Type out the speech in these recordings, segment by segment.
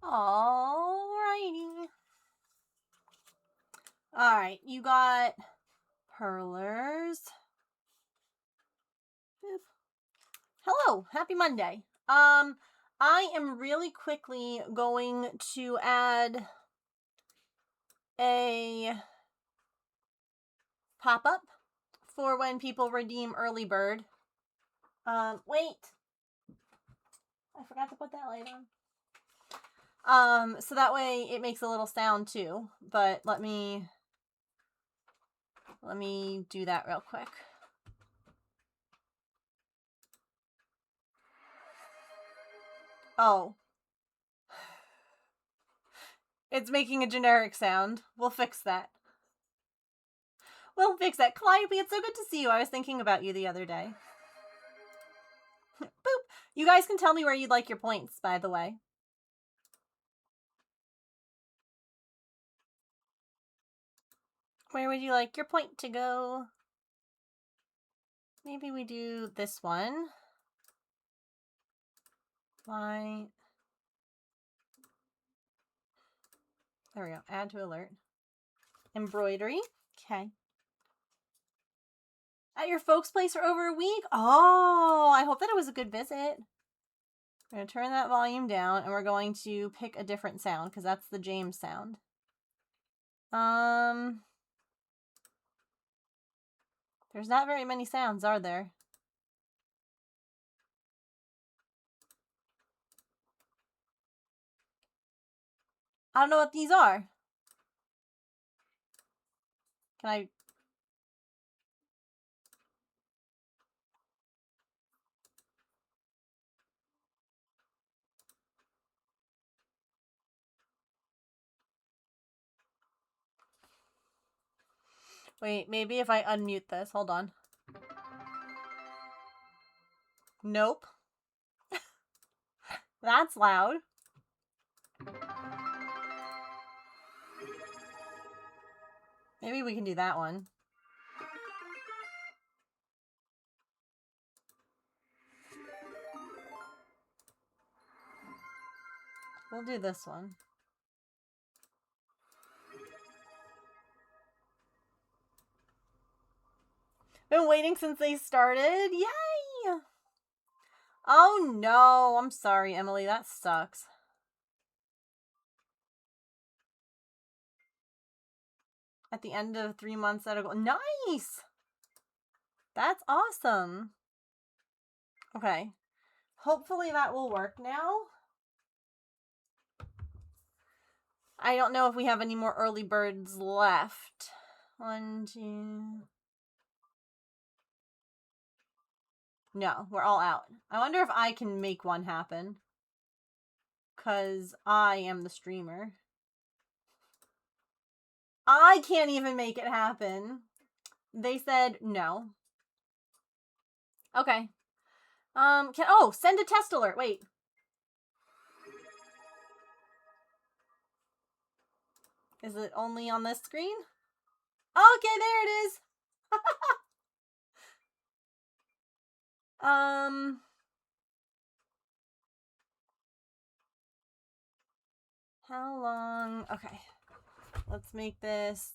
Alrighty. Alright, you got Perlers. Boop. Hello, happy Monday. I am really quickly going to add a pop-up for when people redeem early bird. Wait. I forgot to put that light on. So that way it makes a little sound too, but let me do that real quick. Oh. It's making a generic sound. We'll fix that. We'll fix that. Calliope, it's so good to see you. I was thinking about you the other day. Boop. You guys can tell me where you'd like your points, by the way. Where would you like your point to go? Maybe we do this one. Light. There we go. Add to alert. Embroidery. Okay. At your folks' place for over a week? Oh, I hope that it was a good visit. We're going to turn that volume down, and we're going to pick a different sound, because that's the James sound. There's not very many sounds, are there? I don't know what these are. Can I... Wait, maybe if I unmute this. Hold on. Nope. That's loud. Maybe we can do that one. We'll do this one. Been waiting since they started. Yay! Oh no, I'm sorry, Emily. That sucks. At the end of 3 months, that'll go. Nice! That's awesome. Okay. Hopefully that will work now. I don't know if we have any more early birds left. 1, 2... No, we're all out. I wonder if I can make one happen. Because I am the streamer. I can't even make it happen. They said no. Okay. Send a test alert. Wait. Is it only on this screen? Okay, there it is. How long? Okay. Let's make this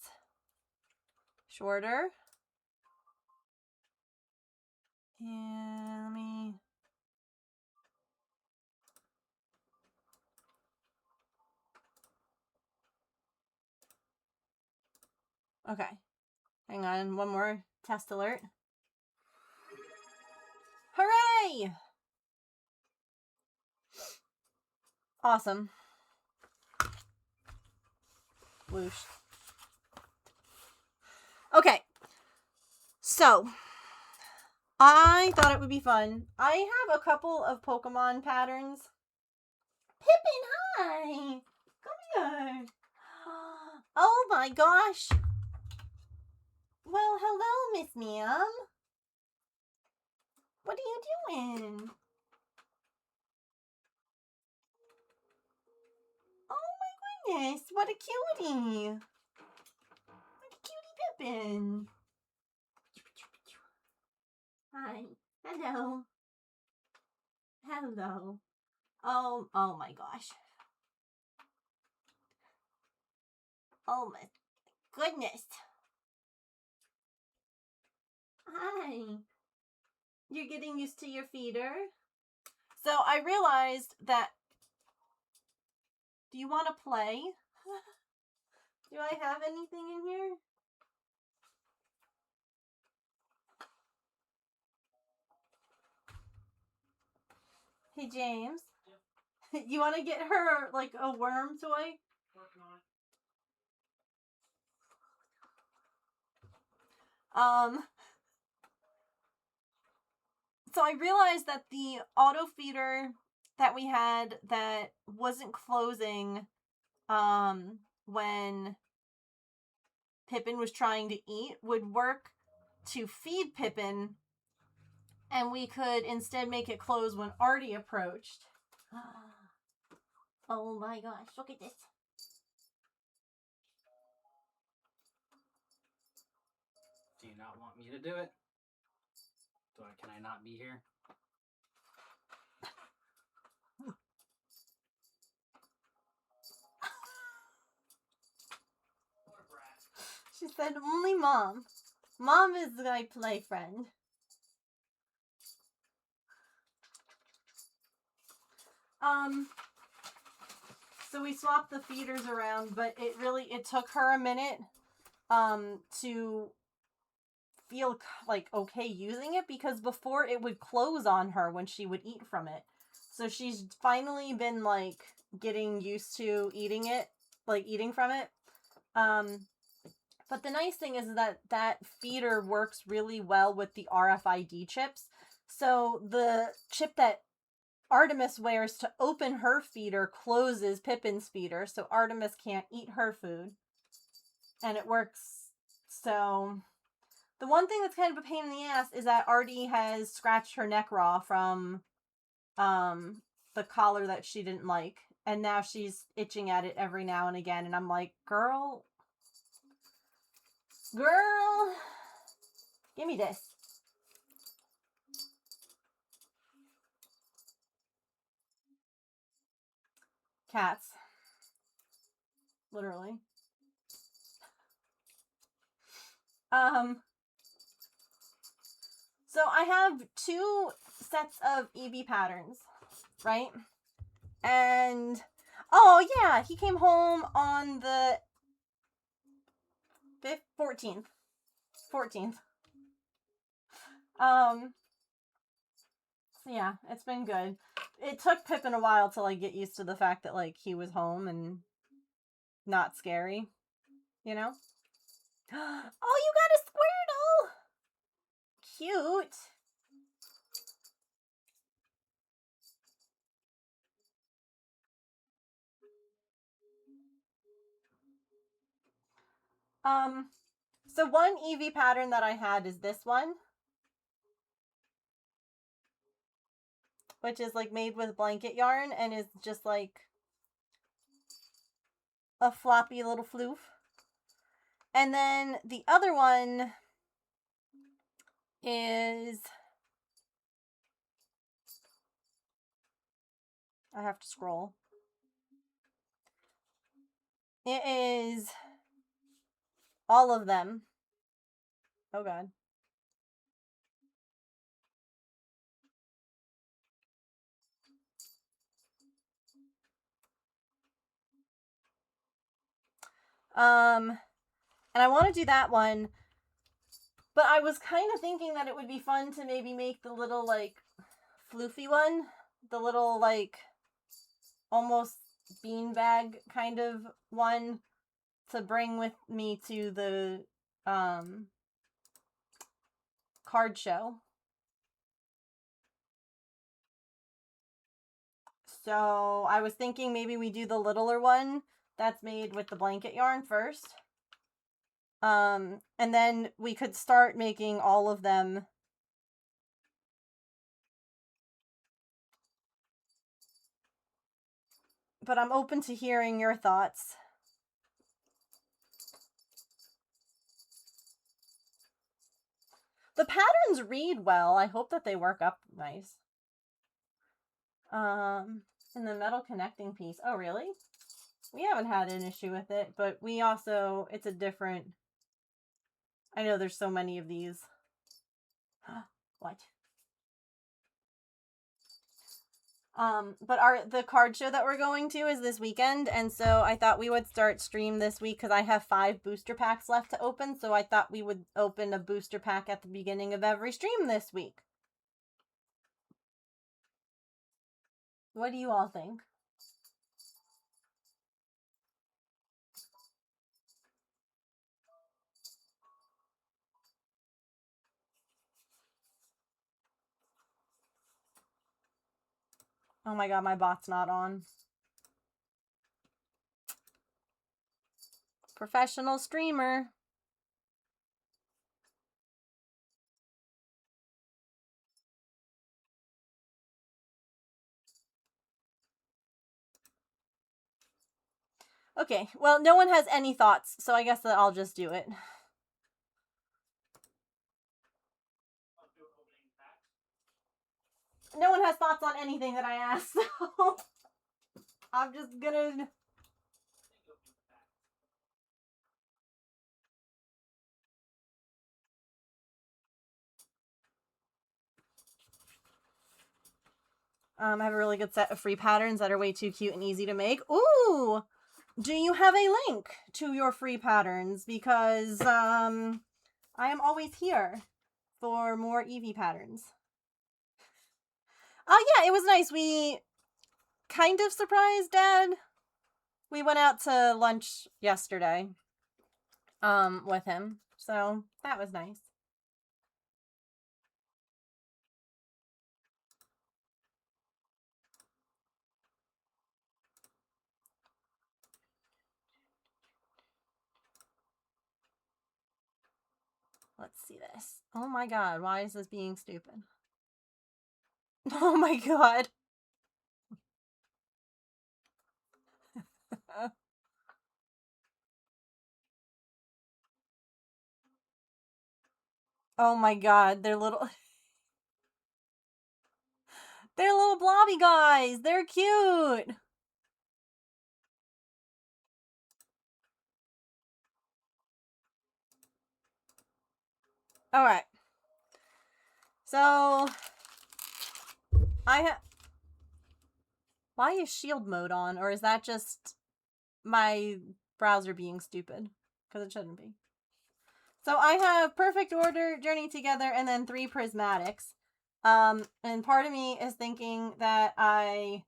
shorter. And let me... Okay. Hang on. One more test alert. Hooray! Awesome. Whoosh. Okay. So, I thought it would be fun. I have a couple of Pokemon patterns. Pippin, hi! Come here. Oh my gosh. Well, hello, Miss Ma'am. What are you doing? Oh my goodness, what a cutie. What a cutie Pippin. Hi. Hello. Hello. Oh my gosh. Oh my goodness. Hi. You're getting used to your feeder? So I realized that... Do you want to play? Do I have anything in here? Hey, James. You want to get her, like, a worm toy? Working on it. So I realized that the auto feeder that we had that wasn't closing, when Pippin was trying to eat would work to feed Pippin, and we could instead make it close when Artie approached. Oh my gosh, look at this. Do you not want me to do it? Can I not be here? She said only Mom. Mom is my play friend. So we swapped the feeders around, but it took her a minute to feel like okay using it, because before it would close on her when she would eat from it. So she's finally been like getting used to eating from it. But the nice thing is that feeder works really well with the RFID chips. So the chip that Artemis wears to open her feeder closes Pippin's feeder, so Artemis can't eat her food. And it works. So the one thing that's kind of a pain in the ass is that Artie has scratched her neck raw from the collar that she didn't like. And now she's itching at it every now and again. And I'm like, girl, give me this. Cats. Literally. So I have 2 sets of Eevee patterns, right? And, oh yeah, he came home on the 14th. So yeah, it's been good. It took Pippin a while to, like, get used to the fact that, like, he was home and not scary, you know? Oh, you got a Squirtle! Cute. So one Eevee pattern that I had is this one, which is like made with blanket yarn and is just like a floppy little floof. And then the other one is, I have to scroll. It is all of them. Oh god. And I want to do that one, but I was kind of thinking that it would be fun to maybe make the little, like, floofy one, the little, like, almost beanbag kind of one to bring with me to the card show. So I was thinking maybe we do the littler one that's made with the blanket yarn first. And then we could start making all of them. But I'm open to hearing your thoughts. The patterns read well. I hope that they work up nice. And the metal connecting piece. Oh, really? We haven't had an issue with it, but we also, it's a different, I know there's so many of these. What? But the card show that we're going to is this weekend, and so I thought we would start stream this week because I have 5 booster packs left to open, so I thought we would open a booster pack at the beginning of every stream this week. What do you all think? Oh my god, my bot's not on. Professional streamer. Okay, well, no one has any thoughts, so I guess that I'll just do it. No one has thoughts on anything that I asked, so I'm just gonna... I have a really good set of free patterns that are way too cute and easy to make. Ooh! Do you have a link to your free patterns? Because I am always here for more Eevee patterns. Yeah, it was nice. We kind of surprised Dad. We went out to lunch yesterday with him, so that was nice. Let's see this. Oh my god, why is this being stupid? Oh my god. Oh my god, they're little... They're little blobby guys! They're cute! Alright. So... Why is shield mode on? Or is that just my browser being stupid? Because it shouldn't be. So I have Perfect Order, Journey Together, and then 3 Prismatics. And part of me is thinking that I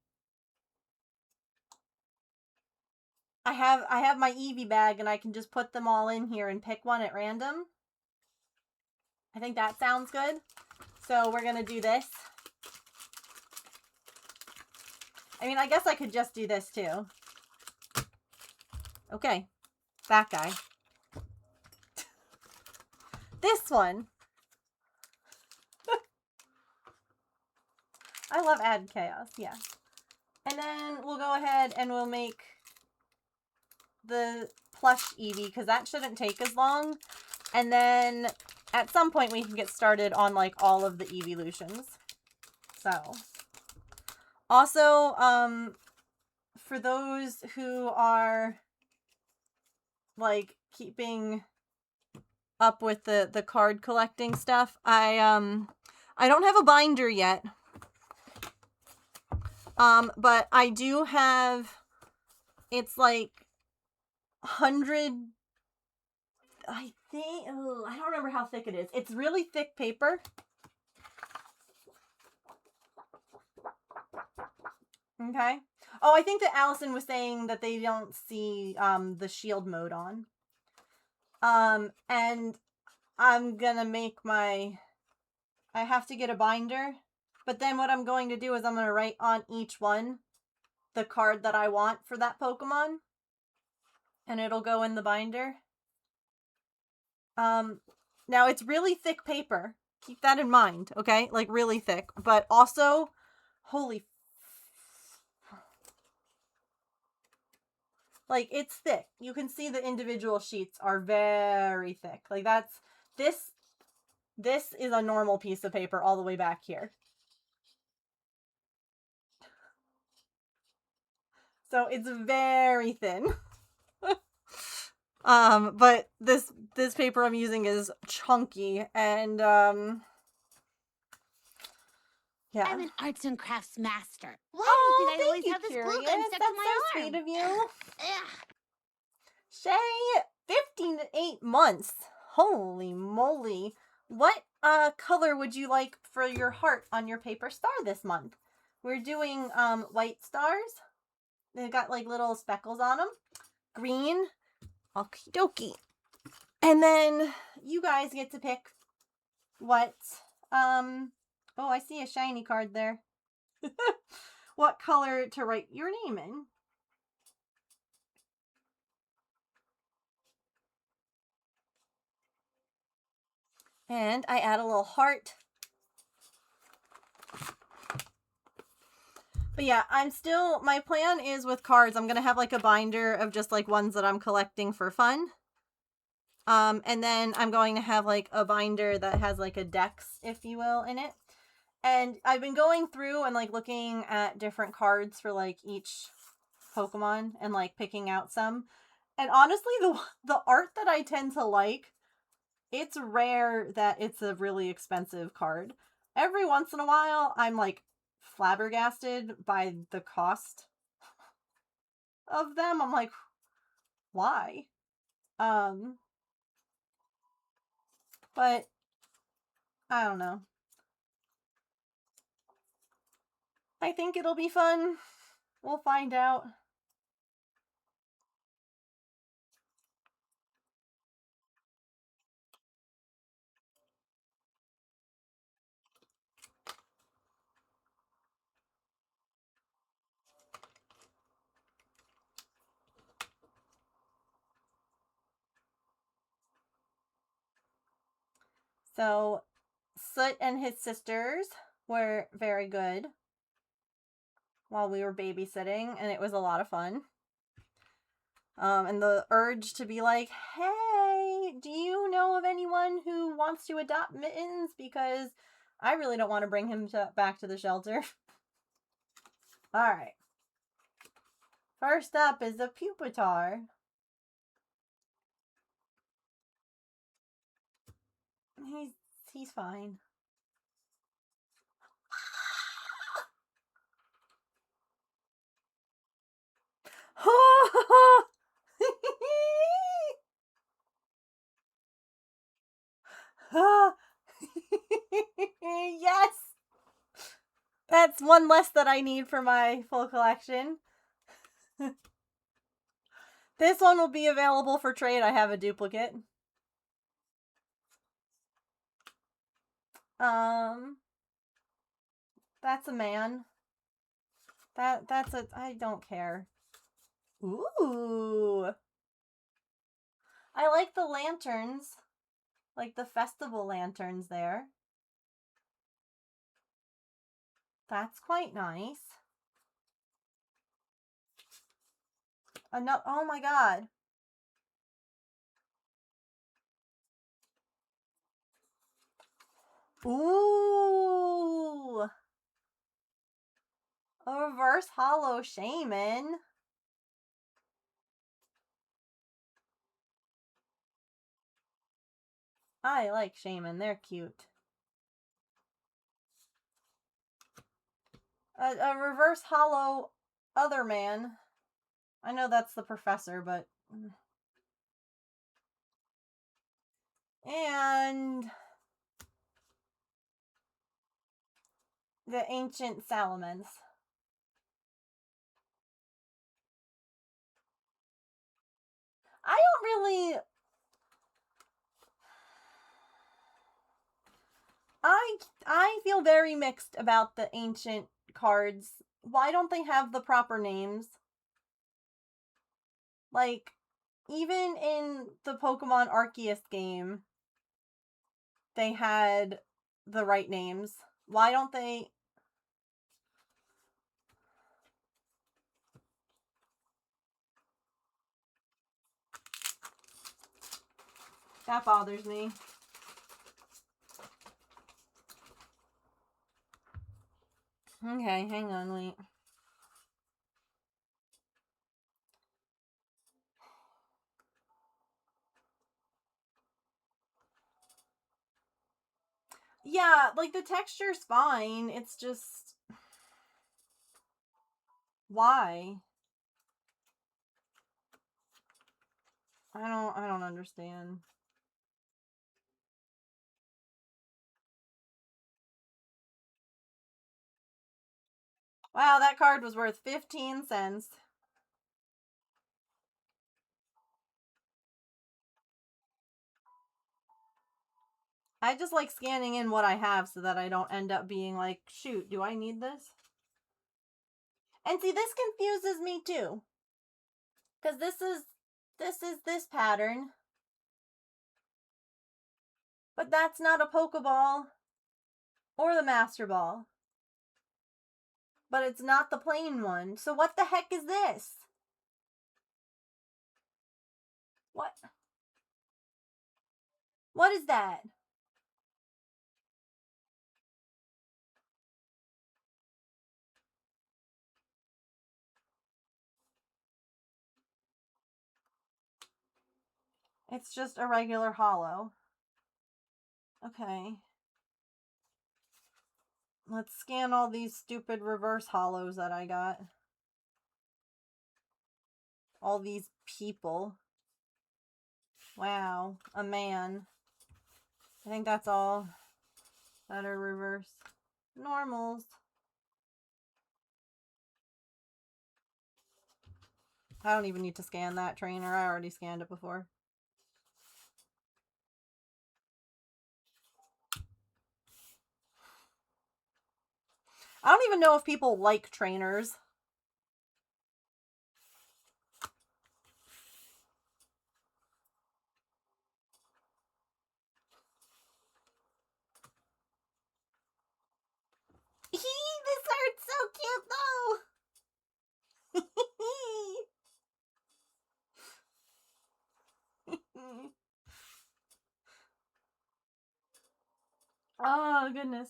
have my Eevee bag and I can just put them all in here and pick one at random. I think that sounds good. So we're gonna do this. I mean, I guess I could just do this too. Okay, that guy. This one. I love add chaos, yeah. And then we'll go ahead and we'll make the plush Eevee, because that shouldn't take as long. And then at some point we can get started on like all of the Eeveelutions. So. Also, for those who are like keeping up with the card collecting stuff, I don't have a binder yet. But I do have, it's like 100, I think, oh, I don't remember how thick it is. It's really thick paper. Okay. Oh, I think that Allison was saying that they don't see the shield mode on. And I'm gonna make I have to get a binder, but then what I'm going to do is I'm gonna write on each one the card that I want for that Pokemon, and it'll go in the binder. Now it's really thick paper. Keep that in mind, okay? Like really thick, but also, holy, like it's thick. You can see the individual sheets are very thick. Like this is a normal piece of paper all the way back here. So it's very thin. But this paper I'm using is chunky, and yeah. I'm an arts and crafts master. Why Oh, did I thank always you, have this glue Curious. gun stuck That's to my so arm? sweet of you. Ugh. Shay, 8 months. Holy moly. What color would you like for your heart on your paper star this month? We're doing white stars. They've got like little speckles on them. Green. Okie dokie. And then you guys get to pick what oh, I see a shiny card there. What color to write your name in. And I add a little heart. But yeah, my plan is with cards, I'm going to have like a binder of just like ones that I'm collecting for fun. And then I'm going to have like a binder that has like a dex, if you will, in it. And I've been going through and like looking at different cards for like each Pokemon and like picking out some. And honestly, the art that I tend to like, it's rare that it's a really expensive card. Every once in a while, I'm like flabbergasted by the cost of them. I'm like, why? But I don't know. I think it'll be fun. We'll find out. So, Soot and his sisters were very good while we were babysitting, and it was a lot of fun. And the urge to be like, hey, do you know of anyone who wants to adopt Mittens? Because I really don't want to bring him back to the shelter. All right. First up is the Pupitar. He's fine. Yes! That's one less that I need for my full collection. This one will be available for trade. I have a duplicate. That's a man. That's a... I don't care. Ooh. I like the lanterns. Like the festival lanterns there. That's quite nice. Oh my god. Ooh. A reverse hollow shaman. I like shaman. They're cute. A reverse hollow other man. I know that's the professor, but... And... the ancient salamence. I don't really... I feel very mixed about the ancient cards. Why don't they have the proper names? Like, even in the Pokemon Arceus game, they had the right names. Why don't they... That bothers me. Okay, hang on, wait. Yeah, like the texture's fine. It's just why? I don't understand. Wow, that card was worth 15 cents. I just like scanning in what I have so that I don't end up being like, shoot, do I need this? And see, this confuses me too. Because this is this pattern. But that's not a Pokeball or the Master Ball. But it's not the plain one. So what the heck is this? What? What is that? It's just a regular hollow. Okay. Let's scan all these stupid reverse hollows that I got. All these people. Wow. A man. I think that's all that are reverse. Normals. I don't even need to scan that trainer. I already scanned it before. I don't even know if people like trainers. This art's so cute though. Oh goodness.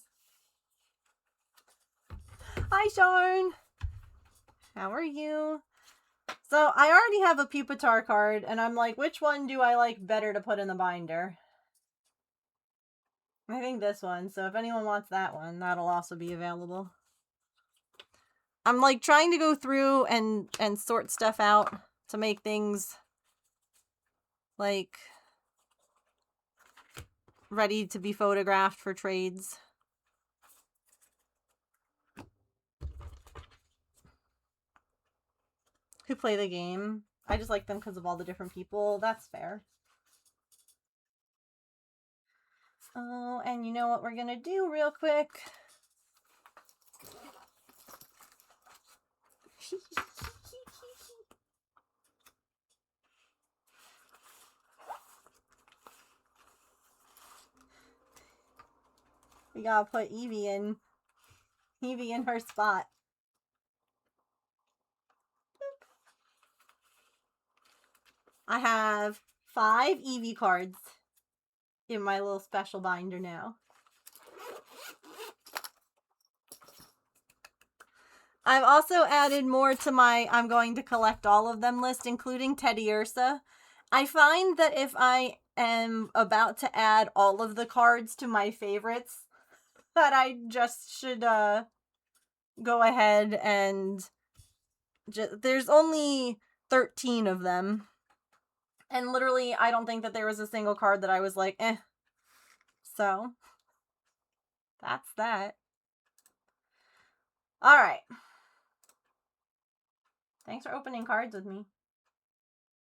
Hi Sean. How are you? So I already have a Pupitar card and I'm like, which one do I like better to put in the binder? I think this one. So if anyone wants that one, that'll also be available. I'm like trying to go through and sort stuff out to make things like ready to be photographed for trades. Who play the game. I just like them because of all the different people. That's fair. Oh, and you know what we're gonna do real quick? We gotta put Eevee in her spot. I have 5 Eevee cards in my little special binder now. I've also added more to my I'm going to collect all of them list, including Teddiursa. I find that if I am about to add all of the cards to my favorites, that I just should go ahead and there's only 13 of them. And literally, I don't think that there was a single card that I was like, eh. So, that's that. Alright. Thanks for opening cards with me.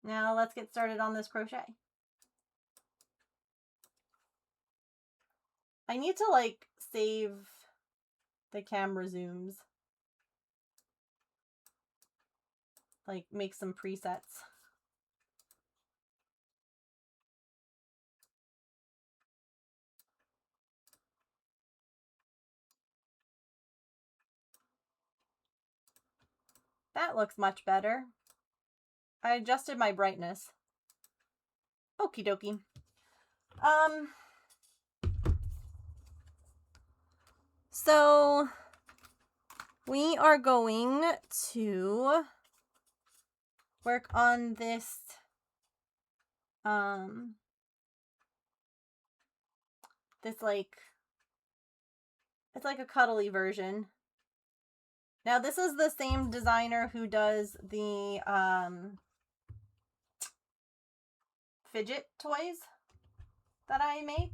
Now, let's get started on this crochet. I need to, like, save the camera zooms. Like, make some presets. That looks much better. I adjusted my brightness. Okie dokie. So we are going to work on this this like It's like a cuddly version. Now this is the same designer who does the fidget toys that I make.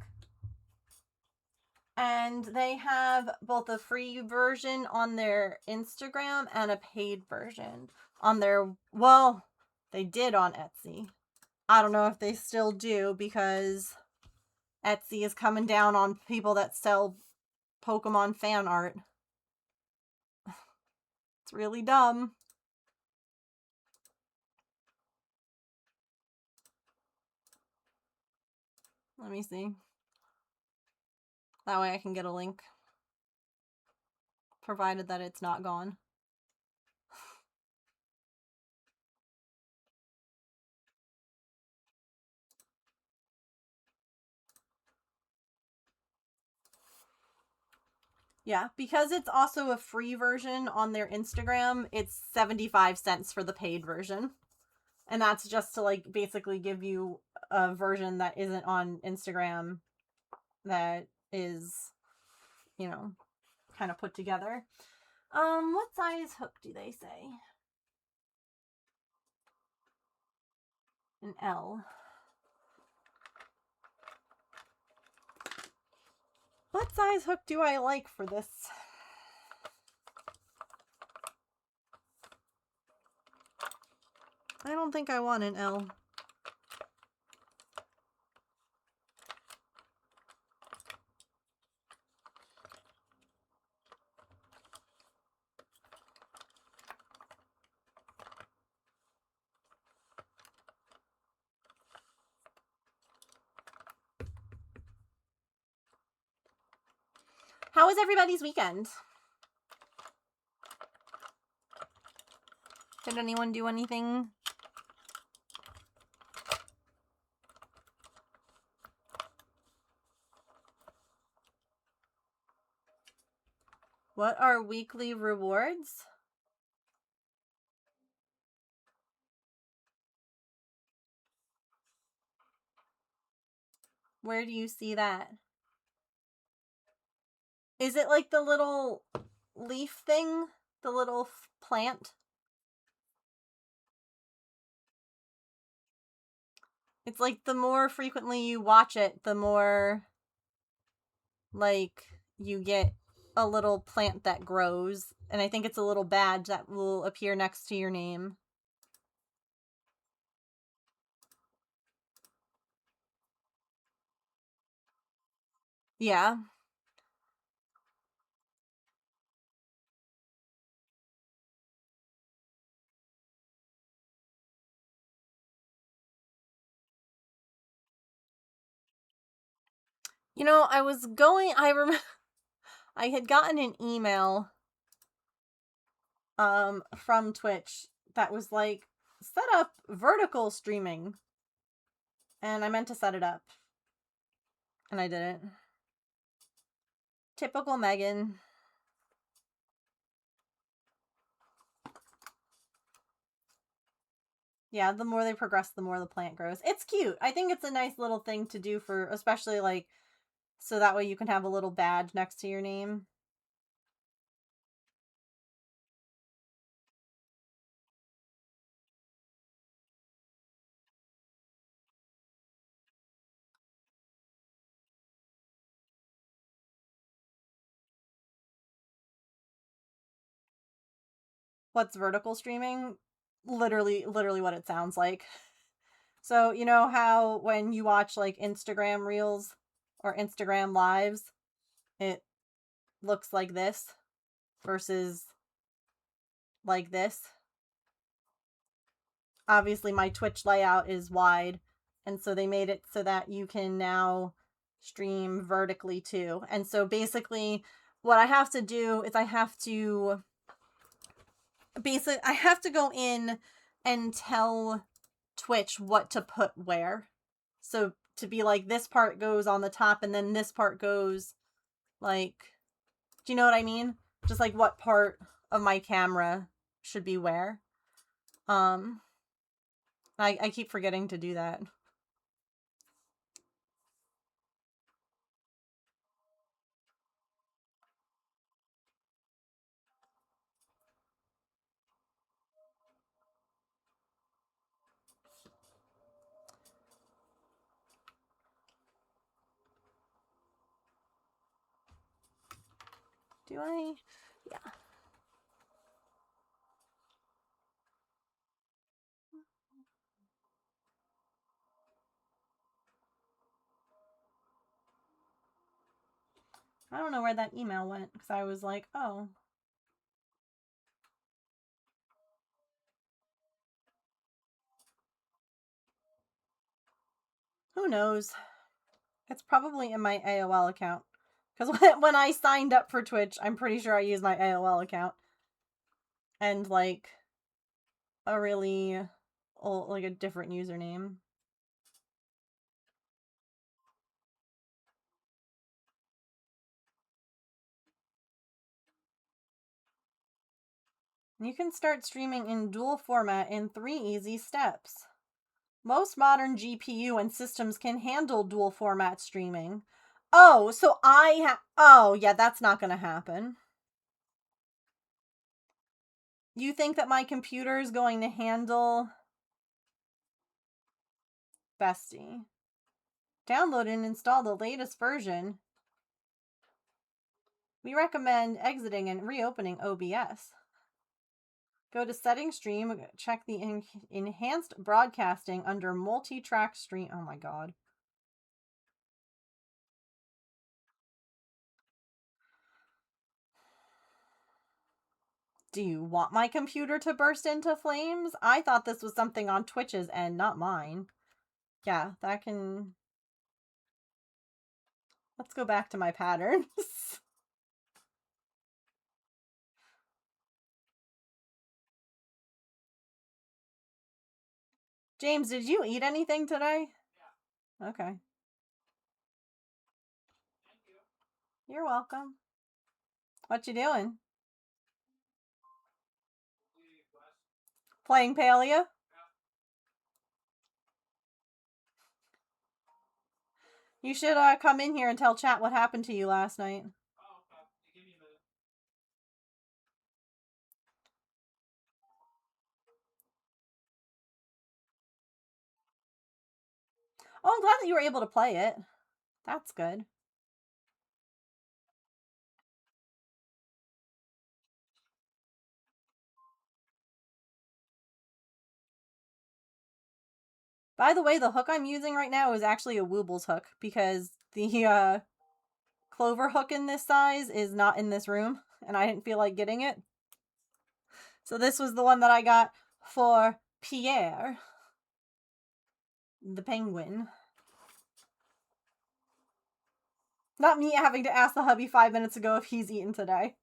And they have both a free version on their Instagram and a paid version on their, well, they did on Etsy. I don't know if they still do because Etsy is coming down on people that sell Pokemon fan art. It's really dumb. Let me see. That way I can get a link. Provided that it's not gone. Yeah, because it's also a free version on their Instagram, it's 75 cents for the paid version. And that's just to like basically give you a version that isn't on Instagram that is, you know, kind of put together. What size hook do they say? An L. What size hook do I like for this? I don't think I want an L. How was everybody's weekend? Did anyone do anything? What are weekly rewards? Where do you see that? Is it like the little leaf thing? The little plant? It's like the more frequently you watch it, the more like you get a little plant that grows. And I think it's a little badge that will appear next to your name. Yeah. You know, I had gotten an email from Twitch that was like, set up vertical streaming. And I meant to set it up. And I didn't. Typical Megan. Yeah, the more they progress, the more the plant grows. It's cute. I think it's a nice little thing to do for, especially like, so that way you can have a little badge next to your name. What's vertical streaming? Literally what it sounds like. So, you know how when you watch like Instagram Reels or Instagram Lives, it looks like this versus like this? Obviously, my Twitch layout is wide, and so they made it so that you can now stream vertically too. And so basically, what I have to do is I have to go in and tell Twitch what to put where. So to be like, this part goes on the top and then this part goes like, do you know what I mean? Just like what part of my camera should be where. I keep forgetting to do that. Do I? Yeah. I don't know where that email went because I was like, oh. Who knows? It's probably in my AOL account. Because when I signed up for Twitch, I'm pretty sure I used my AOL account. And, like, a really old, like, a different username. You can start streaming in dual format in 3 easy steps. Most modern GPU and systems can handle dual format streaming. Oh, so oh, yeah, that's not gonna happen. You think that my computer is going to handle... Bestie. Download and install the latest version. We recommend exiting and reopening OBS. Go to Settings Stream, check the enhanced broadcasting under multi-track stream. Oh my god. Do you want my computer to burst into flames? I thought this was something on Twitch's end, not mine. Yeah, that can... Let's go back to my patterns. James, did you eat anything today? Yeah. Okay. Thank you. You're welcome. What you doing? Playing Paleo? Yeah. You should come in here and tell chat what happened to you last night. Oh, okay. Give me a minute. Oh, I'm glad that you were able to play it. That's good. By the way, the hook I'm using right now is actually a Woobles hook because the clover hook in this size is not in this room and I didn't feel like getting it. So this was the one that I got for Pierre, the penguin. Not me having to ask the hubby 5 minutes ago if he's eaten today.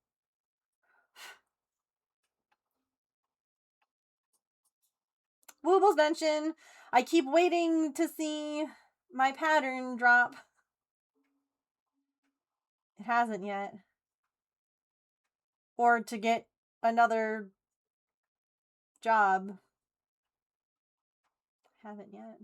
Woobles mention, I keep waiting to see my pattern drop. It hasn't yet. Or to get another job. Haven't yet.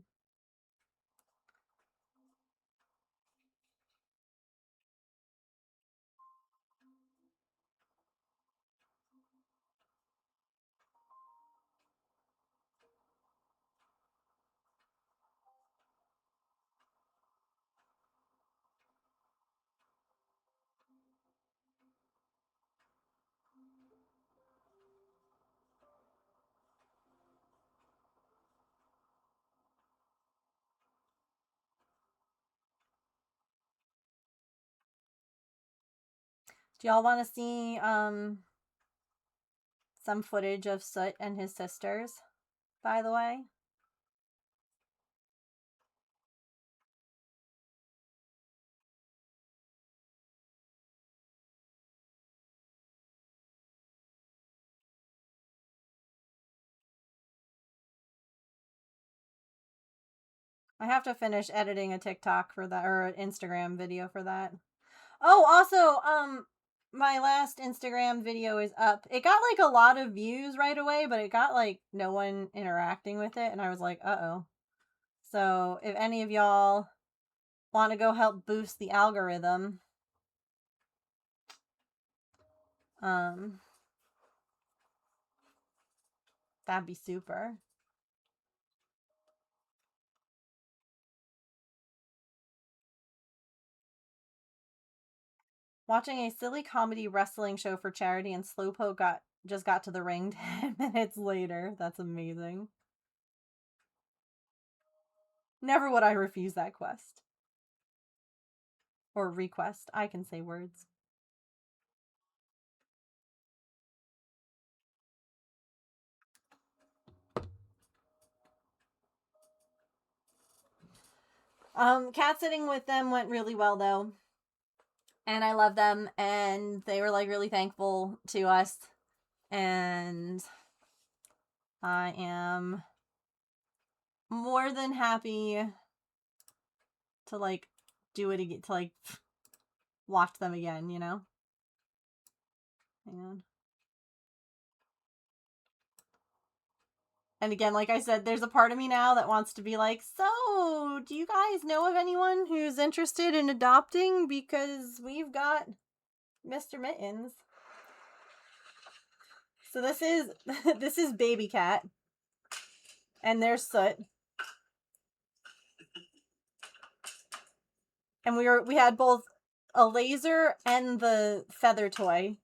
Do y'all want to see some footage of Soot and his sisters, by the way? I have to finish editing a TikTok for that, or an Instagram video for that. Oh, also, my last Instagram video is up. It got, like, a lot of views right away, but it got, like, no one interacting with it, and I was like, uh-oh. So, if any of y'all want to go help boost the algorithm, that'd be super. Watching a silly comedy wrestling show for charity, and Slowpoke just got to the ring 10 minutes later. That's amazing. Never would I refuse that quest. Or request. I can say words. Cat sitting with them went really well though. And I love them, and they were like really thankful to us. And I am more than happy to like do it again, to like watch them again, you know? Hang on. And again, like I said, there's a part of me now that wants to be like, so, do you guys know of anyone who's interested in adopting? Because we've got Mr. Mittens. So this is this is Baby Cat. And there's Soot. And we had both a laser and the feather toy.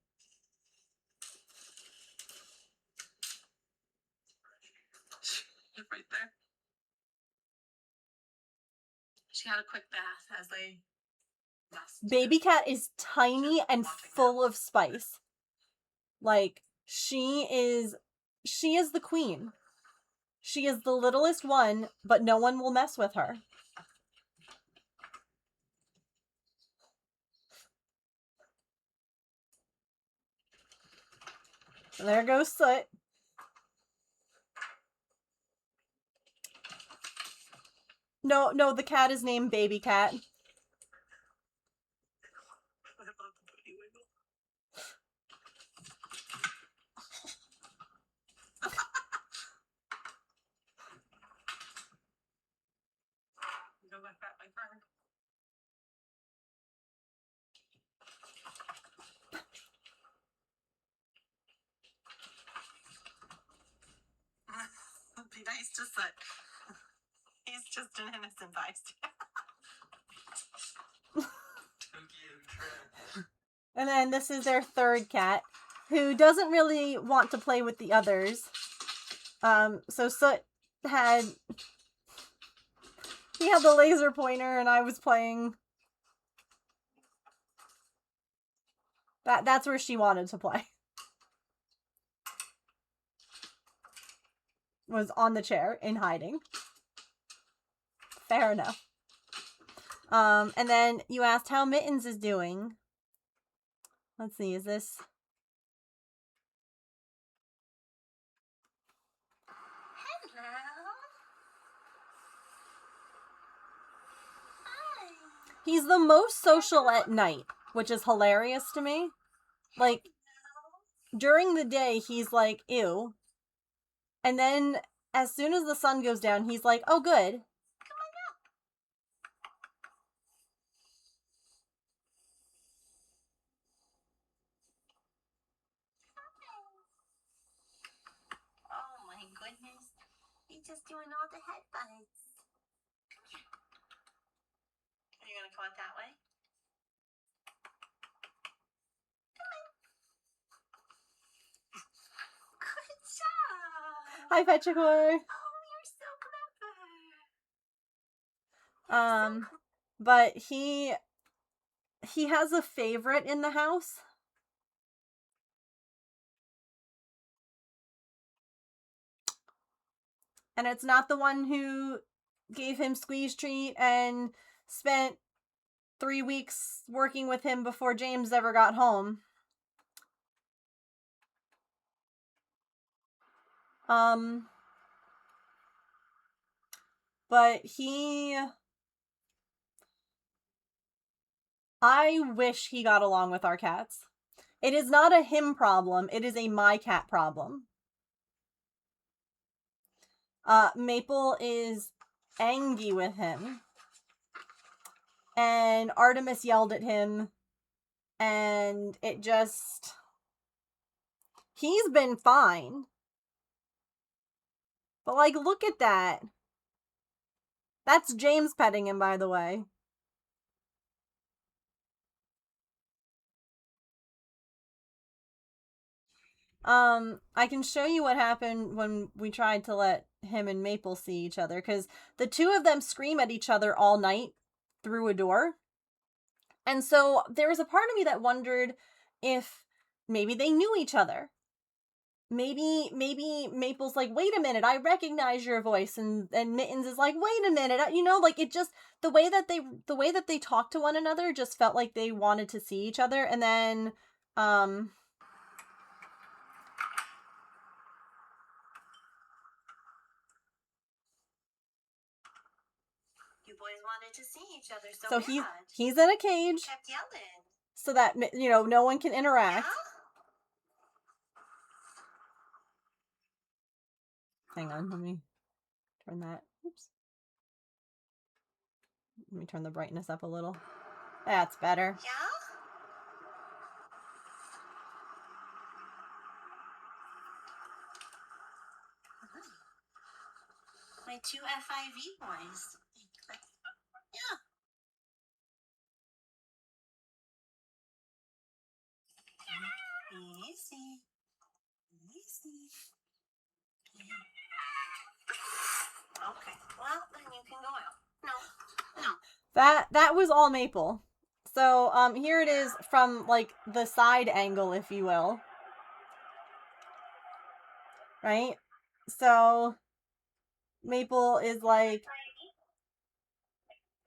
Right there. She had a quick bath as they Baby Cat is tiny and full of spice. Like, she is the queen. She is the littlest one, but no one will mess with her. There goes Soot. No, the cat is named Baby Cat. Be nice to Soot. He's just an innocent bystander. And then this is their third cat, who doesn't really want to play with the others. So Soot had the laser pointer, and I was playing. That's where she wanted to play. Was on the chair in hiding. Fair enough. And then you asked how Mittens is doing. Let's see, is this... Hello. Hi. He's the most social at night, which is hilarious to me. Like, during the day, he's like, ew. And then, as soon as the sun goes down, he's like, oh, good. Oh my goodness. He's just doing all the headbutts. Are you gonna come out that way? Good job. Hi, Petrichor. Oh, you're so clever. But he has a favorite in the house. And it's not the one who gave him squeeze treat and spent 3 weeks working with him before James ever got home. But I wish he got along with our cats. It is not a him problem, it is a my cat problem. Maple is angry with him. And Artemis yelled at him. And it just... He's been fine. But, like, look at that. That's James petting him, by the way. I can show you what happened when we tried to let him and Maple see each other, because the two of them scream at each other all night through a door. And so there was a part of me that wondered if maybe they knew each other. Maybe Maple's like, wait a minute, I recognize your voice, and Mittens is like, wait a minute, you know, like, it just, the way that they talk to one another just felt like they wanted to see each other. And then You boys wanted to see each other so so bad. he's in a You cage kept yelling. so that, you know, no one can interact. Yeah? Hang on, let me turn that. Oops. Let me turn the brightness up a little. That's better. Yeah? My two FIV boys. Yeah. Easy. Easy. Okay. Well, then you can go out. No. That was all Maple. So here it is from like the side angle, if you will. Right? So Maple is like,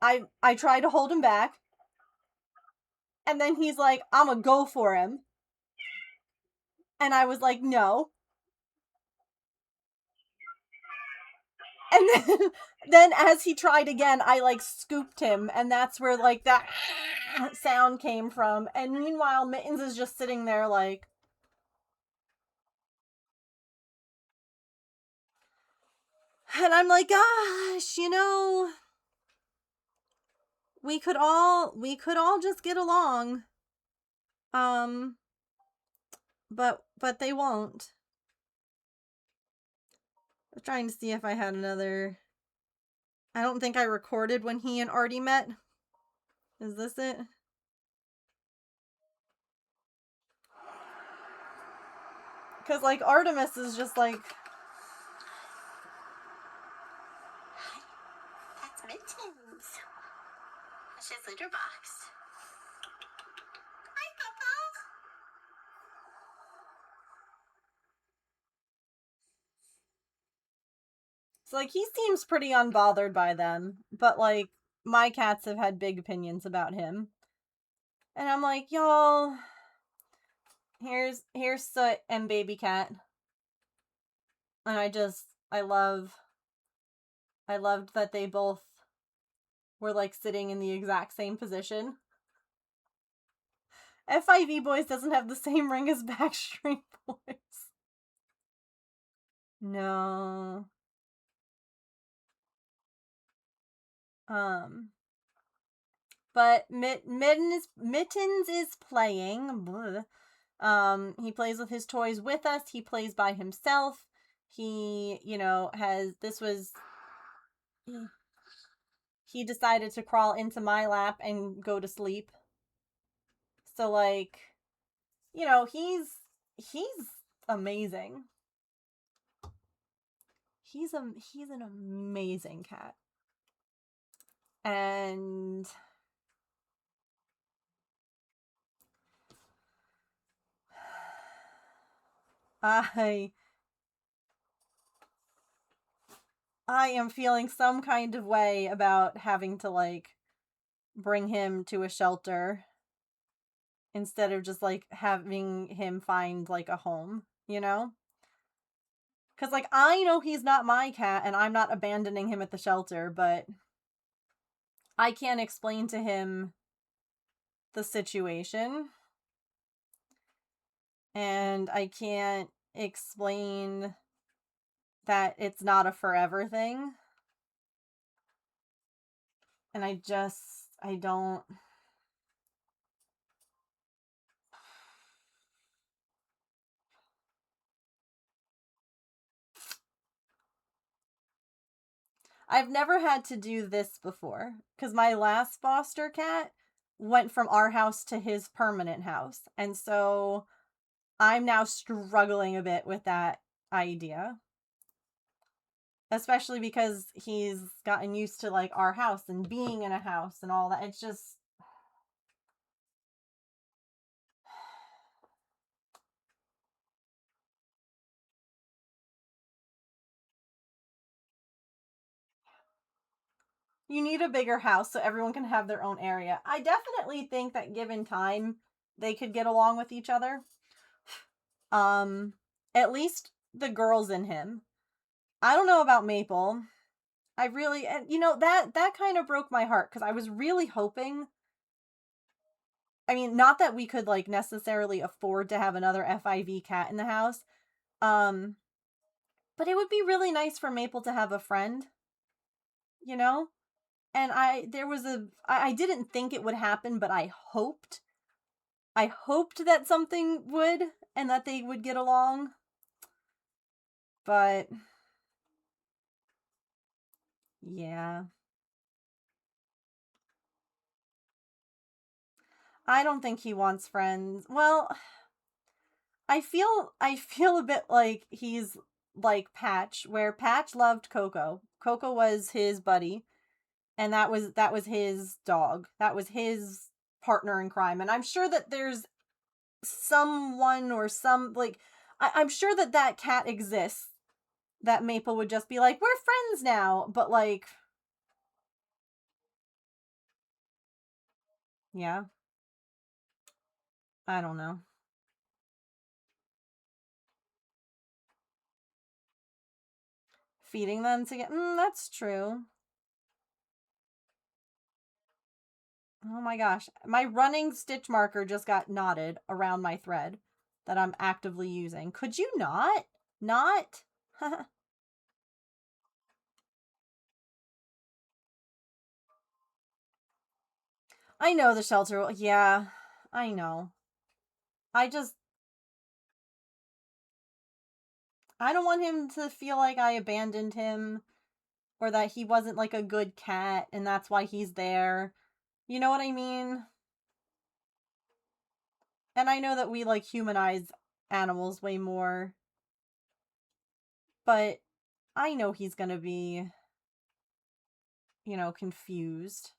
I try to hold him back, and then he's like, I'ma go for him. And I was like, no. And then as he tried again, I like scooped him, and that's where like that sound came from. And meanwhile, Mittens is just sitting there like, and I'm like, gosh, you know, we could all just get along. But they won't. I'm trying to see if I had another. I don't think I recorded when he and Artie met. Is this it? Because, like, Artemis is just like... That's Mittens. She's litter box. Hi, Papa. So, like, he seems pretty unbothered by them. But, like, my cats have had big opinions about him. And I'm like, y'all... Here's Soot and Baby Cat. And I loved that they both were, like, sitting in the exact same position. FIV Boys doesn't have the same ring as Backstreet Boys. No. But Mittens is playing. Bleh. He plays with his toys with us. He plays by himself. He, you know, he decided to crawl into my lap and go to sleep. So, like, you know, he's amazing. He's an amazing cat. And I am feeling some kind of way about having to, like, bring him to a shelter instead of just, like, having him find, like, a home, you know? Because, like, I know he's not my cat and I'm not abandoning him at the shelter, but I can't explain to him the situation. And I can't explain that it's not a forever thing. And I don't... I've never had to do this before, because my last foster cat went from our house to his permanent house. And so I'm now struggling a bit with that idea. Especially because he's gotten used to, like, our house and being in a house and all that. It's just... You need a bigger house so everyone can have their own area. I definitely think that given time, they could get along with each other. At least the girls in him. I don't know about Maple. I really, and you know, that kind of broke my heart because I was really hoping. I mean, not that we could like necessarily afford to have another FIV cat in the house. Um, but it would be really nice for Maple to have a friend, you know? And I didn't think it would happen, but I hoped that something would and that they would get along. But yeah. I don't think he wants friends. Well, I feel a bit like he's like Patch, where Patch loved Coco. Coco was his buddy, and that was his dog. That was his partner in crime. And I'm sure that there's someone or some like I'm sure that that cat exists that Maple would just be like, "We're friends now." But like yeah, I don't know. Feeding them to get that's true. Oh my gosh. My running stitch marker just got knotted around my thread that I'm actively using. Could you not? Not? I know the shelter. Yeah, I know. I just, I don't want him to feel like I abandoned him or that he wasn't like a good cat and that's why he's there. You know what I mean? And I know that we like humanize animals way more, but I know he's gonna be, you know, confused.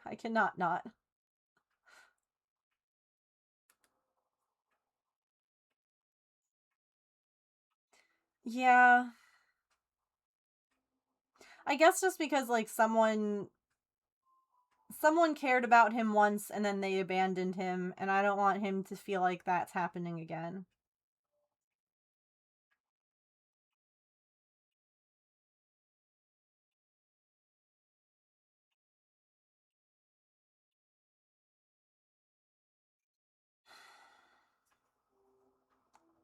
I cannot not. Yeah. I guess just because like someone cared about him once and then they abandoned him and I don't want him to feel like that's happening again.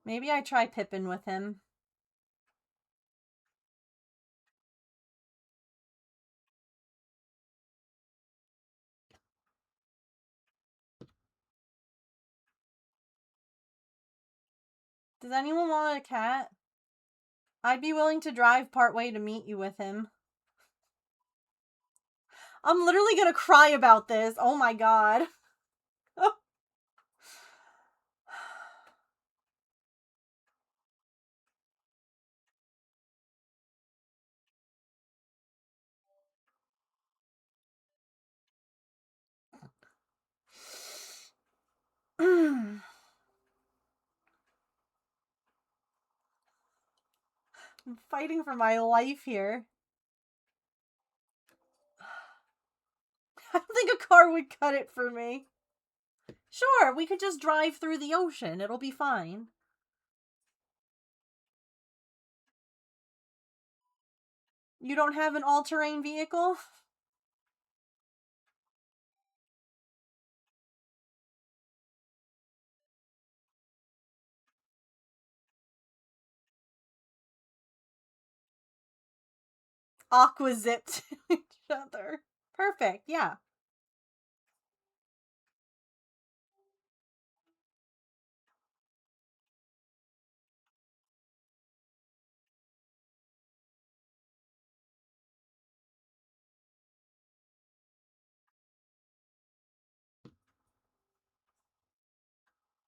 Maybe I try Pippin with him. Does anyone want a cat? I'd be willing to drive part way to meet you with him. I'm literally gonna cry about this. Oh my god. I'm fighting for my life here. I don't think a car would cut it for me. Sure, we could just drive through the ocean. It'll be fine. You don't have an all-terrain vehicle? aqua zip to each other. Perfect, yeah.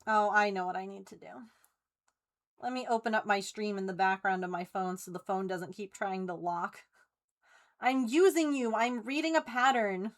Oh, I know what I need to do. Let me open up my stream in the background of my phone so the phone doesn't keep trying to lock. I'm using you. I'm reading a pattern.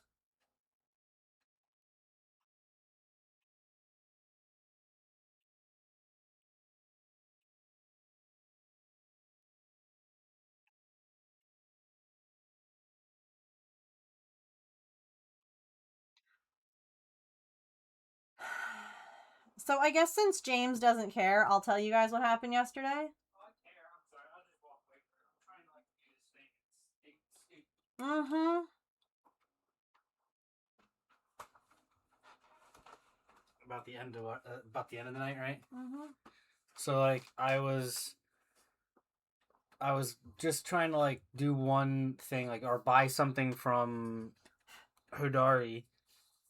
So I guess since James doesn't care, I'll tell you guys what happened yesterday. Mm-hmm. About the end of the night, right? Mm-hmm. So like I was just trying to like do one thing, like, or buy something from Hodari.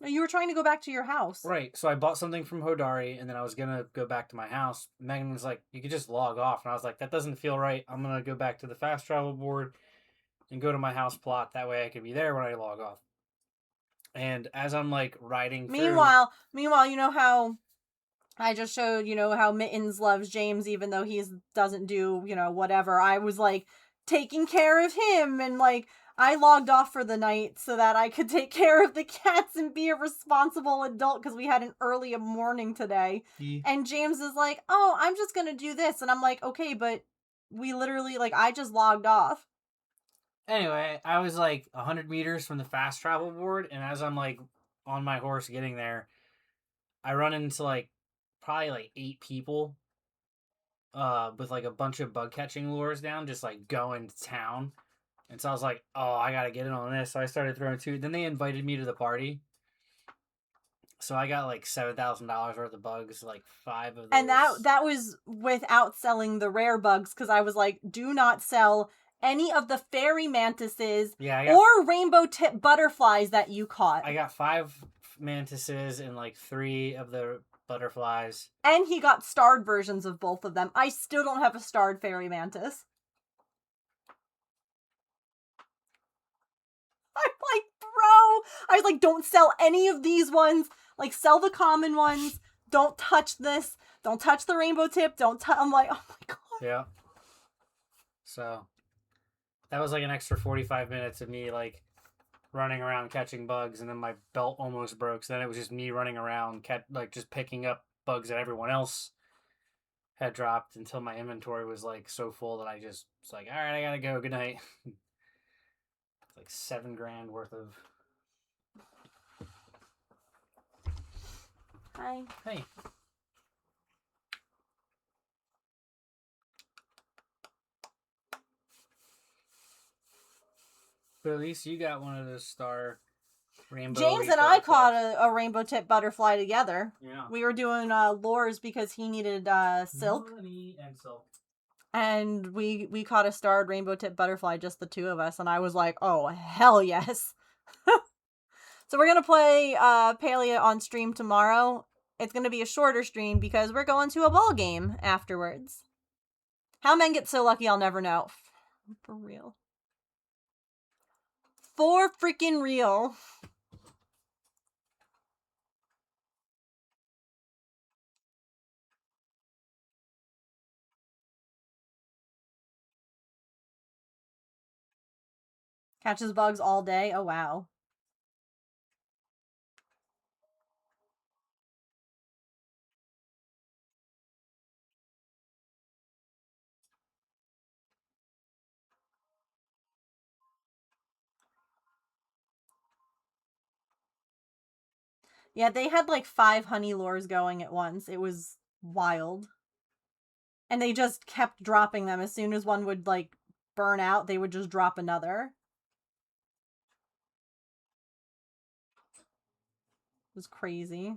You were trying to go back to your house. Right. So I bought something from Hodari, and then I was gonna go back to my house. Megan was like, "You could just log off," and I was like, "That doesn't feel right. I'm gonna go back to the fast travel board and go to my house plot. That way I can be there when I log off." And as I'm like riding through, Meanwhile, you know how I just showed, how Mittens loves James even though he doesn't do, whatever. I was like taking care of him and like I logged off for the night so that I could take care of the cats and be a responsible adult because we had an early morning today. Yeah. And James is like, "Oh, I'm just going to do this." And I'm like, "Okay, but we literally like I just logged off." Anyway, I was like 100 meters from the fast travel board, and as I'm like on my horse getting there, I run into like probably like 8 people with like a bunch of bug catching lures down, just like going to town. And so I was like, "Oh, I gotta get in on this." So I started throwing 2. Then they invited me to the party, so I got like $7,000 worth of bugs, like 5 of those. And that was without selling the rare bugs because I was like, "Do not sell any of the fairy mantises or rainbow tip butterflies that you caught." I got 5 mantises and like 3 of the butterflies. And he got starred versions of both of them. I still don't have a starred fairy mantis. I'm like, bro. I was like, don't sell any of these ones. Like, sell the common ones. Don't touch this. Don't touch the rainbow tip. I'm like, oh my god. Yeah. So that was like an extra 45 minutes of me like running around catching bugs, and then my belt almost broke. So then it was just me running around, like just picking up bugs that everyone else had dropped until my inventory was like so full that I just was like, all right, I gotta go. Good night. It's like $7,000 worth of. Hi. Hey. But at least you got one of those star rainbow. James and I caught a rainbow tip butterfly together. Yeah. We were doing lures because he needed silk. Money and silk. And we caught a starred rainbow tip butterfly, just the two of us, and I was like, oh, hell yes. So we're going to play Palia on stream tomorrow. It's going to be a shorter stream because we're going to a ball game afterwards. How men get so lucky, I'll never know. For real. For freaking real. Catches bugs all day. Oh, wow. Yeah, they had like 5 honey lures going at once. It was wild. And they just kept dropping them. As soon as one would like burn out, they would just drop another. It was crazy.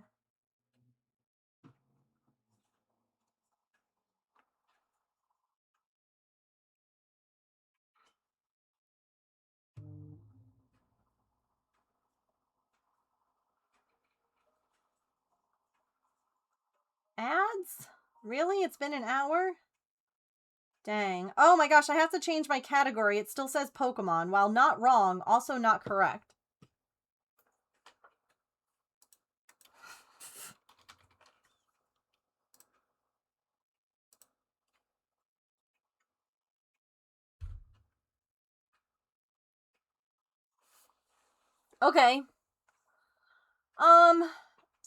Ads? Really? It's been an hour? Dang. Oh my gosh, I have to change my category. It still says Pokemon. While not wrong, also not correct. Okay.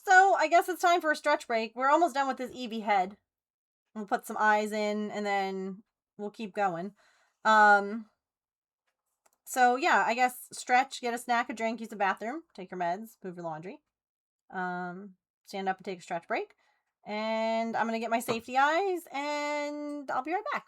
So I guess it's time for a stretch break. We're almost done with this Eevee head. We'll put some eyes in and then we'll keep going. So yeah, I guess stretch, get a snack, a drink, use the bathroom, take your meds, move your laundry. Stand up and take a stretch break. And I'm gonna get my safety eyes and I'll be right back.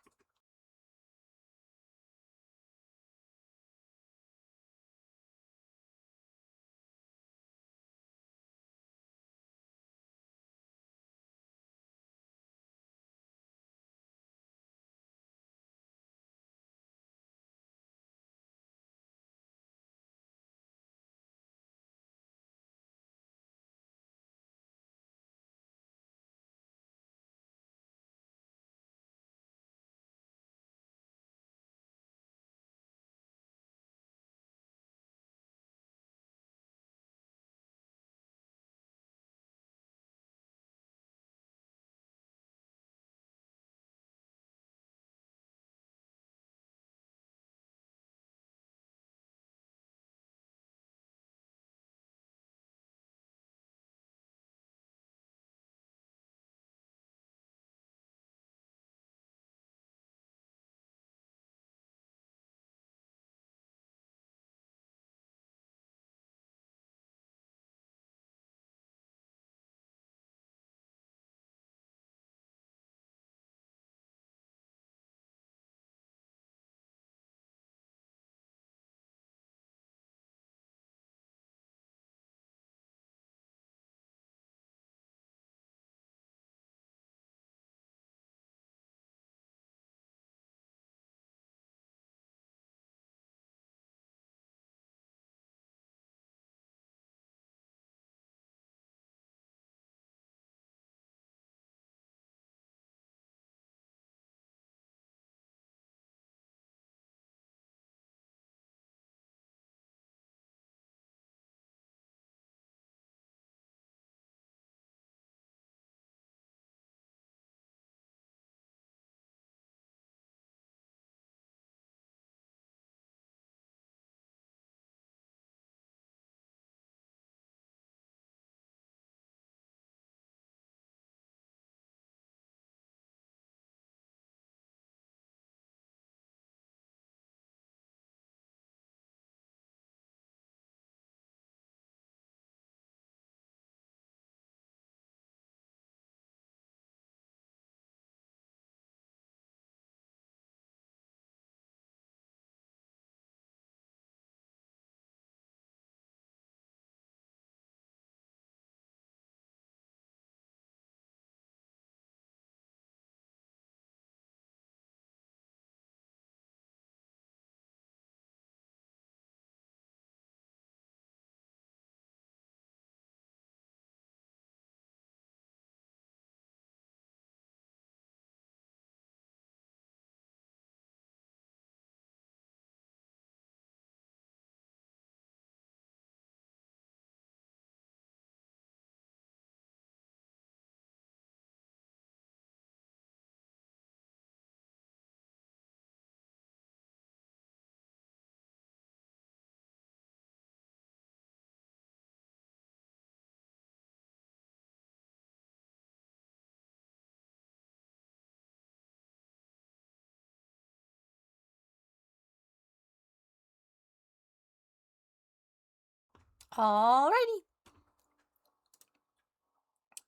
Alrighty.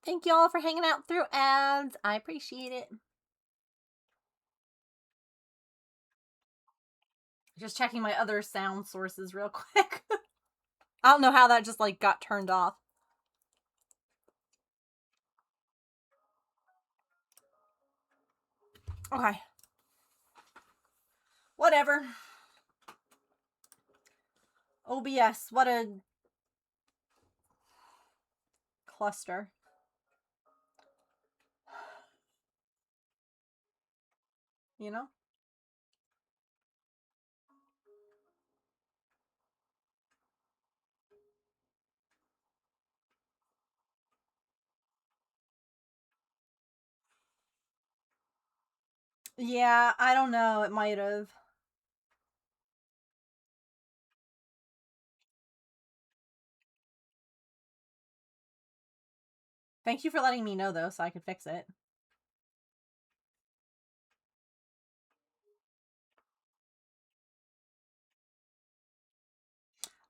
Thank you all for hanging out through ads. I appreciate it. Just checking my other sound sources real quick. I don't know how that just like got turned off. Okay. Whatever. OBS, what a cluster. you know? Yeah, I don't know. It might have. Thank you for letting me know, though, so I could fix it.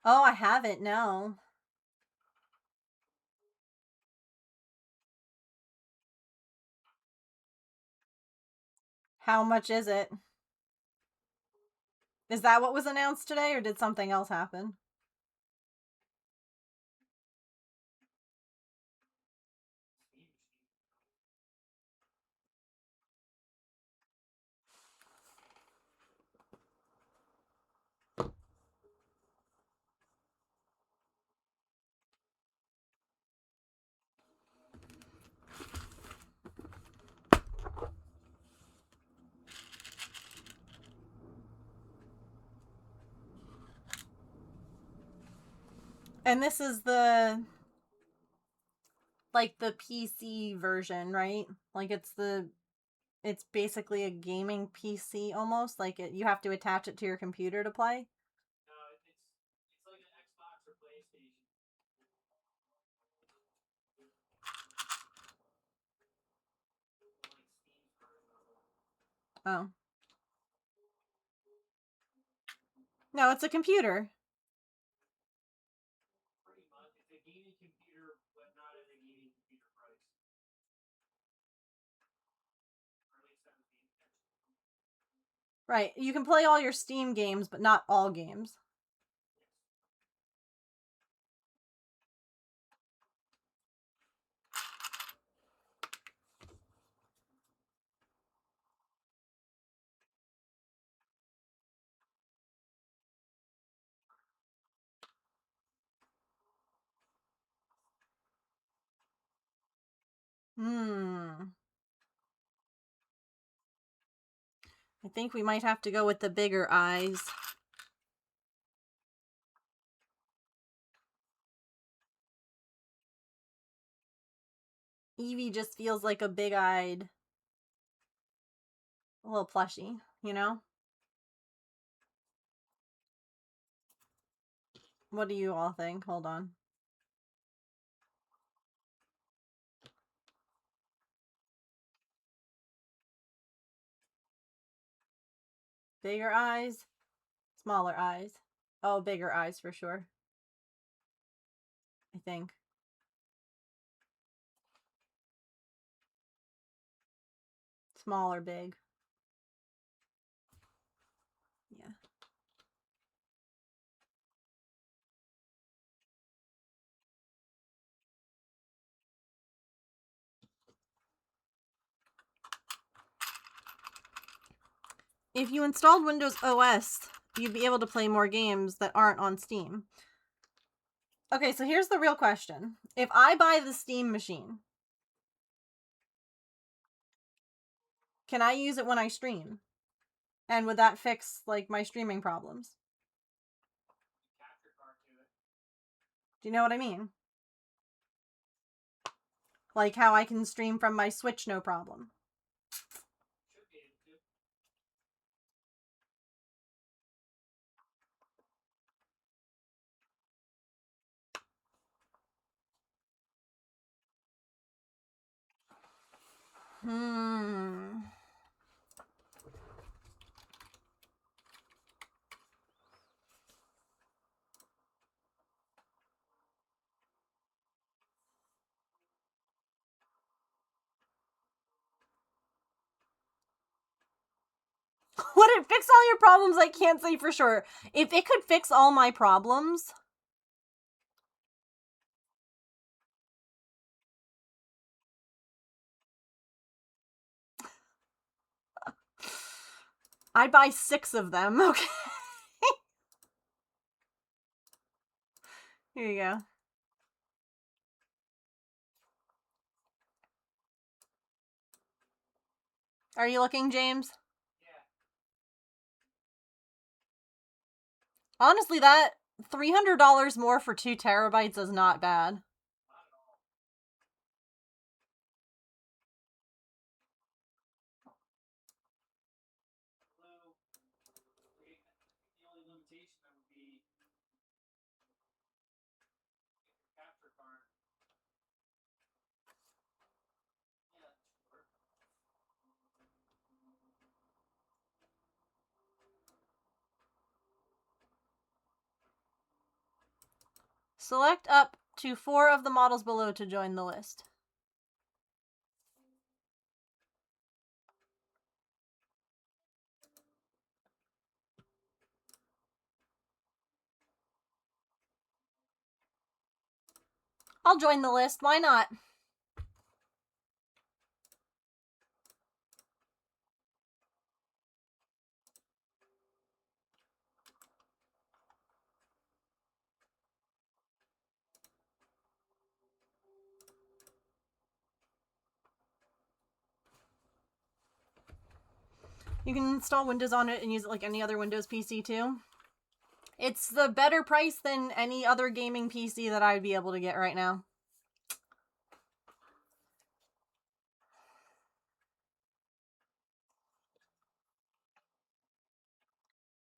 Oh, I haven't, no. How much is it? Is that what was announced today, or did something else happen? And this is the like the PC version, right? Like it's basically a gaming PC almost. Like you have to attach it to your computer to play. No, it's like an Xbox or PlayStation. Oh. No, it's a computer. Pretty much, it's a gaming computer, but not at a gaming computer price. Or at least that would be intentional. Right. You can play all your Steam games, but not all games. Hmm. I think we might have to go with the bigger eyes. Eevee just feels like a big-eyed little plushie, you know? What do you all think? Hold on. Bigger eyes? Smaller eyes? Oh, bigger eyes for sure. I think. Small or big? Yeah. If you installed Windows OS, you'd be able to play more games that aren't on Steam. Okay, so here's the real question. If I buy the Steam machine, can I use it when I stream? And would that fix, like, my streaming problems? Capture card to it. Do you know what I mean? Like how I can stream from my Switch no problem. Should be able to. Would it fix all your problems? I can't say for sure. If it could fix all my problems... I'd buy 6 of them, okay? Here you go. Are you looking, James? Honestly, that $300 more for 2 terabytes is not bad. The only limitation that would be capture card. Yeah, sure. Select up to 4 of the models below to join the list. I'll join the list, why not? You can install Windows on it and use it like any other Windows PC too. It's the better price than any other gaming PC that I'd be able to get right now.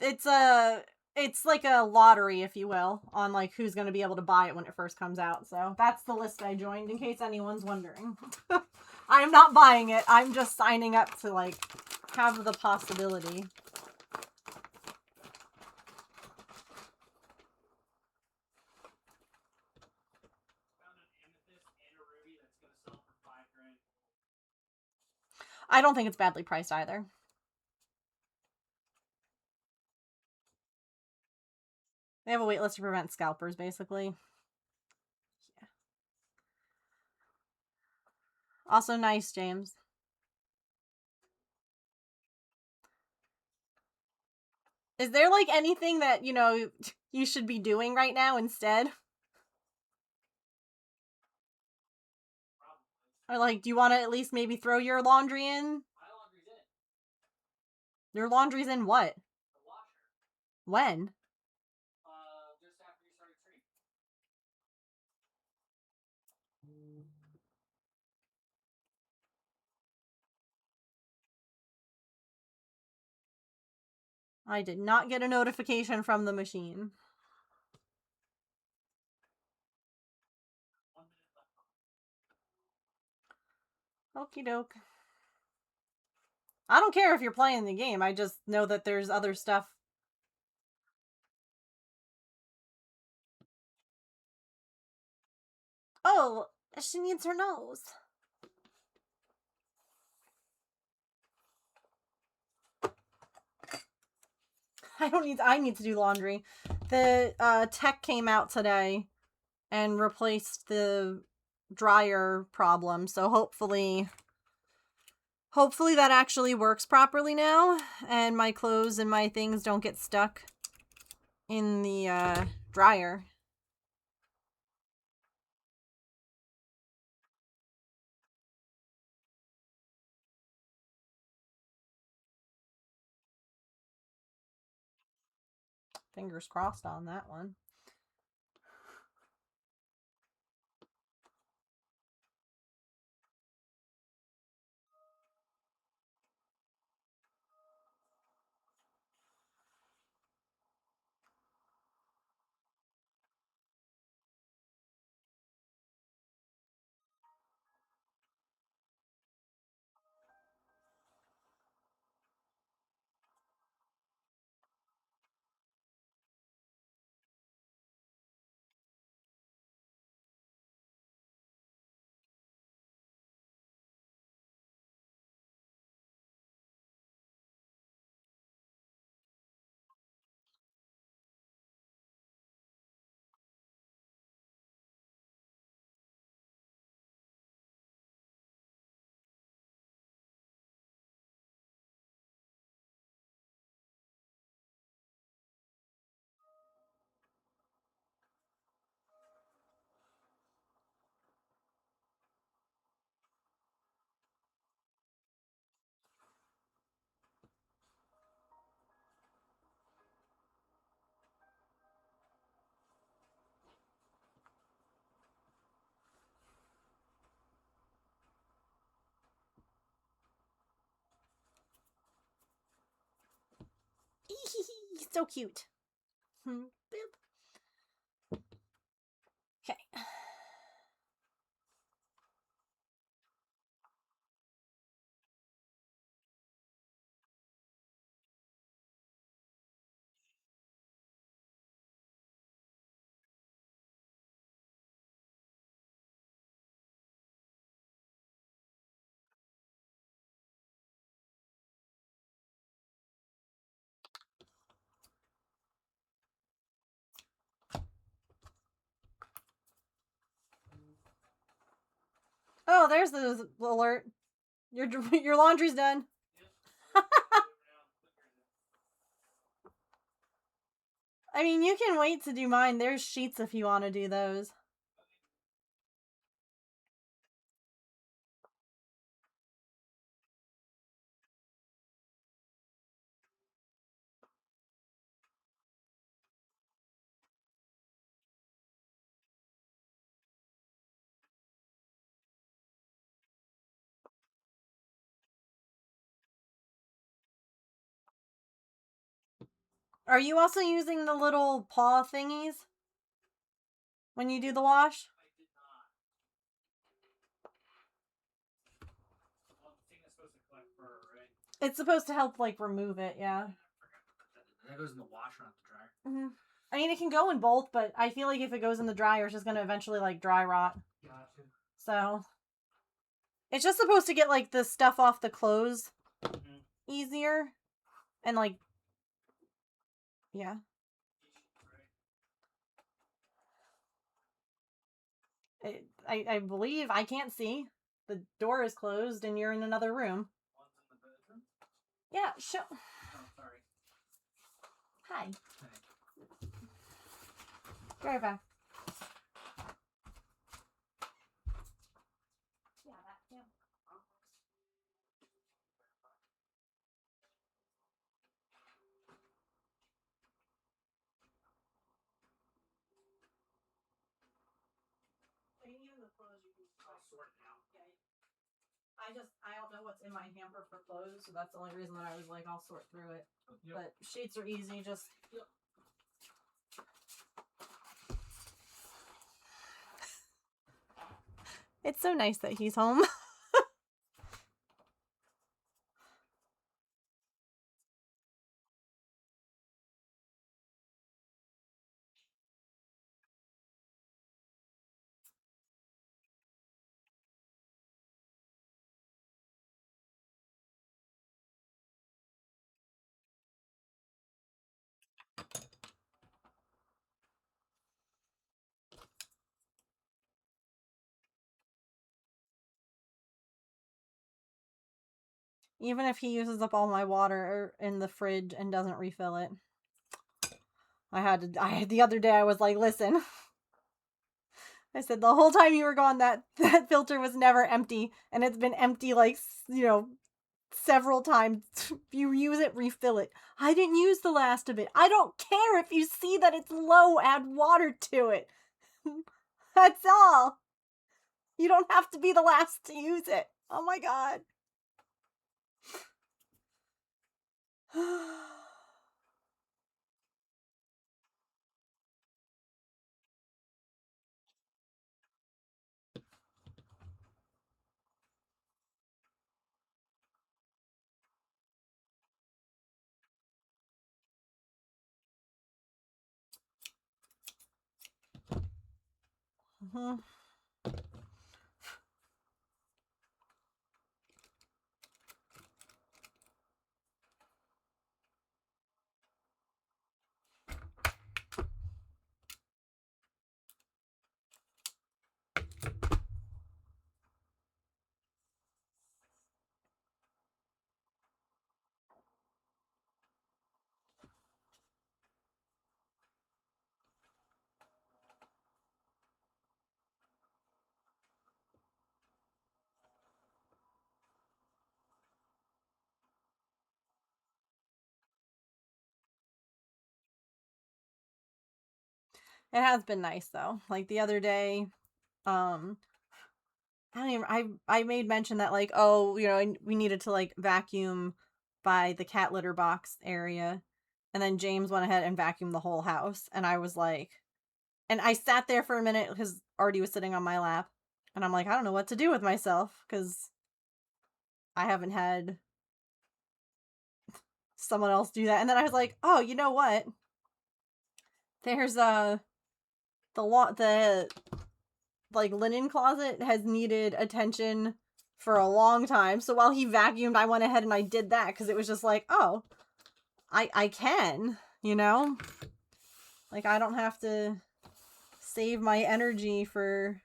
It's like a lottery, if you will, on like who's going to be able to buy it when it first comes out. So that's the list I joined, in case anyone's wondering. I am not buying it. I'm just signing up to like have the possibility. Found an amethyst and a ruby that's gonna sell for $5,000. I don't think it's badly priced either. They have a waitlist to prevent scalpers, basically. Yeah. Also nice, James. Is there like anything that, you know, you should be doing right now instead? Or like, do you want to at least maybe throw your laundry in? My laundry's in. Your laundry's in what? The washer. When? Just after you started tree. I did not get a notification from the machine. 1 minute left. Okie doke. I don't care if you're playing the game, I just know that there's other stuff. Oh, she needs her nose. I need to do laundry. The tech came out today and replaced the dryer problem, so hopefully that actually works properly now and my clothes and my things don't get stuck in the dryer. Fingers crossed on that one. so cute. Boop. Okay. Oh, there's the alert. Your laundry's done. I mean, you can wait to do mine. There's sheets if you want to do those. Are you also using the little paw thingies when you do the wash? I did not. Well, the thing that's supposed to collect fur, right? It's supposed to help, like, remove it, yeah. That goes in the washer, not the dryer. Mm-hmm. I mean, it can go in both, but I feel like if it goes in the dryer, it's just going to eventually, like, dry rot. Gotcha. So, it's just supposed to get, like, the stuff off the clothes easier. And, like, yeah. I believe, I can't see. The door is closed and you're in another room. One's in the bedroom? Yeah, sure. Oh, sorry. Hi. Hey. Go right back. Yeah, that, yeah. Even the clothes you can I'll sort it out. Yeah. I don't know what's in my hamper for clothes, so that's the only reason that I was like, I'll sort through it. Yep. But sheets are easy, just. Yep. It's so nice that he's home. Even if he uses up all my water in the fridge and doesn't refill it. The other day I was like, listen. I said, the whole time you were gone, that filter was never empty. And it's been empty, like, several times. If you use it, refill it. I didn't use the last of it. I don't care if you see that it's low, add water to it. That's all. You don't have to be the last to use it. Oh my god. Mm-hmm. It has been nice though. Like the other day, I don't even, I made mention that like, oh, we needed to like vacuum by the cat litter box area. And then James went ahead and vacuumed the whole house. And I was like, and I sat there for a minute because Artie was sitting on my lap. And I'm like, I don't know what to do with myself because I haven't had someone else do that. And then I was like, oh, you know what? There's the like linen closet has needed attention for a long time. So while he vacuumed, I went ahead and I did that because it was just like, oh, I can, you know? Like I don't have to save my energy for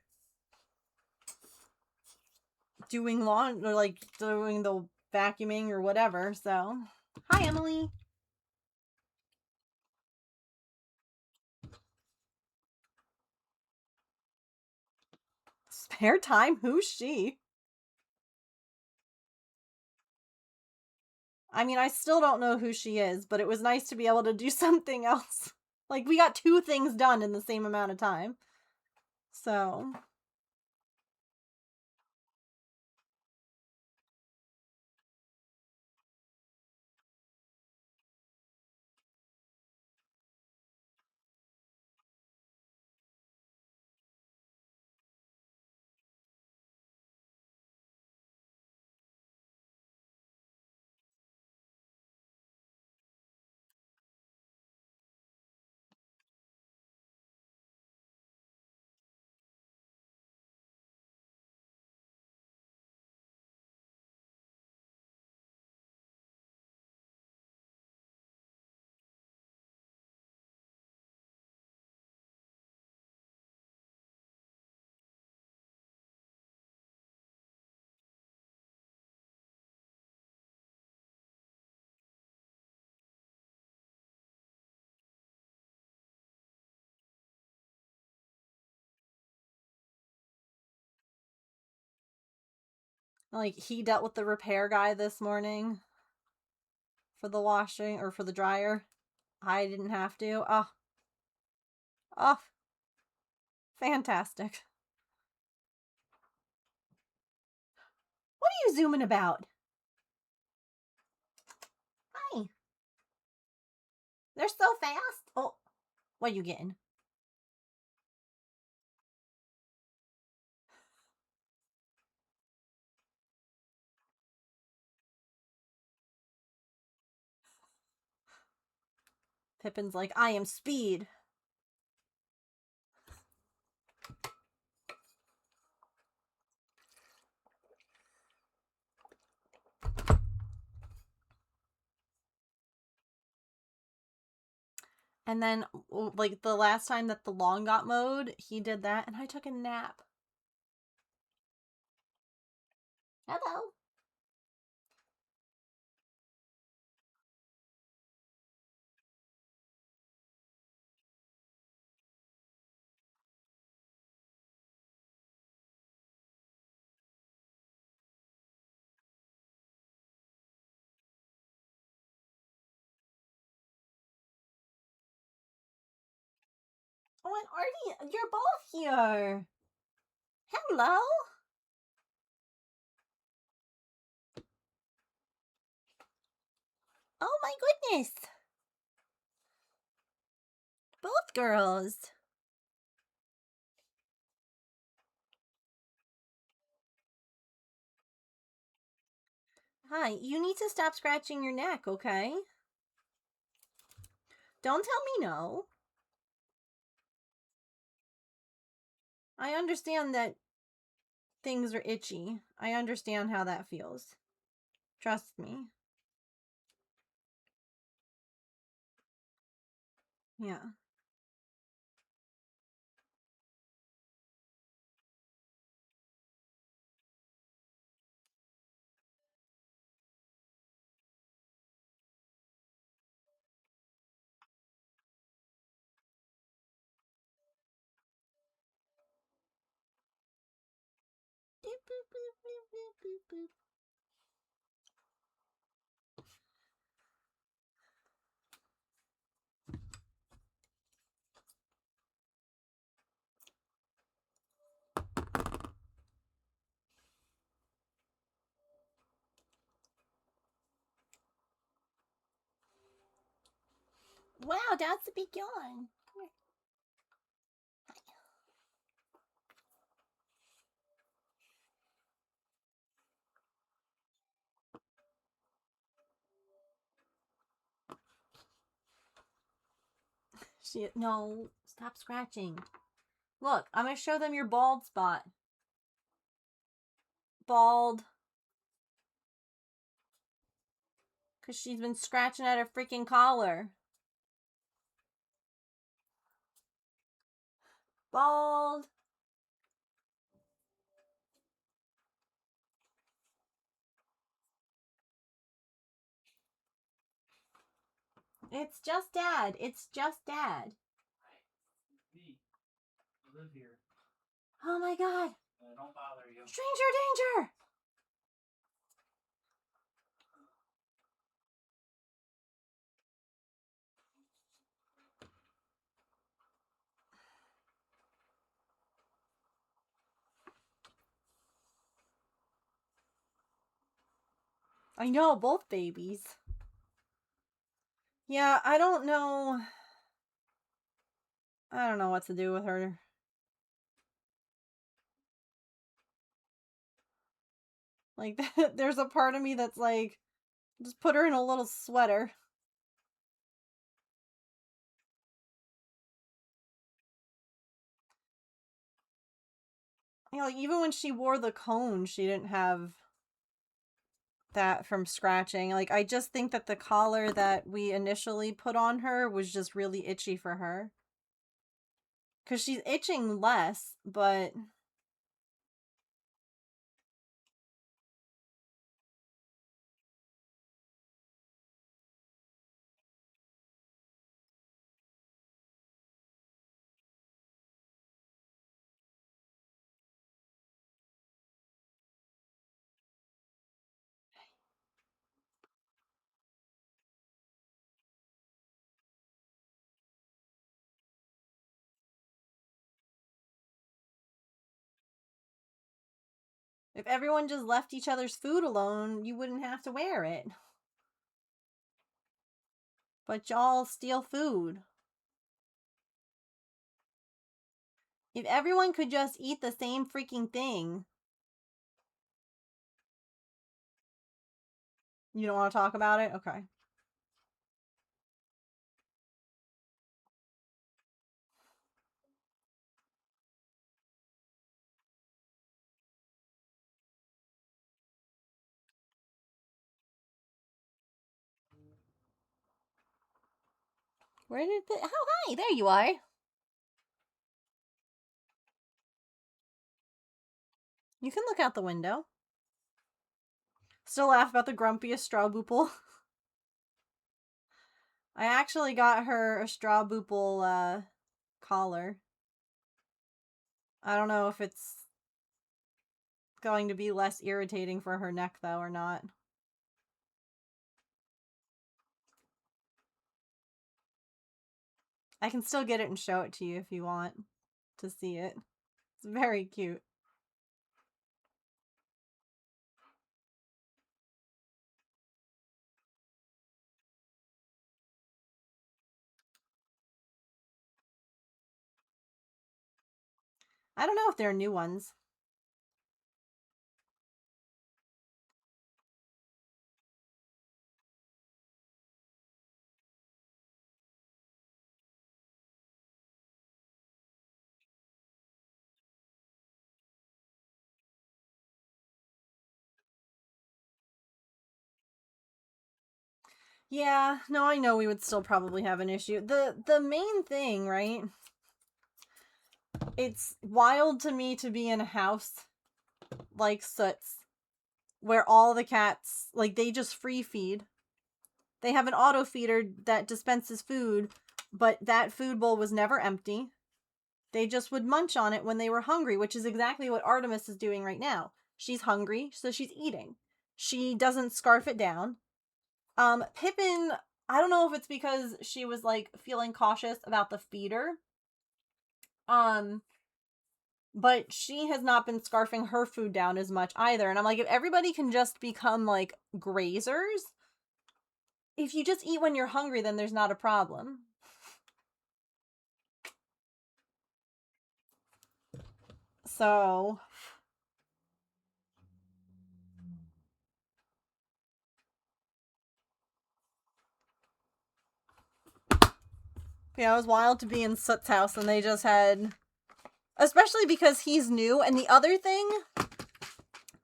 doing lawn or like doing the vacuuming or whatever. So, hi Emily. Spare time? Who's she? I mean, I still don't know who she is, but it was nice to be able to do something else. Like, we got 2 things done in the same amount of time. So, like, he dealt with the repair guy this morning for the washing or for the dryer. I didn't have to. Oh, fantastic. What are you zooming about? Hi. They're so fast. Oh, what are you getting? Pippin's like, I am speed. And then, like, the last time that the lawn got mowed, he did that, and I took a nap. Hello. Oh, and Artie, you're both here. Hello. Oh my goodness. Both girls. Hi, you need to stop scratching your neck, okay? Don't tell me no. I understand that things are itchy. I understand how that feels. Trust me. Yeah. Boop, boop, boop, boop, boop, boop, boop. Wow, that's a big yawn. No, stop scratching. Look, I'm going to show them your bald spot. Bald. Because she's been scratching at her freaking collar. Bald. It's just Dad. It's just Dad. Me. I live here. Oh my God. Don't bother you. Stranger danger. I know, both babies. Yeah, I don't know. I don't know what to do with her. Like, there's a part of me that's like, just put her in a little sweater. You know, like, even when she wore the cone, she didn't have that from scratching. Like, I just think that the collar that we initially put on her was just really itchy for her. Because she's itching less, but... If everyone just left each other's food alone, you wouldn't have to wear it. But y'all steal food. If everyone could just eat the same freaking thing. You don't want to talk about it? Okay. Where did the... Oh, hi! There you are! You can look out the window. Still laugh about the grumpiest straw boople. I actually got her a straw boople collar. I don't know if it's going to be less irritating for her neck, though, or not. I can still get it and show it to you if you want to see it. It's very cute. I don't know if there are new ones. Yeah, no, I know we would still probably have an issue. The main thing, right? It's wild to me to be in a house like Soot's, where all the cats, like, they just free feed. They have an auto feeder that dispenses food, but that food bowl was never empty. They just would munch on it when they were hungry, which is exactly what Artemis is doing right now. She's hungry, so she's eating. She doesn't scarf it down. Pippin, I don't know if it's because she was, like, feeling cautious about the feeder. But she has not been scarfing her food down as much either. And I'm like, if everybody can just become, like, grazers, if you just eat when you're hungry, then there's not a problem. So yeah, it was wild to be in Soot's house and they just had, especially because he's new. And the other thing,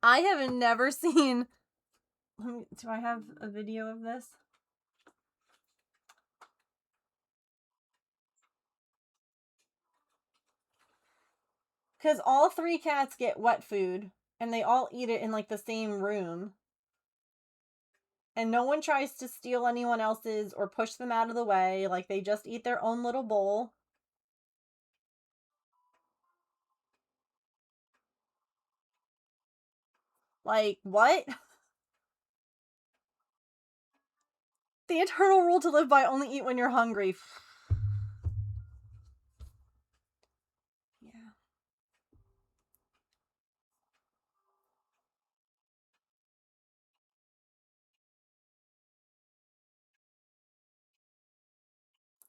I have never seen, do I have a video of this? Because all three cats get wet food and they all eat it in like the same room. And no one tries to steal anyone else's or push them out of the way. Like, they just eat their own little bowl. Like, what? The eternal rule to live by: only eat when you're hungry. Yeah.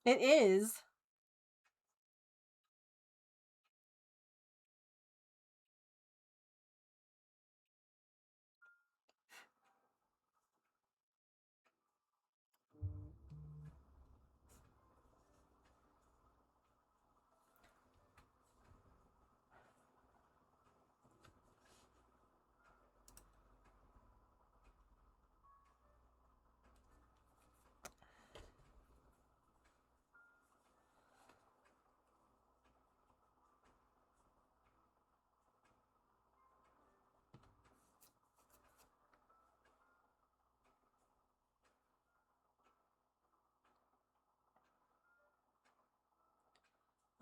It is.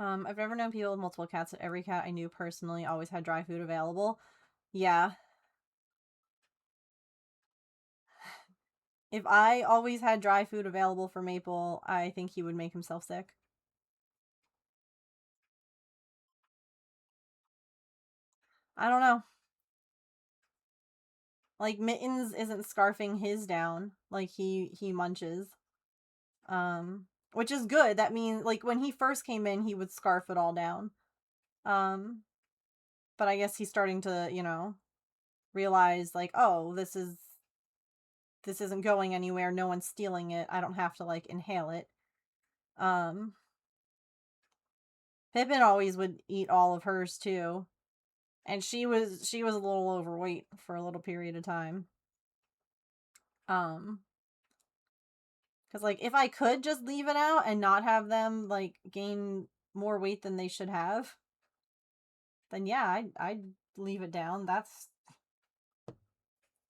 I've never known people with multiple cats. Every cat I knew personally always had dry food available. Yeah. If I always had dry food available for Maple, I think he would make himself sick. I don't know. Like, Mittens isn't scarfing his down. Like, he munches. Which is good. That means, like, when he first came in, he would scarf it all down. But I guess he's starting to, you know, realize, like, oh, this isn't going anywhere. No one's stealing it. I don't have to, like, inhale it. Pippin always would eat all of hers too. And she was a little overweight for a little period of time. Because, like, if I could just leave it out and not have them, like, gain more weight than they should have, then yeah, I'd leave it down. That's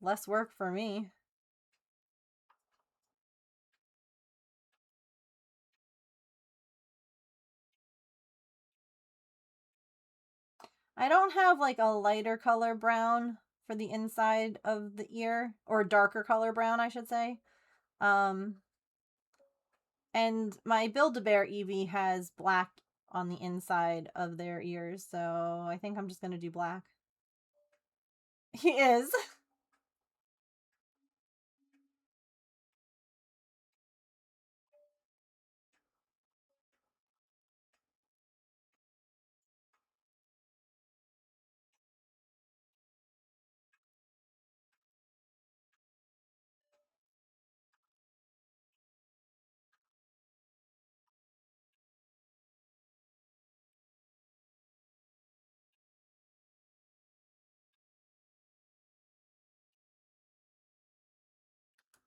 less work for me. I don't have, like, a lighter color brown for the inside of the ear, or a darker color brown, I should say. And my Build-A-Bear Eevee has black on the inside of their ears, so I think I'm just gonna do black. He is.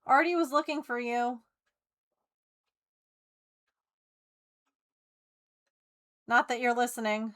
Artie was looking for you. Not that you're listening.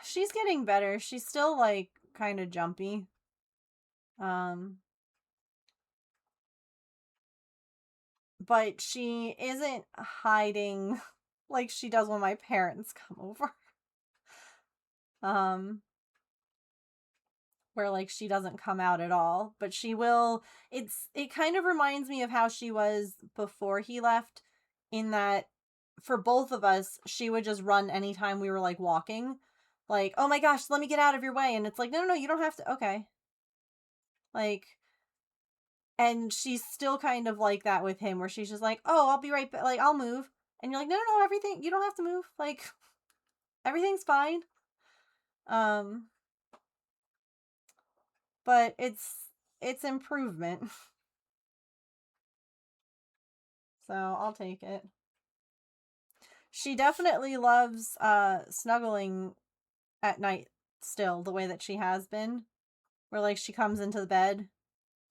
She's getting better. She's still, like, kind of jumpy. But she isn't hiding like she does when my parents come over. Where like she doesn't come out at all, but she will. It kind of reminds me of how she was before he left, in that for both of us, she would just run anytime we were like walking. Like, oh my gosh, let me get out of your way. And it's like, no, no, no, you don't have to. Okay. Like, and she's still kind of like that with him, where she's just like, oh, I'll be right back. Like, I'll move. And you're like, no, no, no, everything, you don't have to move. Like, everything's fine. But it's improvement. So I'll take it. She definitely loves snuggling at night still, the way that she has been. Where like she comes into the bed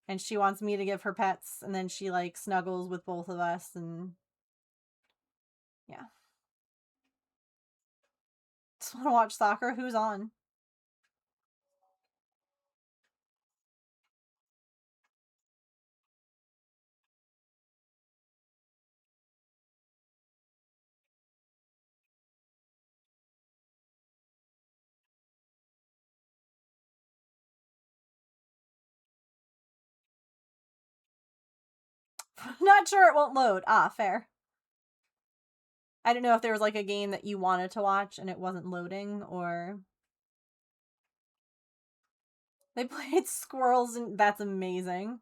and she wants me to give her pets, and then she like snuggles with both of us, and yeah. Just want to watch soccer. Who's on? Not sure, it won't load. Ah, fair. I didn't know if there was like a game that you wanted to watch and it wasn't loading, or they played squirrels, and that's amazing.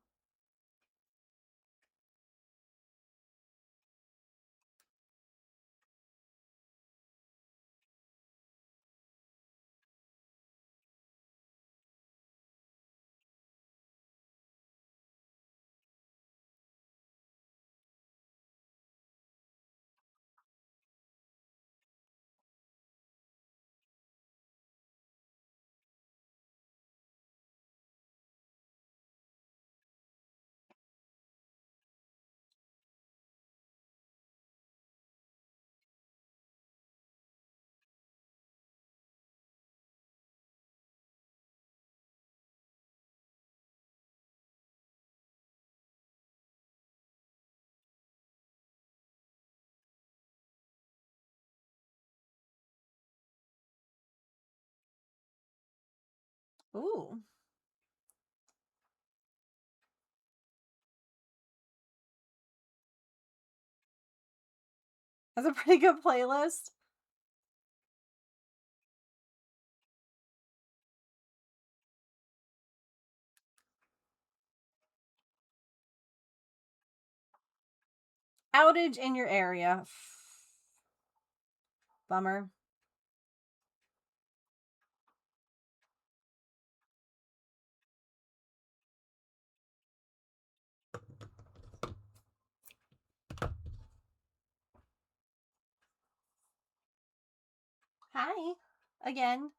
Ooh. That's a pretty good playlist. Outage in your area. Bummer. Hi. Again.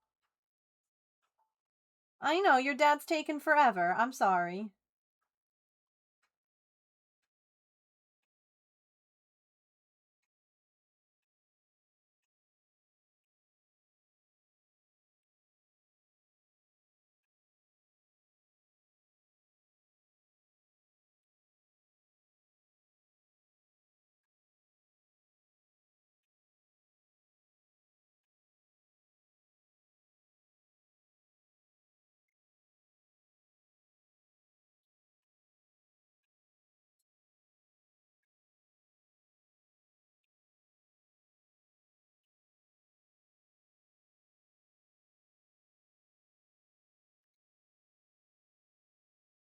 I know, your dad's taken forever. I'm sorry.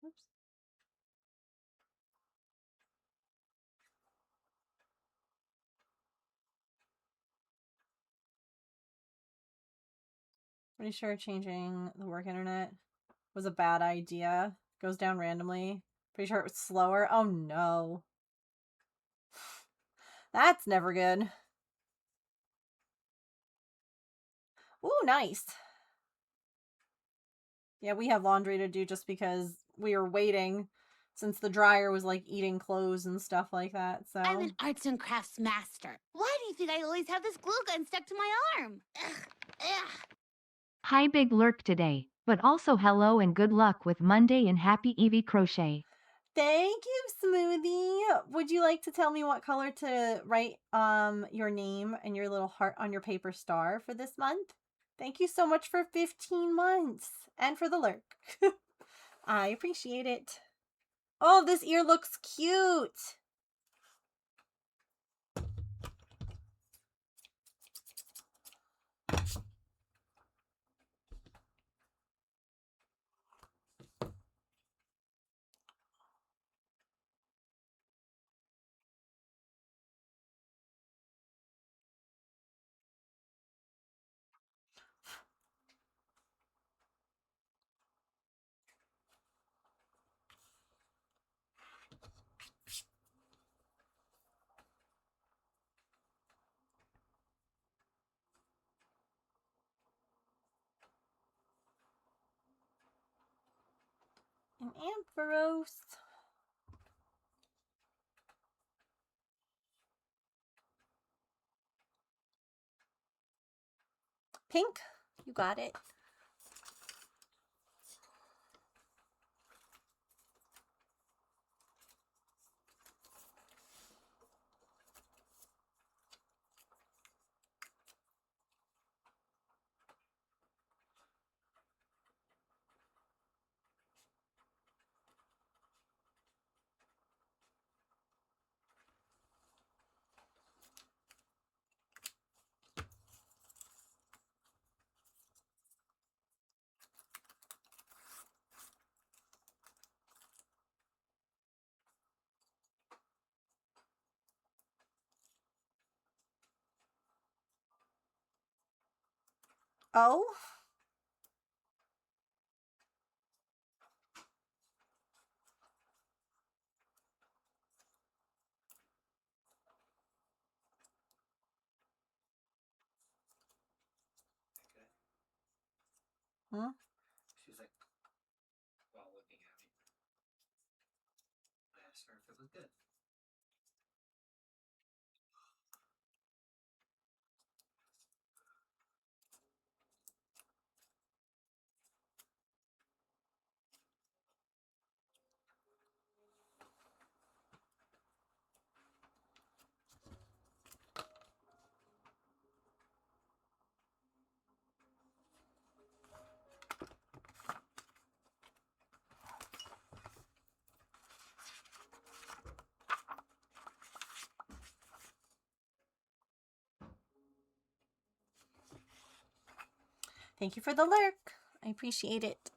Oops. Pretty sure changing the work internet was a bad idea. Goes down randomly. Pretty sure it was slower. Oh no. That's never good. Ooh, nice. Yeah, we have laundry to do just because we were waiting, since the dryer was like eating clothes and stuff like that. So I'm an arts and crafts master. Why do you think I always have this glue gun stuck to my arm? Ugh, ugh. Hi Big Lurk today, but also hello and good luck with Monday and happy Eevee crochet. thank you, Smoothie. Would you like to tell me what color to write your name and your little heart on your paper star for this month? Thank you so much for 15 months and for the lurk. I appreciate it. Oh, this ear looks cute. An Ampharos. Pink, you got it. Oh, huh? She's like, while looking at me. I asked her if it was good. Thank you for the lurk. I appreciate it.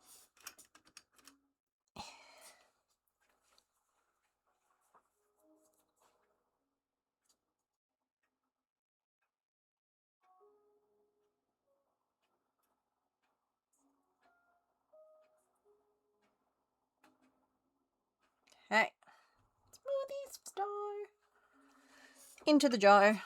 Hey, smoothie star. Into the jar.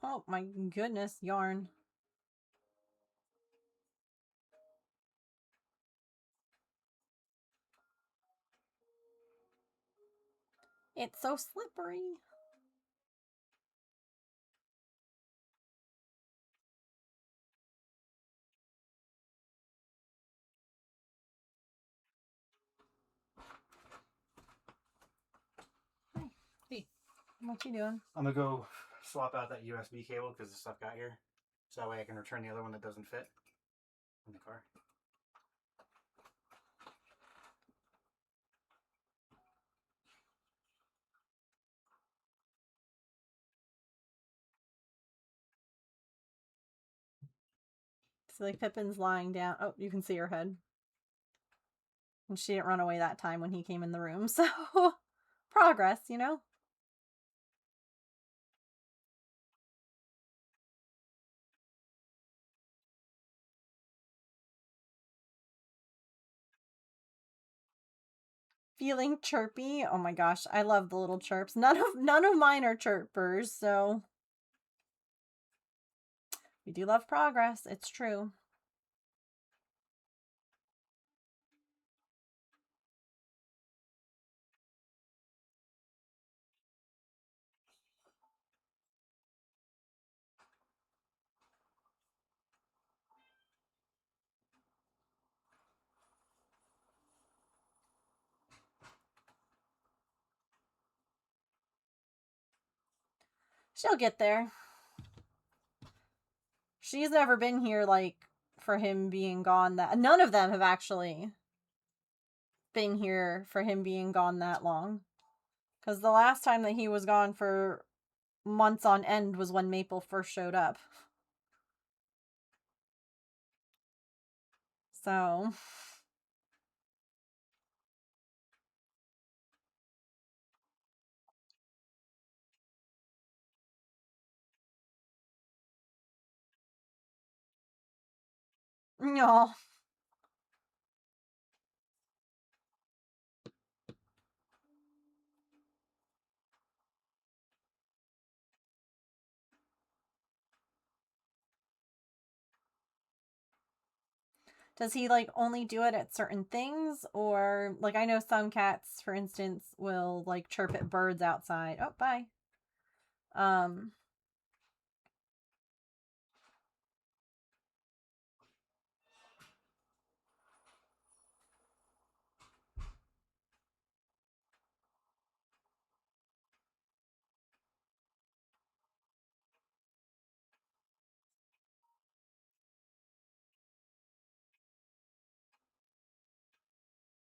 Oh my goodness, yarn. It's so slippery. Hi. Hey. What you doing? I'm gonna go swap out that USB cable because the stuff got here. So that way I can return the other one that doesn't fit in the car. So like Pippin's lying down. Oh, you can see her head. And she didn't run away that time when he came in the room. So progress, you know? Feeling chirpy. Oh my gosh, I love the little chirps. None of mine are chirpers, so we do love progress. It's true. She'll get there. She's never been here, like, for him being gone that... None of them have actually been here for him being gone that long. Because the last time that he was gone for months on end was when Maple first showed up. So... No. Does he, like, only do it at certain things? Or, like, I know some cats, for instance, will, like, chirp at birds outside. Oh, bye.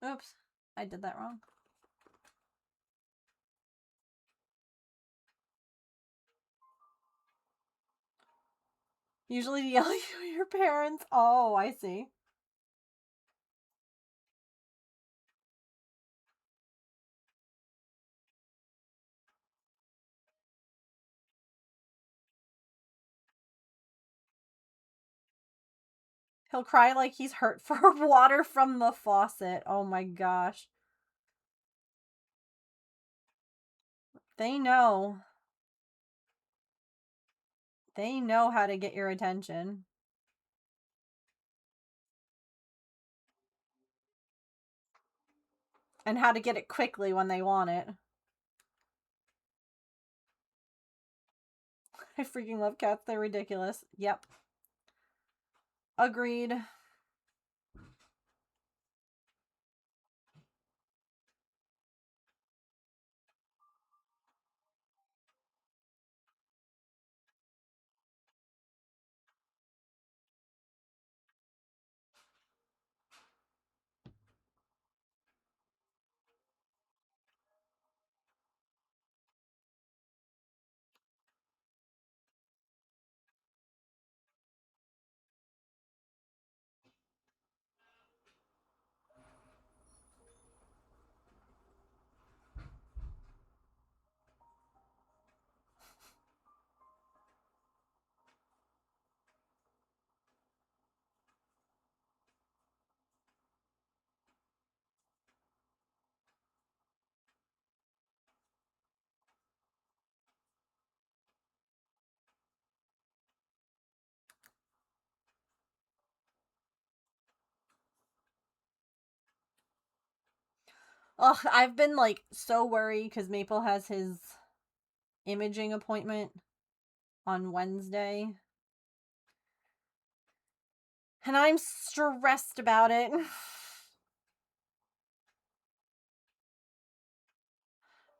Oops. I did that wrong. Usually yelling at your parents. Oh, I see. He'll cry like he's hurt for water from the faucet. Oh my gosh. They know. They know how to get your attention. And how to get it quickly when they want it. I freaking love cats. They're ridiculous. Yep. Agreed. Ugh, I've been, like, so worried because Maple has his imaging appointment on Wednesday. And I'm stressed about it.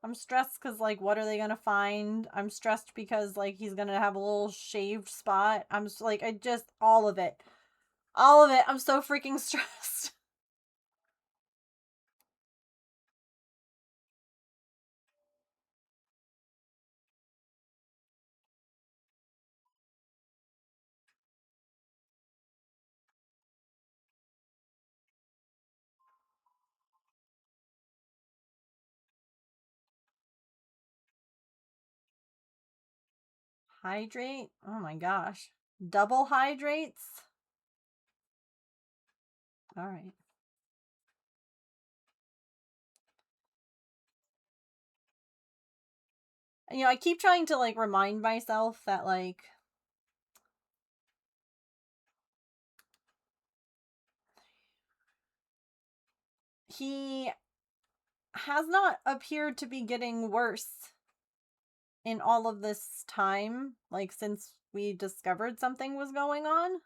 I'm stressed because, like, what are they gonna find? I'm stressed because, like, he's gonna have a little shaved spot. I'm just, like, all of it. All of it. I'm so freaking stressed. Hydrate? Oh my gosh. Double hydrates? Alright. you know, I keep trying to like remind myself that like he has not appeared to be getting worse in all of this time, like since we discovered something was going on.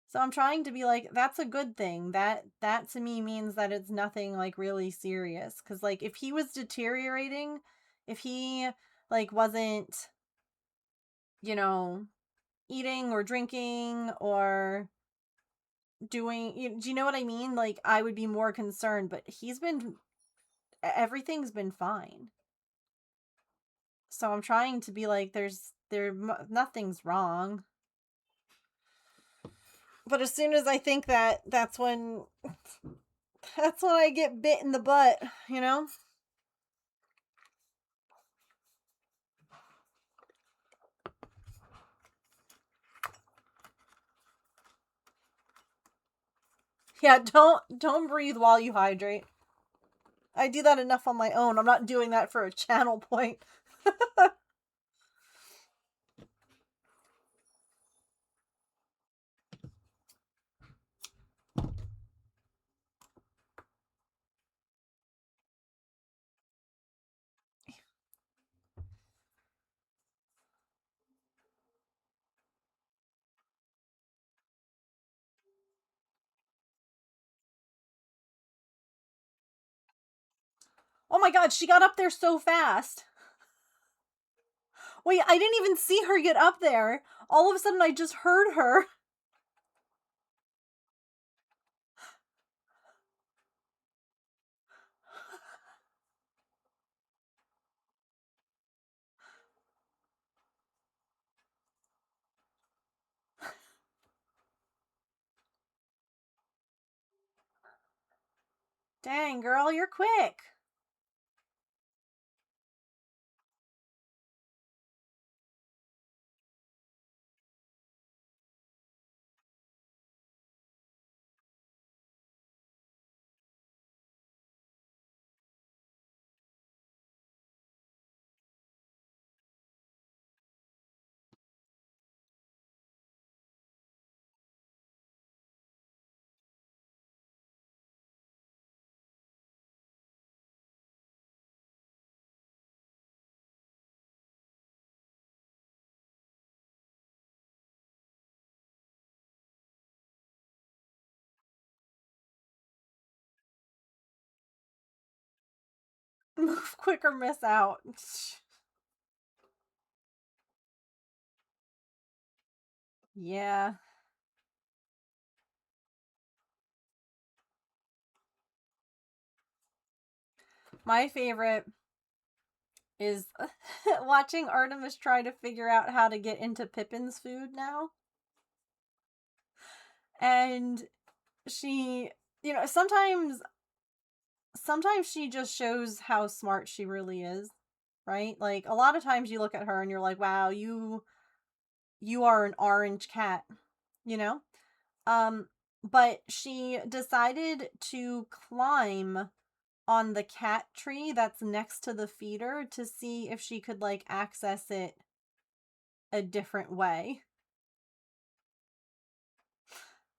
So I'm trying to be like, that's a good thing. That to me means that it's nothing like really serious. Cause like if he was deteriorating, if he like wasn't, you know, eating or drinking or doing, do you know what I mean? Like I would be more concerned, but everything's been fine. So I'm trying to be like, nothing's wrong. But as soon as I think that, that's when I get bit in the butt, you know? Yeah, don't breathe while you hydrate. I do that enough on my own. I'm not doing that for a channel point. Oh my god, she got up there so fast. Wait, I didn't even see her get up there. All of a sudden I just heard her. Dang, girl, you're quick. Move quick or miss out. Yeah. My favorite is watching Artemis try to figure out how to get into Pippin's food now. And she, you know, sometimes she just shows how smart she really is, right? Like a lot of times you look at her and you're like, "Wow, you are an orange cat," you know? Um but she decided to climb on the cat tree that's next to the feeder to see if she could like access it a different way.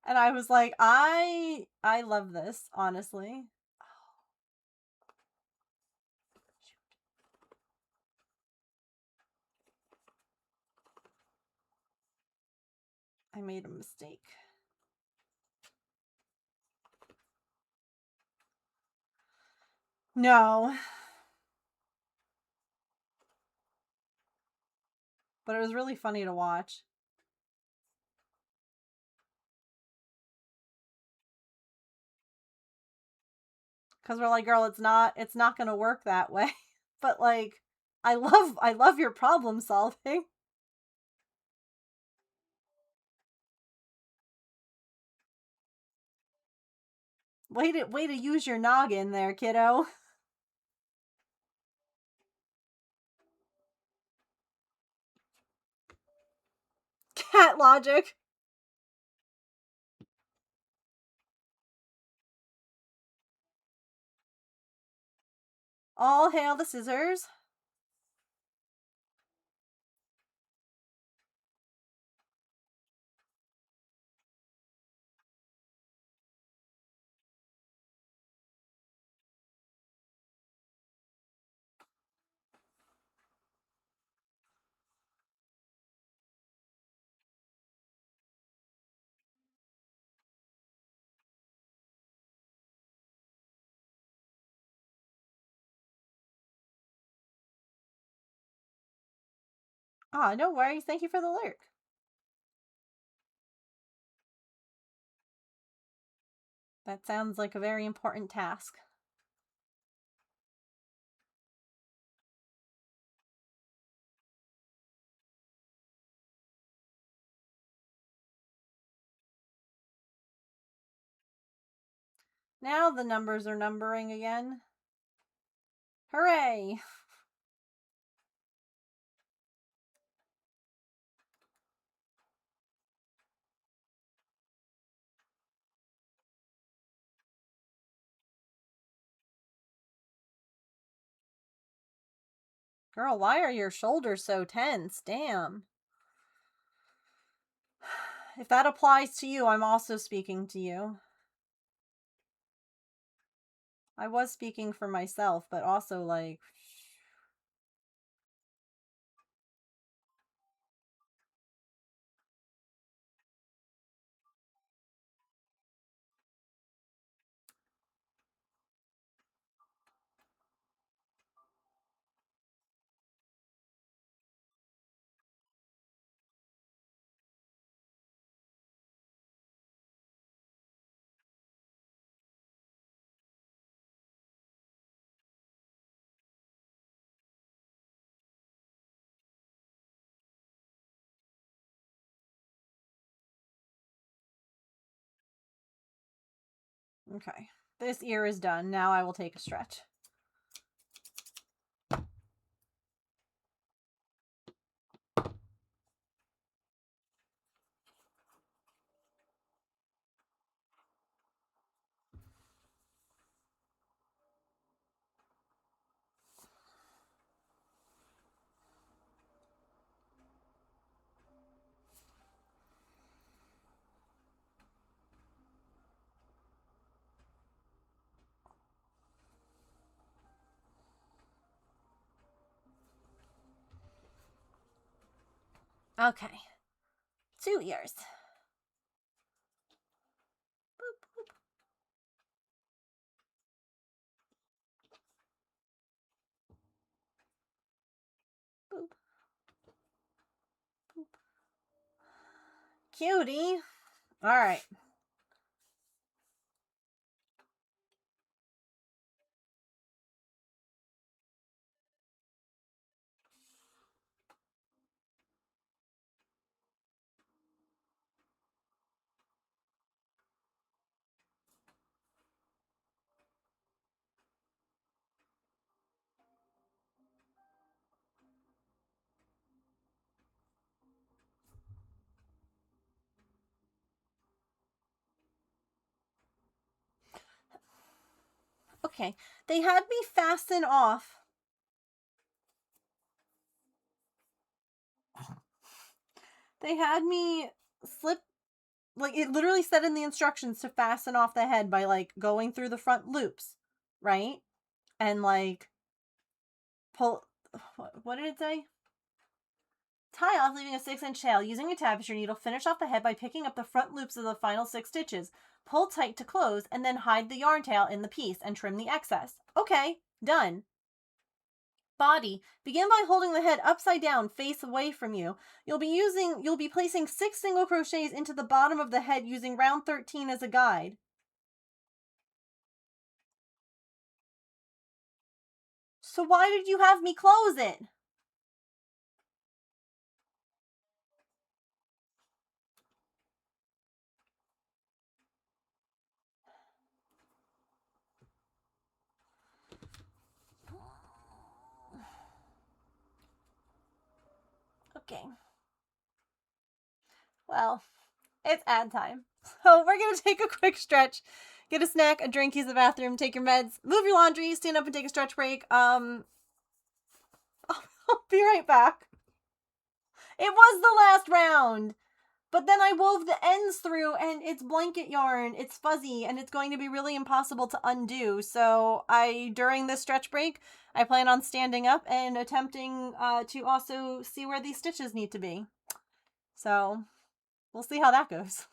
And I was like, I love this, honestly. I made a mistake. No. But it was really funny to watch. Cuz we're like, girl, it's not going to work that way. But like I love your problem solving. Way to use your noggin there, kiddo. Cat logic. All hail the scissors. Ah, no worries. Thank you for the lurk. That sounds like a very important task. Now the numbers are numbering again. Hooray! Girl, why are your shoulders so tense? Damn. If that applies to you, I'm also speaking to you. I was speaking for myself, but also, like... Okay. This ear is done. Now I will take a stretch. Okay. 2 ears. Boop, boop. Boop. Boop. Cutie. Alright. Okay. They had me fasten off. They had me slip, like, it literally said in the instructions to fasten off the head by, like, going through the front loops, right? And, like, pull, what did it say? Tie off, leaving a 6-inch tail. Using a tapestry needle, finish off the head by picking up the front loops of the final 6 stitches. Pull tight to close, and then hide the yarn tail in the piece and trim the excess. Okay, done. Body. Begin by holding the head upside down, face away from you. You'll be placing 6 single crochets into the bottom of the head using round 13 as a guide. So why did you have me close it? Okay. Well, it's ad time. So we're going to take a quick stretch, get a snack, a drink, use the bathroom, take your meds, move your laundry, stand up and take a stretch break. I'll be right back. It was the last round. But then I wove the ends through and it's blanket yarn, it's fuzzy, and it's going to be really impossible to undo. So during this stretch break, I plan on standing up and attempting to also see where these stitches need to be. So we'll see how that goes.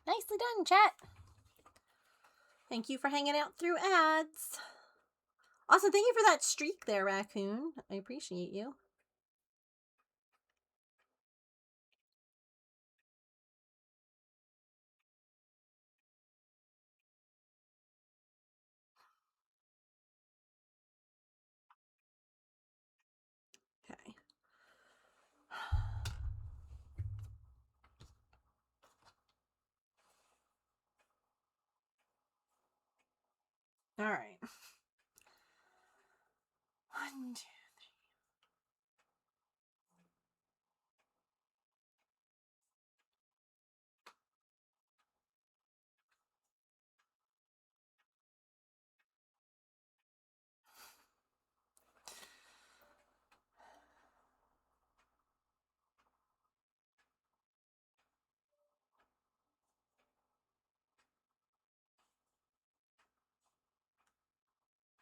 Nicely done, chat. Thank you for hanging out through ads. Also, thank you for that streak there, Raccoon. I appreciate you. Okay. All right. 1, 2.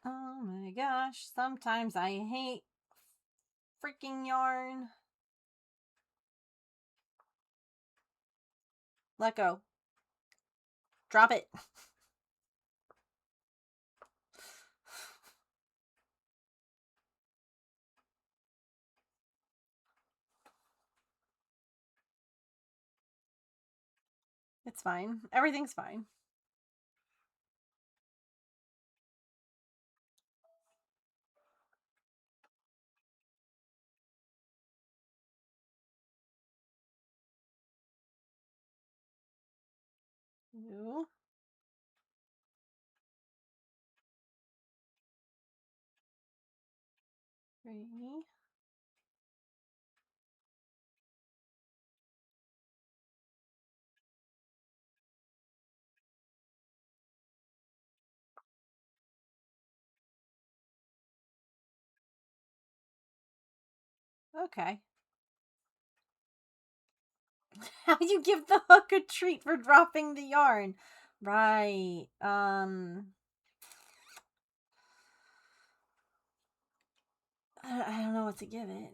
Oh my gosh, sometimes I hate freaking yarn. Let go. Drop it. It's fine. Everything's fine. Two, 3. Okay. How do you give the hook a treat for dropping the yarn? Right. I don't know what to give it.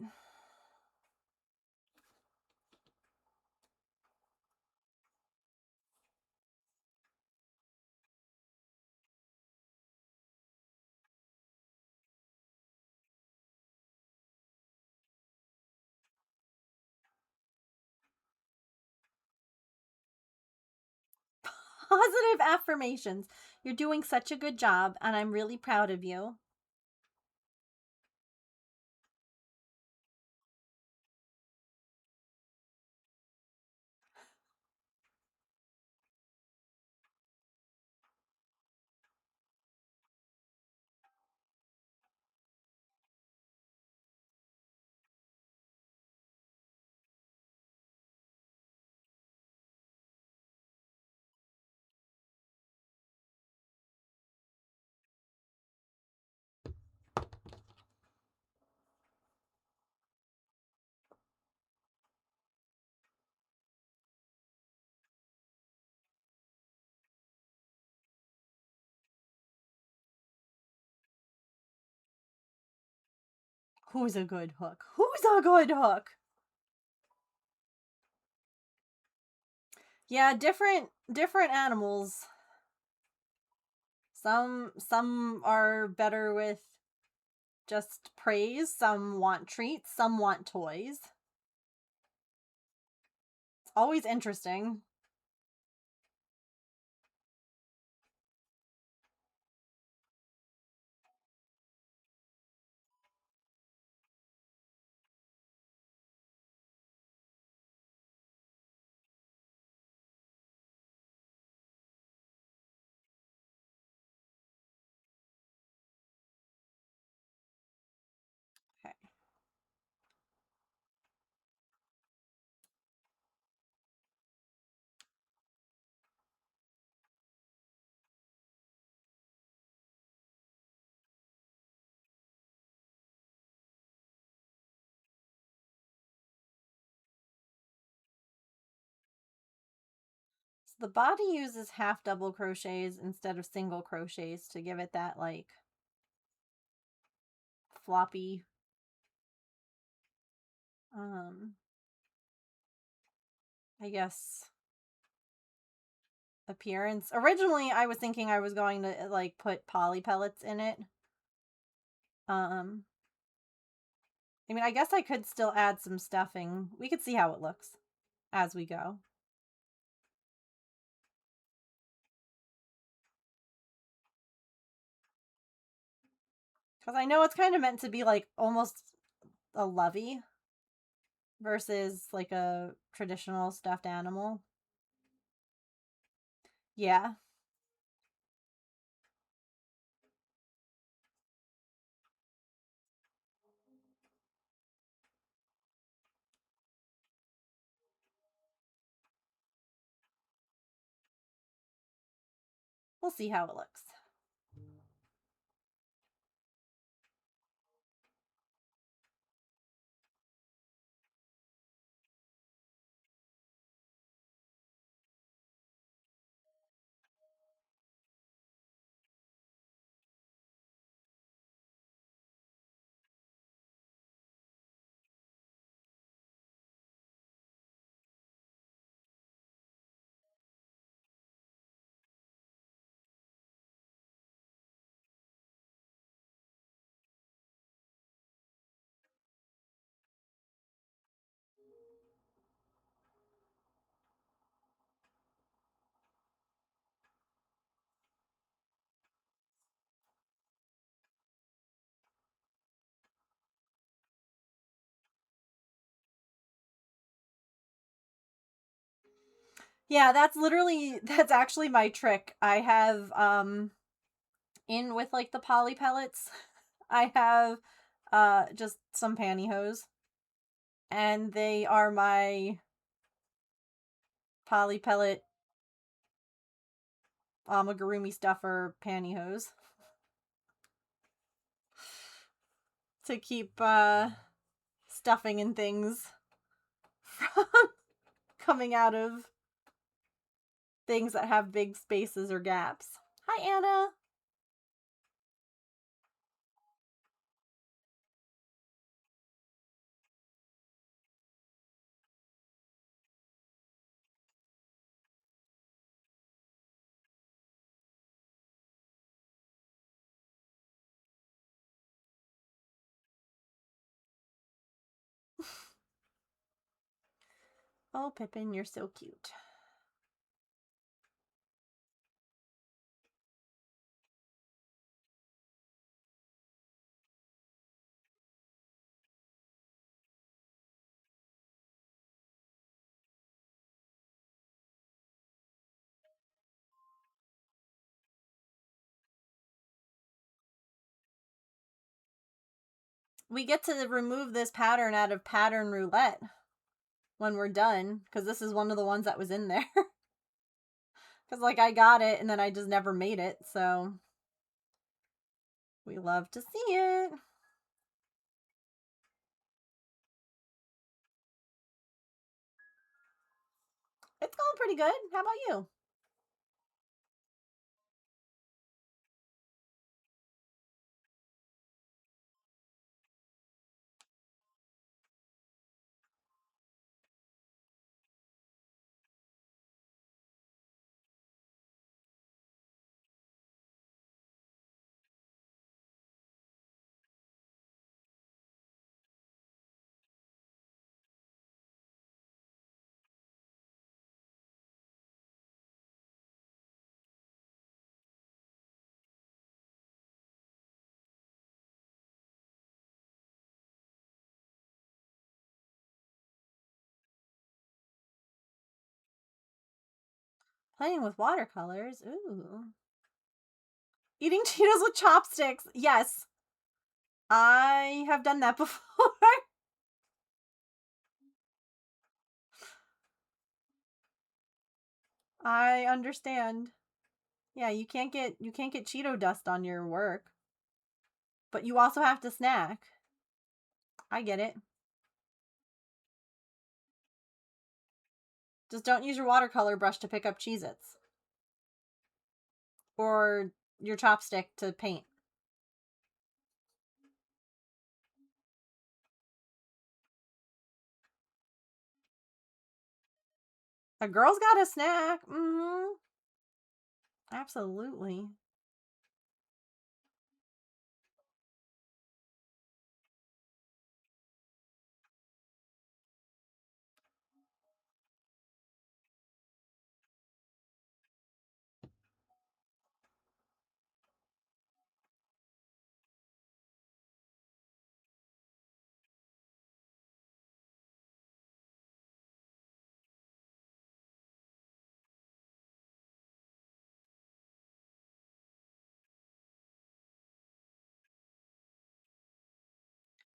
Positive affirmations. You're doing such a good job, and I'm really proud of you. Who's a good hook? Who's a good hook? Yeah, different animals. Some are better with just praise, some want treats, some want toys. It's always interesting. Okay. So the body uses half double crochets instead of single crochets to give it that like floppy I guess appearance. Originally, I was thinking I was going to like put poly pellets in it. I mean, I guess I could still add some stuffing. We could see how it looks as we go. Because I know it's kind of meant to be like almost a lovey versus like a traditional stuffed animal. Yeah. We'll see how it looks. Yeah, that's actually my trick. I have in with like the poly pellets, I have just some pantyhose. And they are my poly pellet amigurumi stuffer pantyhose to keep stuffing and things from coming out of things that have big spaces or gaps. Hi, Anna. Oh, Pippin, you're so cute. We get to remove this pattern out of pattern roulette when we're done, because this is one of the ones that was in there. Because, like, I got it, and then I just never made it, so we love to see it. It's going pretty good. How about you? Playing with watercolors. Ooh. Eating Cheetos with chopsticks. Yes. I have done that before. I understand. Yeah, you can't get Cheeto dust on your work. But you also have to snack. I get it. Just don't use your watercolor brush to pick up Cheez-Its. Or your chopstick to paint. A girl's got a snack. Mm-hmm. Absolutely.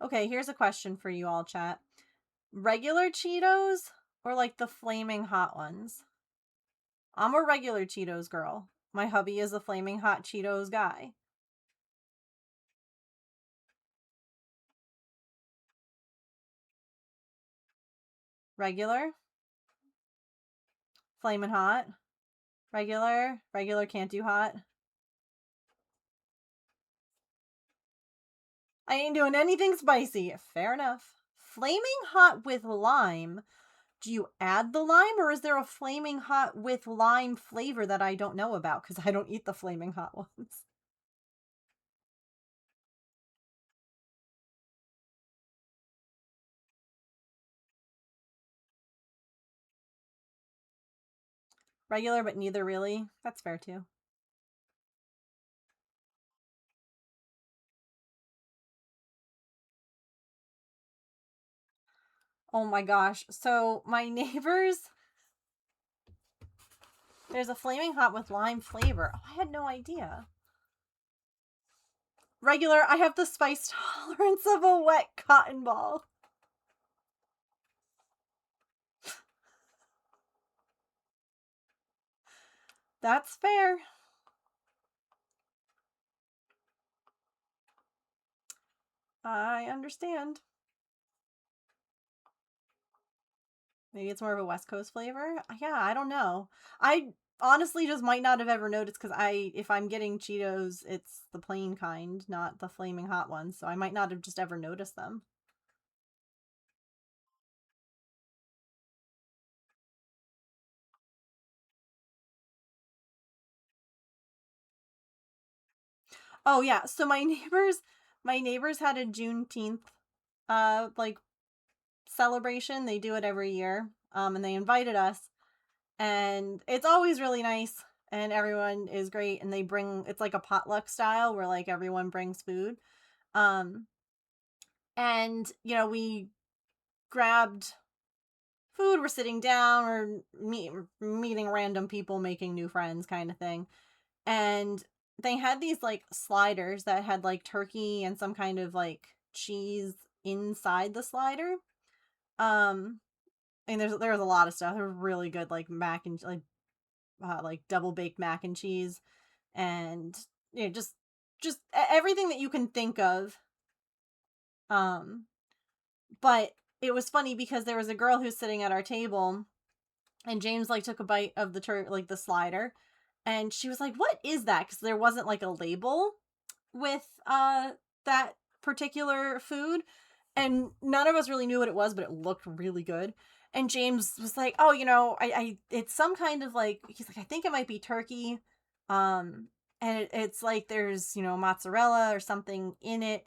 Okay, here's a question for you all, chat. Regular Cheetos or like the flaming hot ones? I'm a regular Cheetos girl. My hubby is a flaming hot Cheetos guy. Regular? Flaming hot? Regular? Regular can't do hot? I ain't doing anything spicy. Fair enough. Flaming hot with lime. Do you add the lime, or is there a flaming hot with lime flavor that I don't know about? Because I don't eat the flaming hot ones. Regular, but neither really. That's fair too. Oh my gosh. So my neighbors, there's a flaming hot with lime flavor. Oh, I had no idea. Regular, I have the spice tolerance of a wet cotton ball. That's fair. I understand. Maybe it's more of a West Coast flavor. Yeah, I don't know. I honestly just might not have ever noticed because if I'm getting Cheetos, it's the plain kind, not the flaming hot ones. So I might not have just ever noticed them. Oh yeah, so my neighbors had a Juneteenth like celebration. They do it every year. And they invited us, and it's always really nice, and everyone is great, and they bring, it's like a potluck style where like everyone brings food. Um and we grabbed food, we're sitting down, we're meeting random people, making new friends kind of thing. And they had these like sliders that had like turkey and some kind of like cheese inside the slider. And there was a lot of stuff. They were really good, like mac and like double baked mac and cheese, and just everything that you can think of. But it was funny because there was a girl who's sitting at our table, and James like took a bite of the slider, and she was like, "What is that?" Because there wasn't like a label with that particular food, and none of us really knew what it was, but it looked really good. And James was like, "Oh, I it's some kind of like," he's like, "I think it might be turkey, and it's like there's mozzarella or something in it."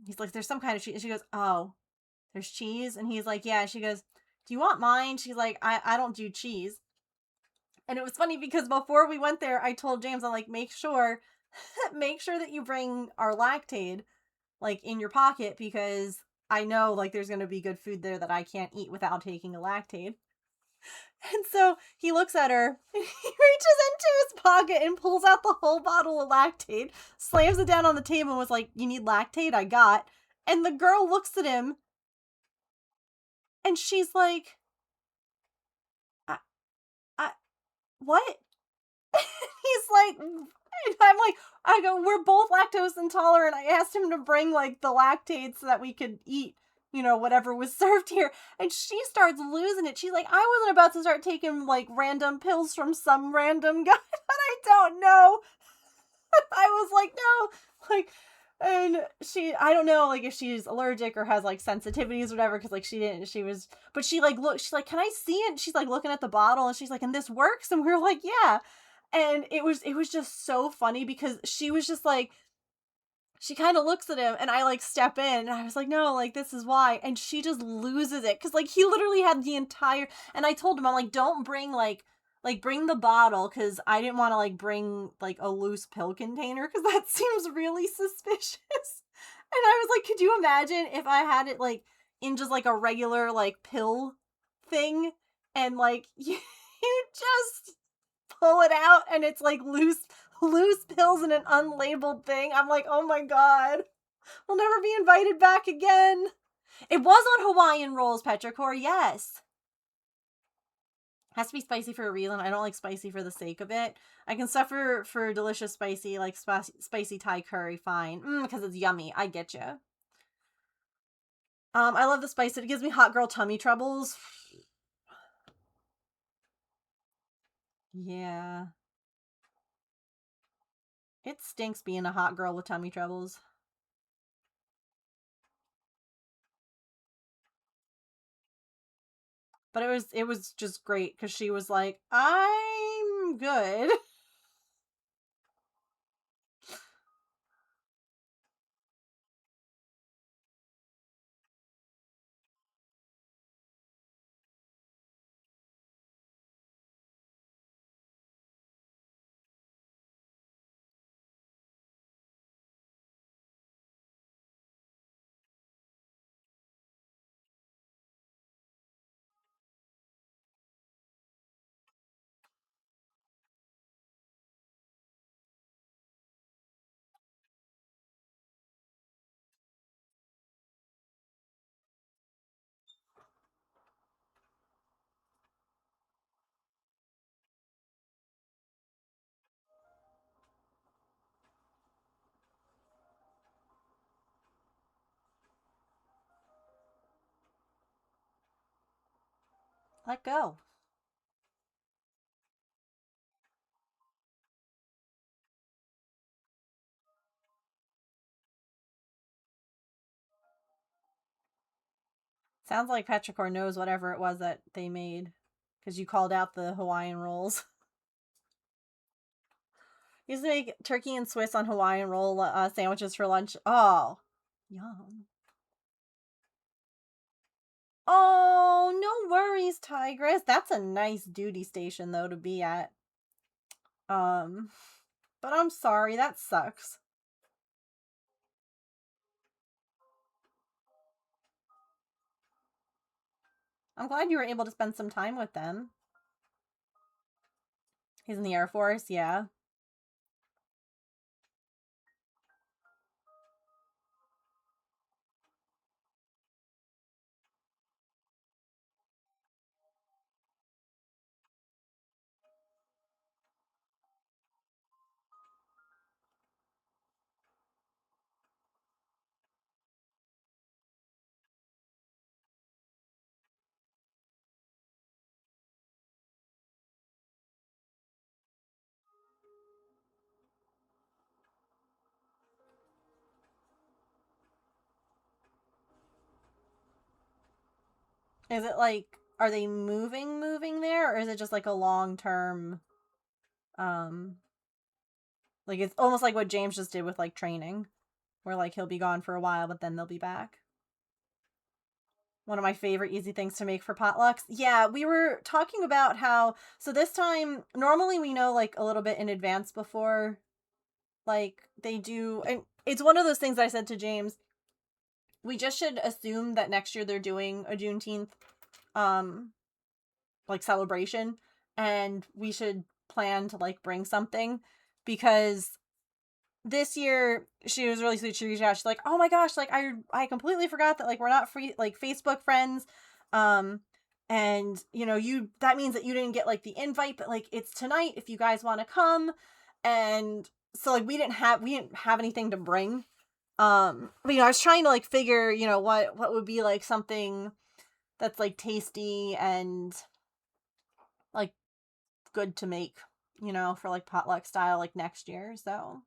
He's like, "There's some kind of cheese." She goes, "Oh, there's cheese," and he's like, "Yeah." She goes, "Do you want mine?" She's like, I don't do cheese." And it was funny because before we went there, I told James, I'm like, make sure that you bring our Lactaid like in your pocket, because I know like there's going to be good food there that I can't eat without taking a Lactaid. And so he looks at her, and he reaches into his pocket and pulls out the whole bottle of Lactaid, slams it down on the table, and was like, "You need Lactaid? I got." And the girl looks at him, and she's like, I what?" He's like, I'm like, I go, "We're both lactose intolerant." I asked him to bring like the Lactaid so that we could eat, whatever was served here. And she starts losing it. She's like, "I wasn't about to start taking like random pills from some random guy that I don't know." I was like, "No," like, and I don't know, like, if she's allergic or has like sensitivities or whatever, because like but she like she's like, "Can I see it?" And she's like looking at the bottle, and she's like, "And this works?" And we were like, "Yeah." And it was just so funny because she was just like, she kind of looks at him and I like step in and I was like, no, like this is why. And she just loses it. Cause like he literally had the entire, and I told him, I'm like, don't bring like bring the bottle. Cause I didn't want to like bring like a loose pill container. Cause that seems really suspicious. And I was like, could you imagine if I had it like in just like a regular like pill thing and like you just pull it out and it's like loose pills in an unlabeled thing. I'm like, oh my god, we'll never be invited back again. It was on Hawaiian rolls, Petrichor, yes. Has to be spicy for a reason. I don't like spicy for the sake of it. I can suffer for delicious spicy, like spicy Thai curry, fine. Because it's yummy. I get you. I love the spice. It gives me hot girl tummy troubles. Yeah. It stinks being a hot girl with tummy troubles. But it was just great because she was like, I'm good. Let go. Sounds like Petrichor knows whatever it was that they made. Because you called out the Hawaiian rolls. Used to make turkey and Swiss on Hawaiian roll sandwiches for lunch. Oh, yum. Oh, no worries, Tigress. That's a nice duty station, though, to be at. But I'm sorry, that sucks. I'm glad you were able to spend some time with them. He's in the Air Force, yeah. Is it like, are they moving there, or is it just like a long-term, like it's almost like what James just did with like training, where like he'll be gone for a while, but then they'll be back? One of my favorite easy things to make for potlucks. Yeah, we were talking about how, so this time, normally we know like a little bit in advance before like they do, and it's one of those things I said to James, we just should assume that next year they're doing a Juneteenth like celebration, and we should plan to like bring something, because this year she was really sweet. She reached out, she's like, oh my gosh, like I completely forgot that like we're not free like Facebook friends, and you know, that means that you didn't get like the invite, but like it's tonight if you guys want to come. And so like we didn't have anything to bring. But you know, I was trying to like figure, you know, what would be like something that's like tasty and like good to make, you know, for like potluck style like next year. So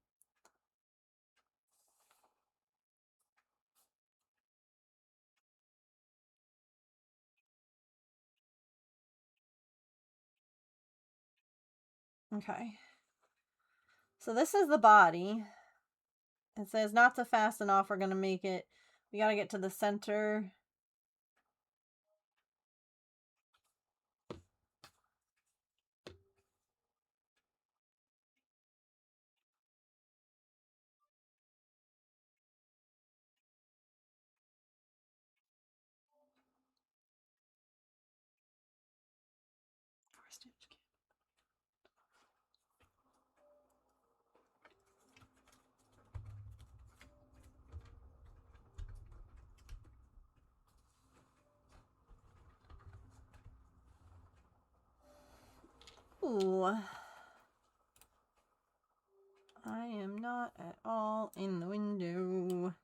okay. So this is the body. It says not to fasten off. We're going to make it. We got to get to the center. Ooh. I am not at all in the window.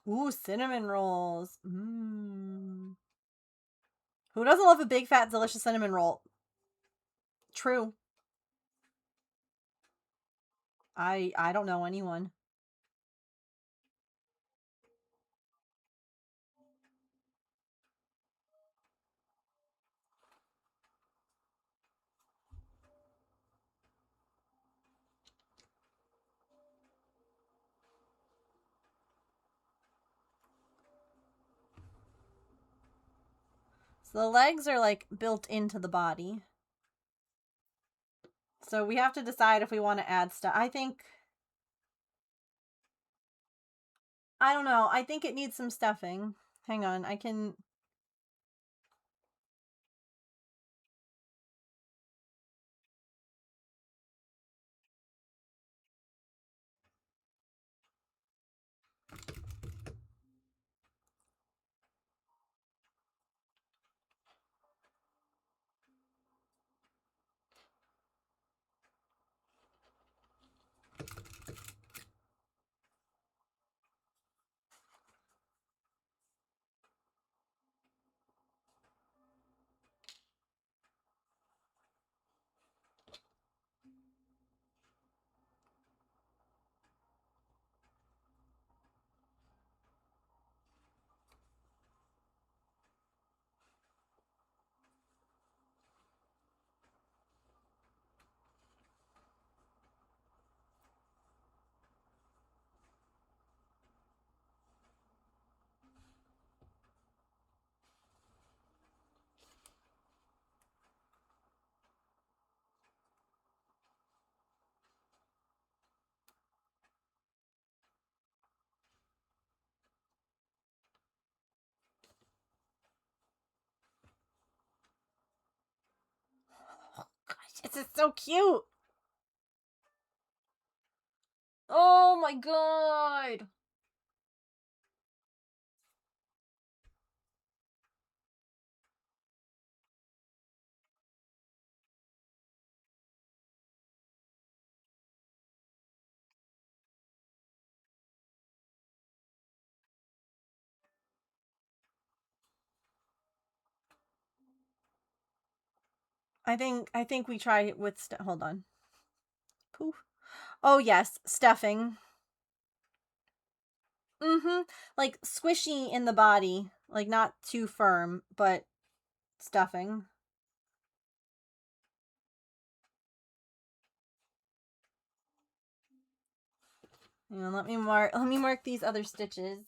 Ooh, cinnamon rolls. Mmm. Who doesn't love a big, fat, delicious cinnamon roll? True. I don't know anyone. So the legs are like built into the body. So we have to decide if we want to add stuff. I don't know. I think it needs some stuffing. Hang on. I can... Gosh, this is so cute. Oh my god. I think we try with hold on. Poof. Oh yes, stuffing. Mm-hmm. Like squishy in the body, like not too firm, but stuffing. You know, let me mark these other stitches.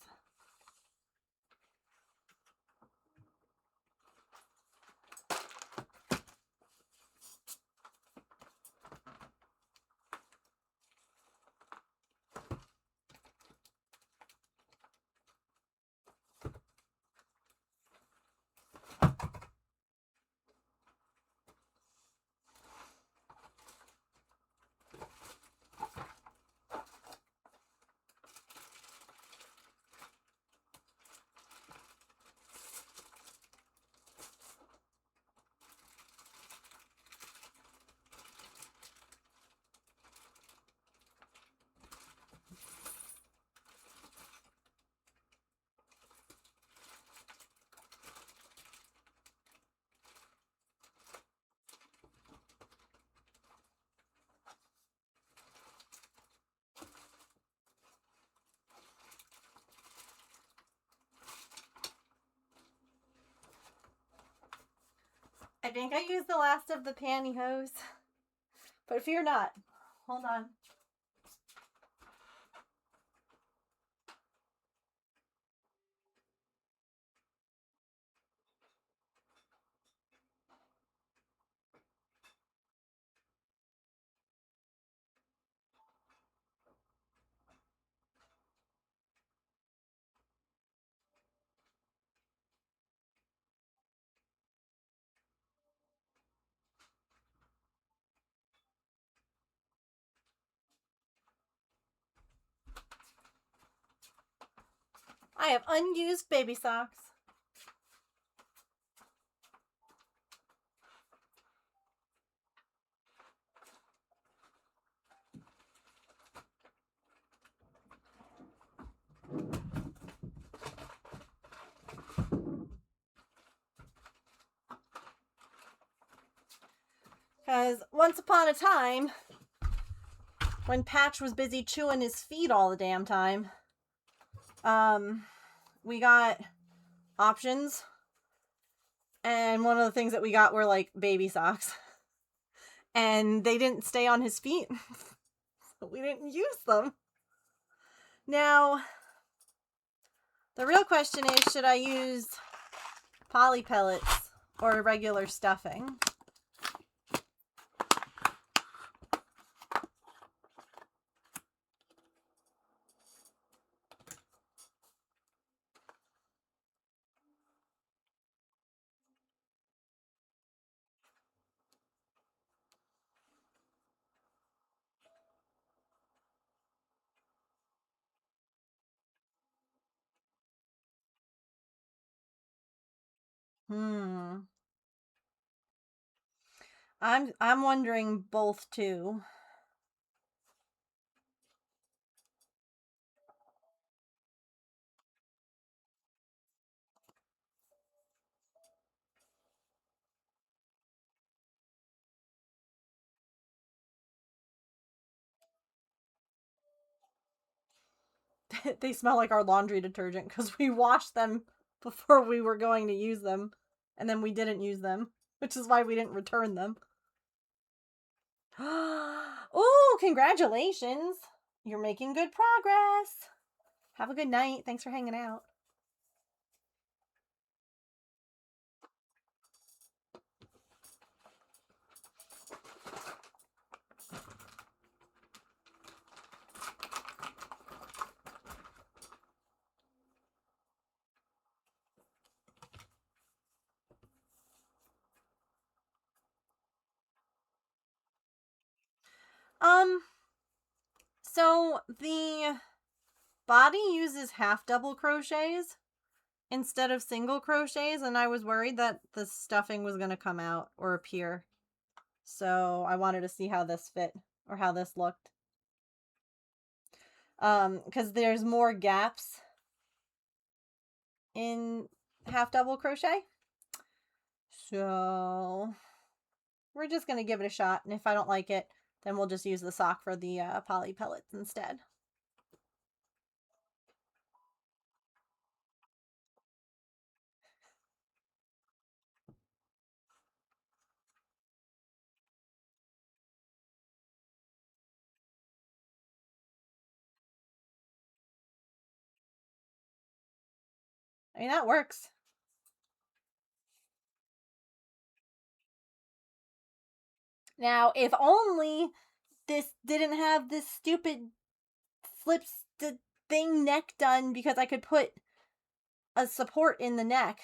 think I used the last of the pantyhose. But fear not. Hold on. I have unused baby socks. Because once upon a time, when Patch was busy chewing his feet all the damn time, we got options. And one of the things that we got were like baby socks. And they didn't stay on his feet. So we didn't use them. Now, the real question is, should I use poly pellets or regular stuffing? I'm wondering both too. They smell like our laundry detergent because we washed them before we were going to use them, and then we didn't use them, which is why we didn't return them. Oh, congratulations! You're making good progress. Have a good night. Thanks for hanging out. So the body uses half double crochets instead of single crochets, and I was worried that the stuffing was going to come out or appear. So I wanted to see how this fit or how this looked. Because there's more gaps in half double crochet. So we're just going to give it a shot, and if I don't like it, then we'll just use the sock for the poly pellets instead. I mean, that works. Now, if only this didn't have this stupid flips the thing neck done, because I could put a support in the neck.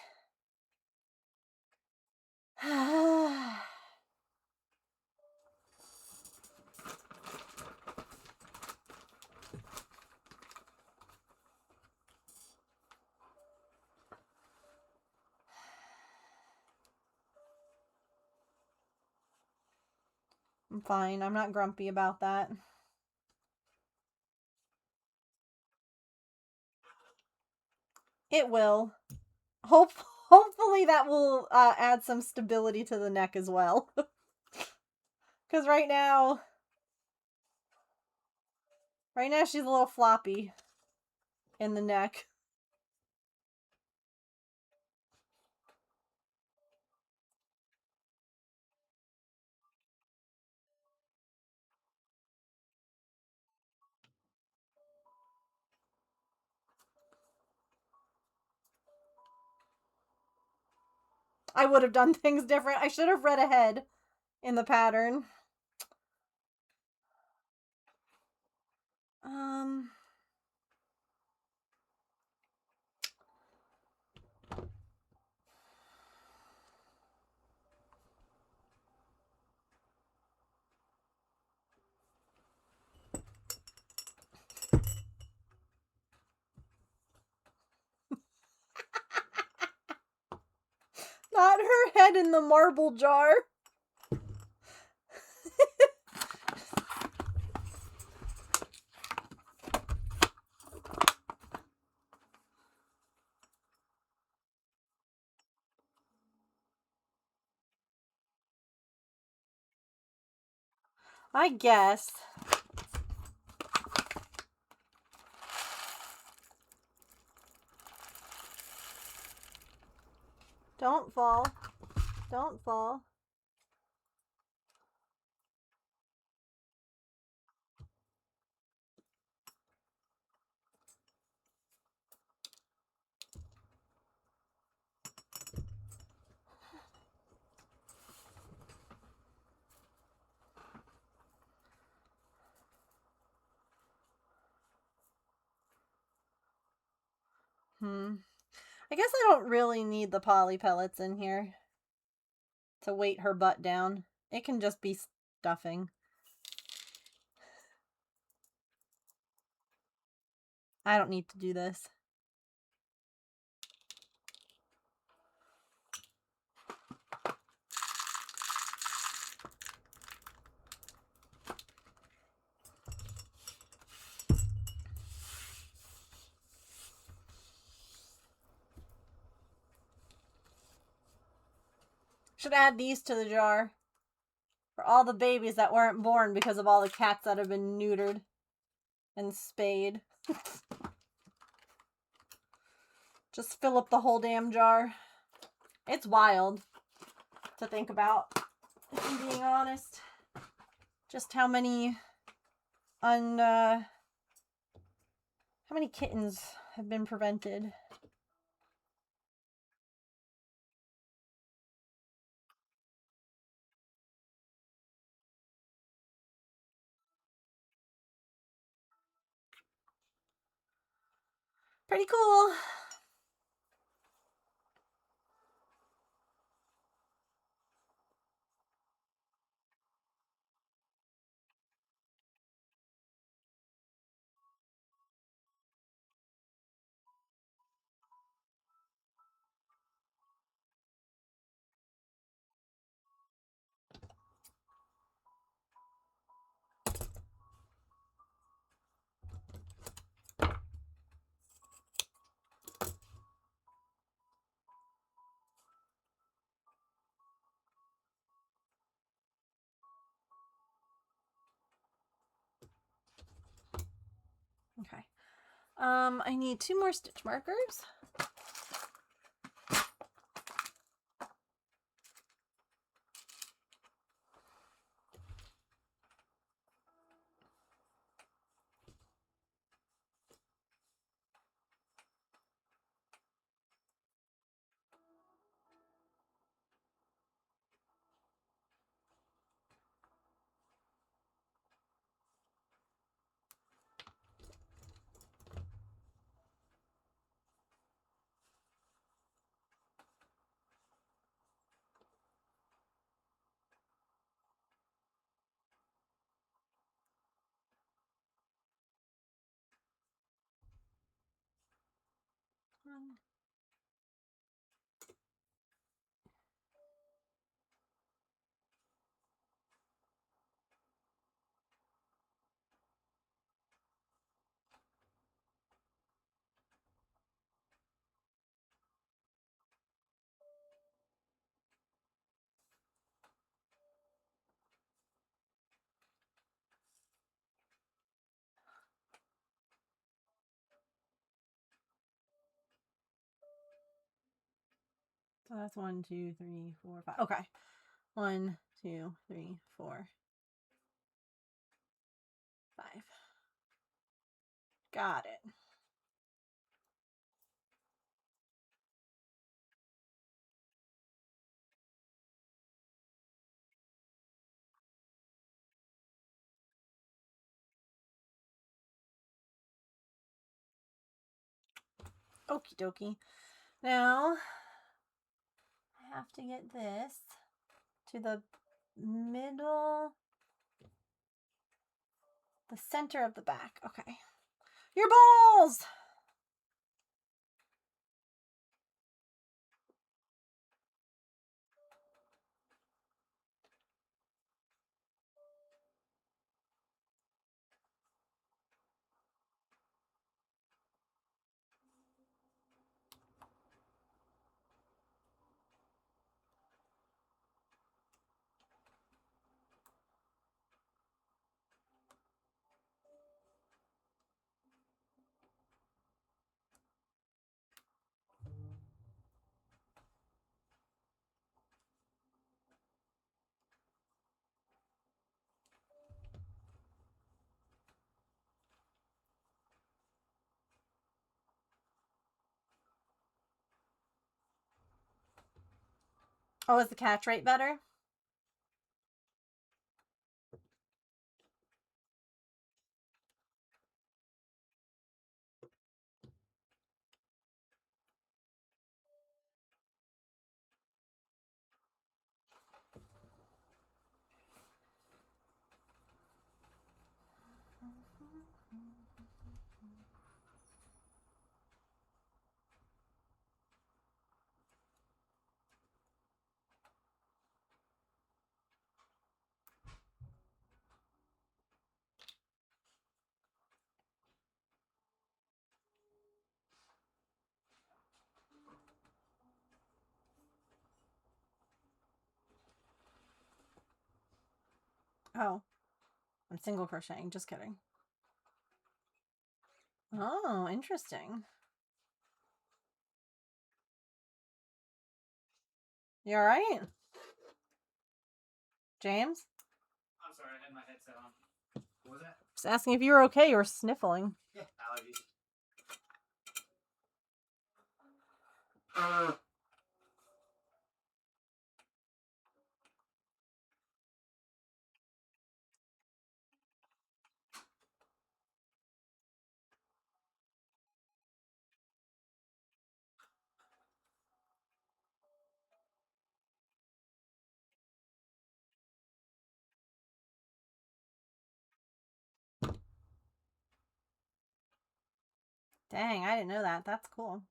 I'm fine. I'm not grumpy about that. It will. Hopefully that will add some stability to the neck as well. Because right now she's a little floppy in the neck. I would have done things different. I should have read ahead in the pattern. Not her head in the marble jar. I guess. Don't fall. Don't fall. I guess I don't really need the poly pellets in here to weight her butt down. It can just be stuffing. I don't need to do this. Should add these to the jar for all the babies that weren't born because of all the cats that have been neutered and spayed. Just fill up the whole damn jar. It's wild to think about, if I'm being honest. Just how many kittens have been prevented. Pretty cool. Okay. I need 2 more stitch markers. So that's 1, 2, 3, 4, 5. Okay. 1, 2, 3, 4, 5. Got it. Okie dokie. Now, I have to get this to the middle, the center of the back. Okay. Your balls! Oh, is the catch rate better? Oh, I'm single crocheting. Just kidding. Oh, interesting. You all right? James? I'm sorry, I had my headset on. What was that? Just asking if you were okay. You were sniffling. Yeah, allergies. Dang, I didn't know that. That's cool.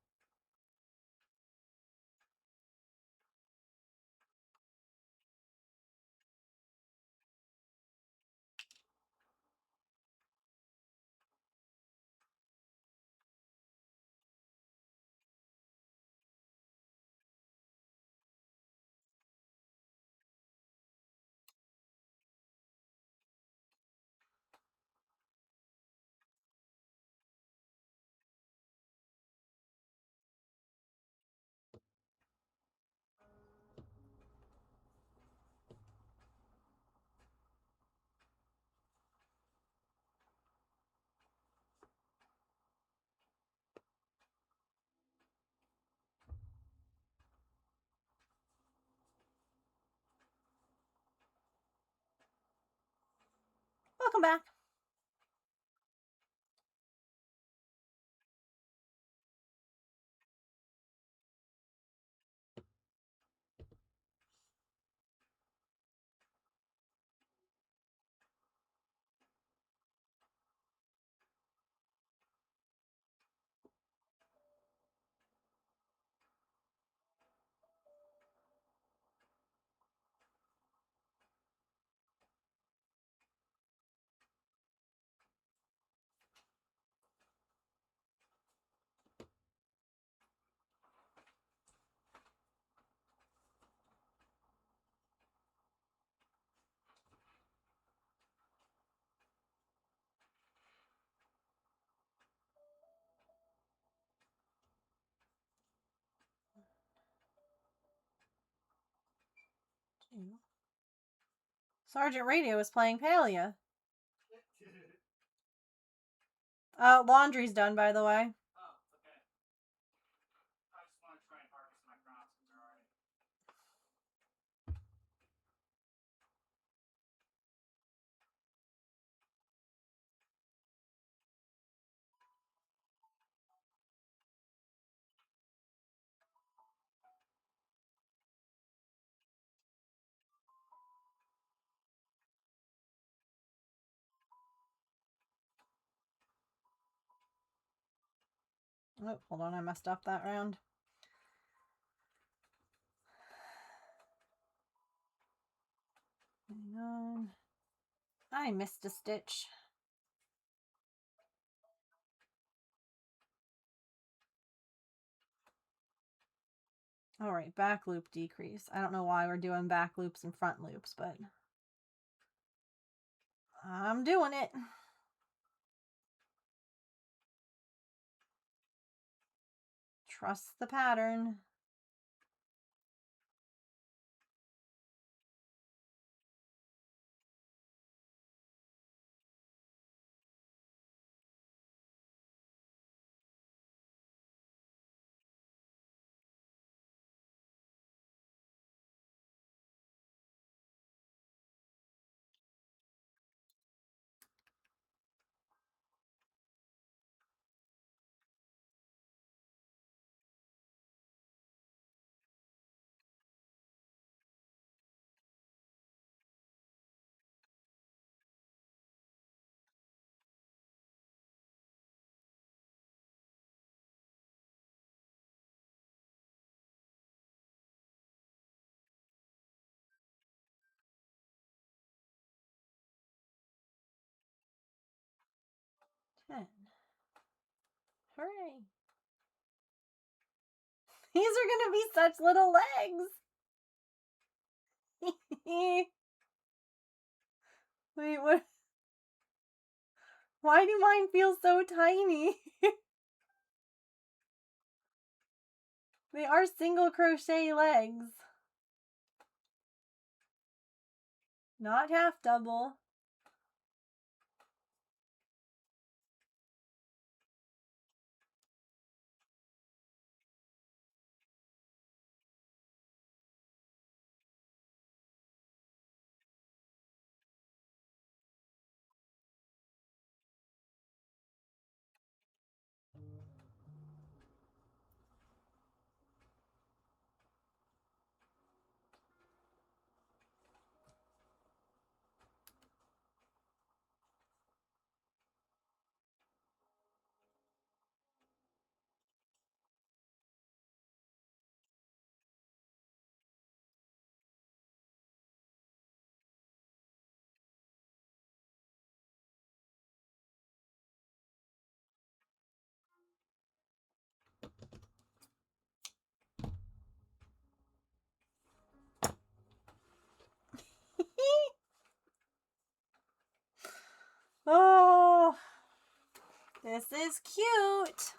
Welcome back. Sergeant Radio is playing Palia. Laundry's done, by the way. Oh, okay. I just want to try and harvest my crops. They're already. Oh, hold on, I messed up that round. Hang on. I missed a stitch. All right, back loop decrease. I don't know why we're doing back loops and front loops, but I'm doing it. Trust the pattern. Ten. Hooray. These are gonna be such little legs. Wait, what? Why do mine feel so tiny? They are single crochet legs. Not half double. Oh, this is cute.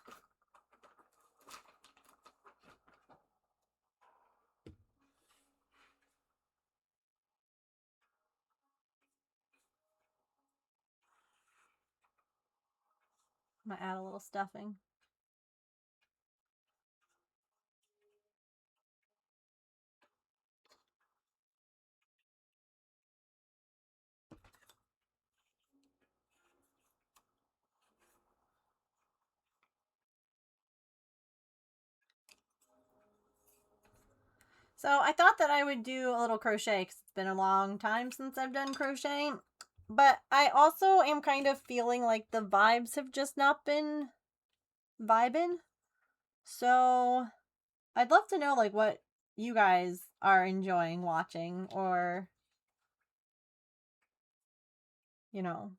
I'm gonna add a little stuffing. So I thought that I would do a little crochet because it's been a long time since I've done crocheting. But I also am kind of feeling like the vibes have just not been vibing. So I'd love to know like what you guys are enjoying watching, or you know,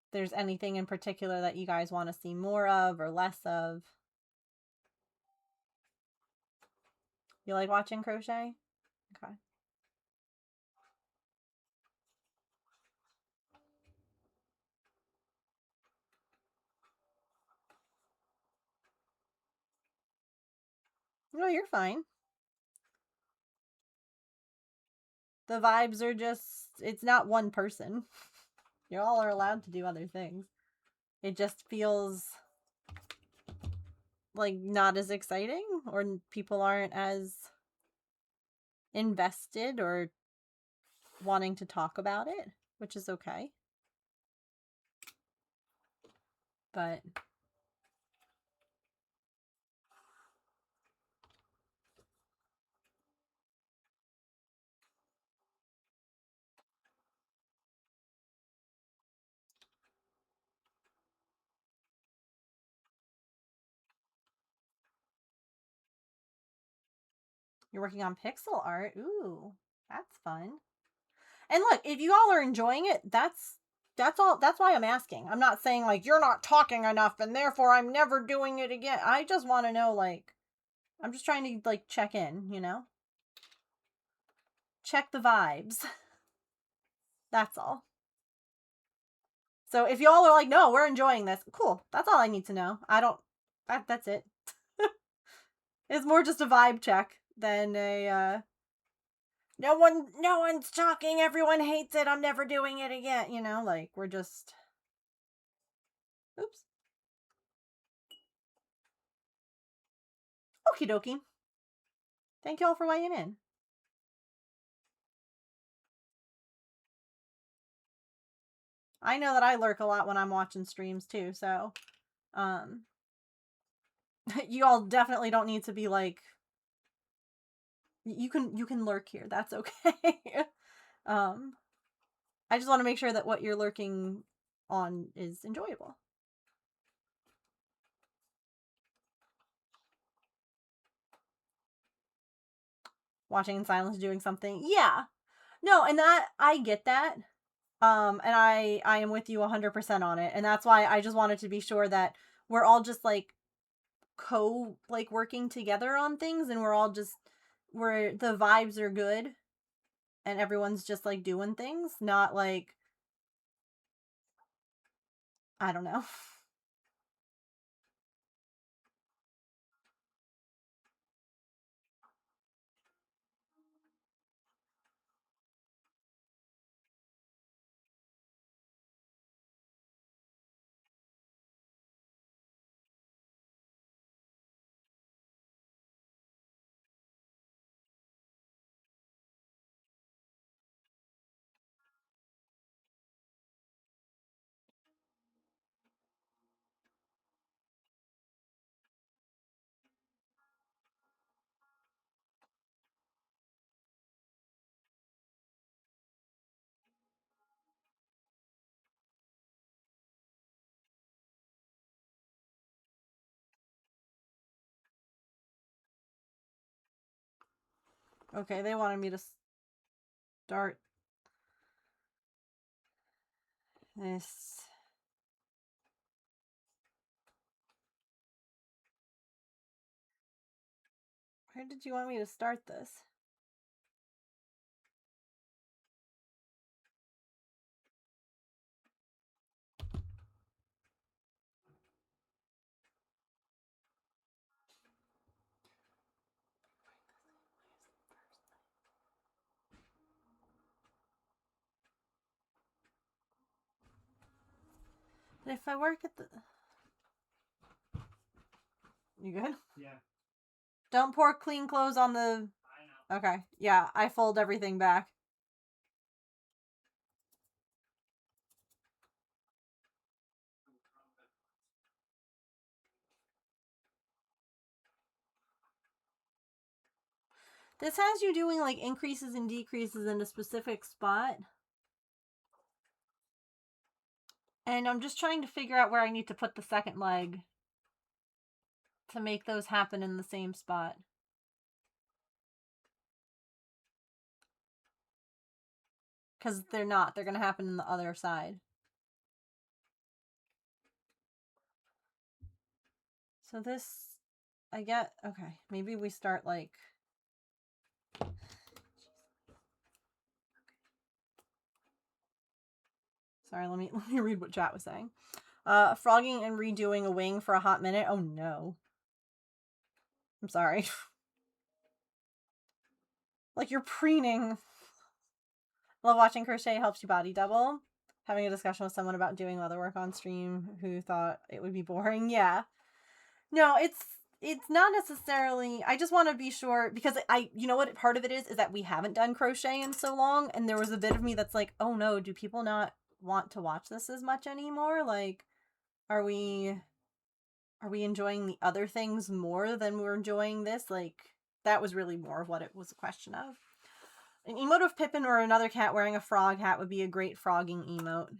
if there's anything in particular that you guys want to see more of or less of. You like watching crochet? Okay. No, you're fine. The vibes are just, it's not one person. You all are allowed to do other things. It just feels like not as exciting, or people aren't as invested or wanting to talk about it, which is okay. But You're working on pixel art. Ooh, that's fun. And look, if you all are enjoying it, that's all. That's why I'm asking. I'm not saying like you're not talking enough and therefore I'm never doing it again. I just want to know, like, I'm just trying to like check in, you know? Check the vibes. That's all. So if y'all are like, no, we're enjoying this, cool. That's all I need to know. I don't, that's it. It's more just a vibe check than a, no one's talking, everyone hates it, I'm never doing it again. You know, like, we're just, oops. Okie dokie. Thank you all for weighing in. I know that I lurk a lot when I'm watching streams too, so you all definitely don't need to be like, you can lurk here. That's okay. I just want to make sure that what you're lurking on is enjoyable. Watching in silence, doing something. Yeah. No, and that, I get that. And I am with you 100% on it. And that's why I just wanted to be sure that we're all just like working together on things, and we're all just, where the vibes are good and everyone's just like doing things, not like, I don't know. Okay, they wanted me to start this. Where did you want me to start this? But if I work at the... You good? Yeah. Don't pour clean clothes on the... I know. Okay. Yeah, I fold everything back. This has you doing like increases and decreases in a specific spot. And I'm just trying to figure out where I need to put the second leg to make those happen in the same spot. Because they're not. They're going to happen in the other side. So this, I get, okay, maybe we start like... Sorry, let me read what chat was saying. Frogging and redoing a wing for a hot minute. Oh no. I'm sorry. Like, you're preening. Love watching crochet helps you body double. Having a discussion with someone about doing leatherwork on stream who thought it would be boring. Yeah. No, it's not necessarily, I just want to be sure, because you know what part of it is that we haven't done crochet in so long, and there was a bit of me that's like, oh no, do people not want to watch this as much anymore? Like, are we enjoying the other things more than we're enjoying this? Like, that was really more of what it was a question of. An emote of Pippin or another cat wearing a frog hat would be a great frogging emote.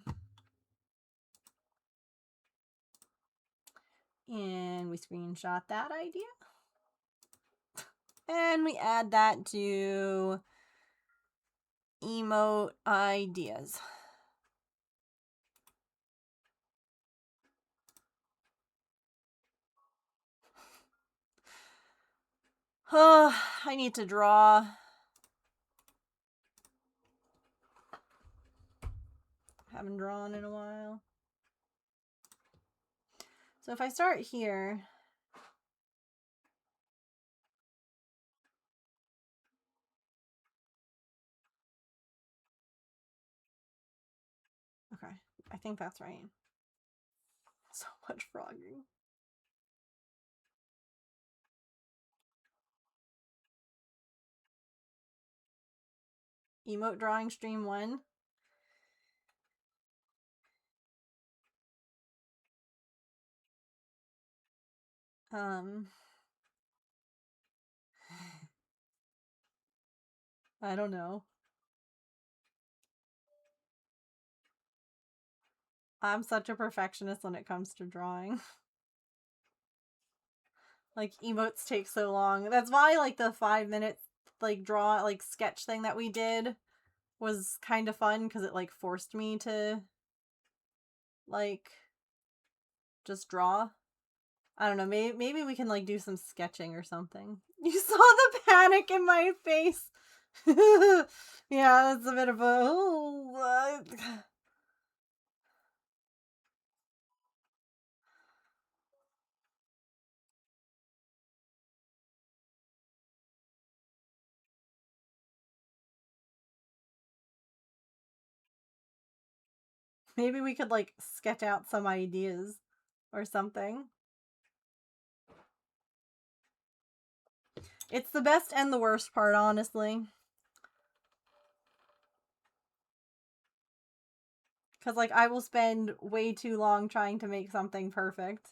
And we screenshot that idea. And we add that to emote ideas. I need to draw. Haven't drawn in a while. So if I start here, okay, I think that's right. So much frogging. Emote drawing stream 1. I don't know. I'm such a perfectionist when it comes to drawing. Like, emotes take so long. That's why, like, the 5-minute, like, draw, like, sketch thing that we did was kind of fun, because it, like, forced me to, like, just draw. I don't know, maybe we can, like, do some sketching or something. You saw the panic in my face! Yeah, that's a bit of a... Oh, maybe we could, like, sketch out some ideas or something. It's the best and the worst part, honestly. Because, like, I will spend way too long trying to make something perfect.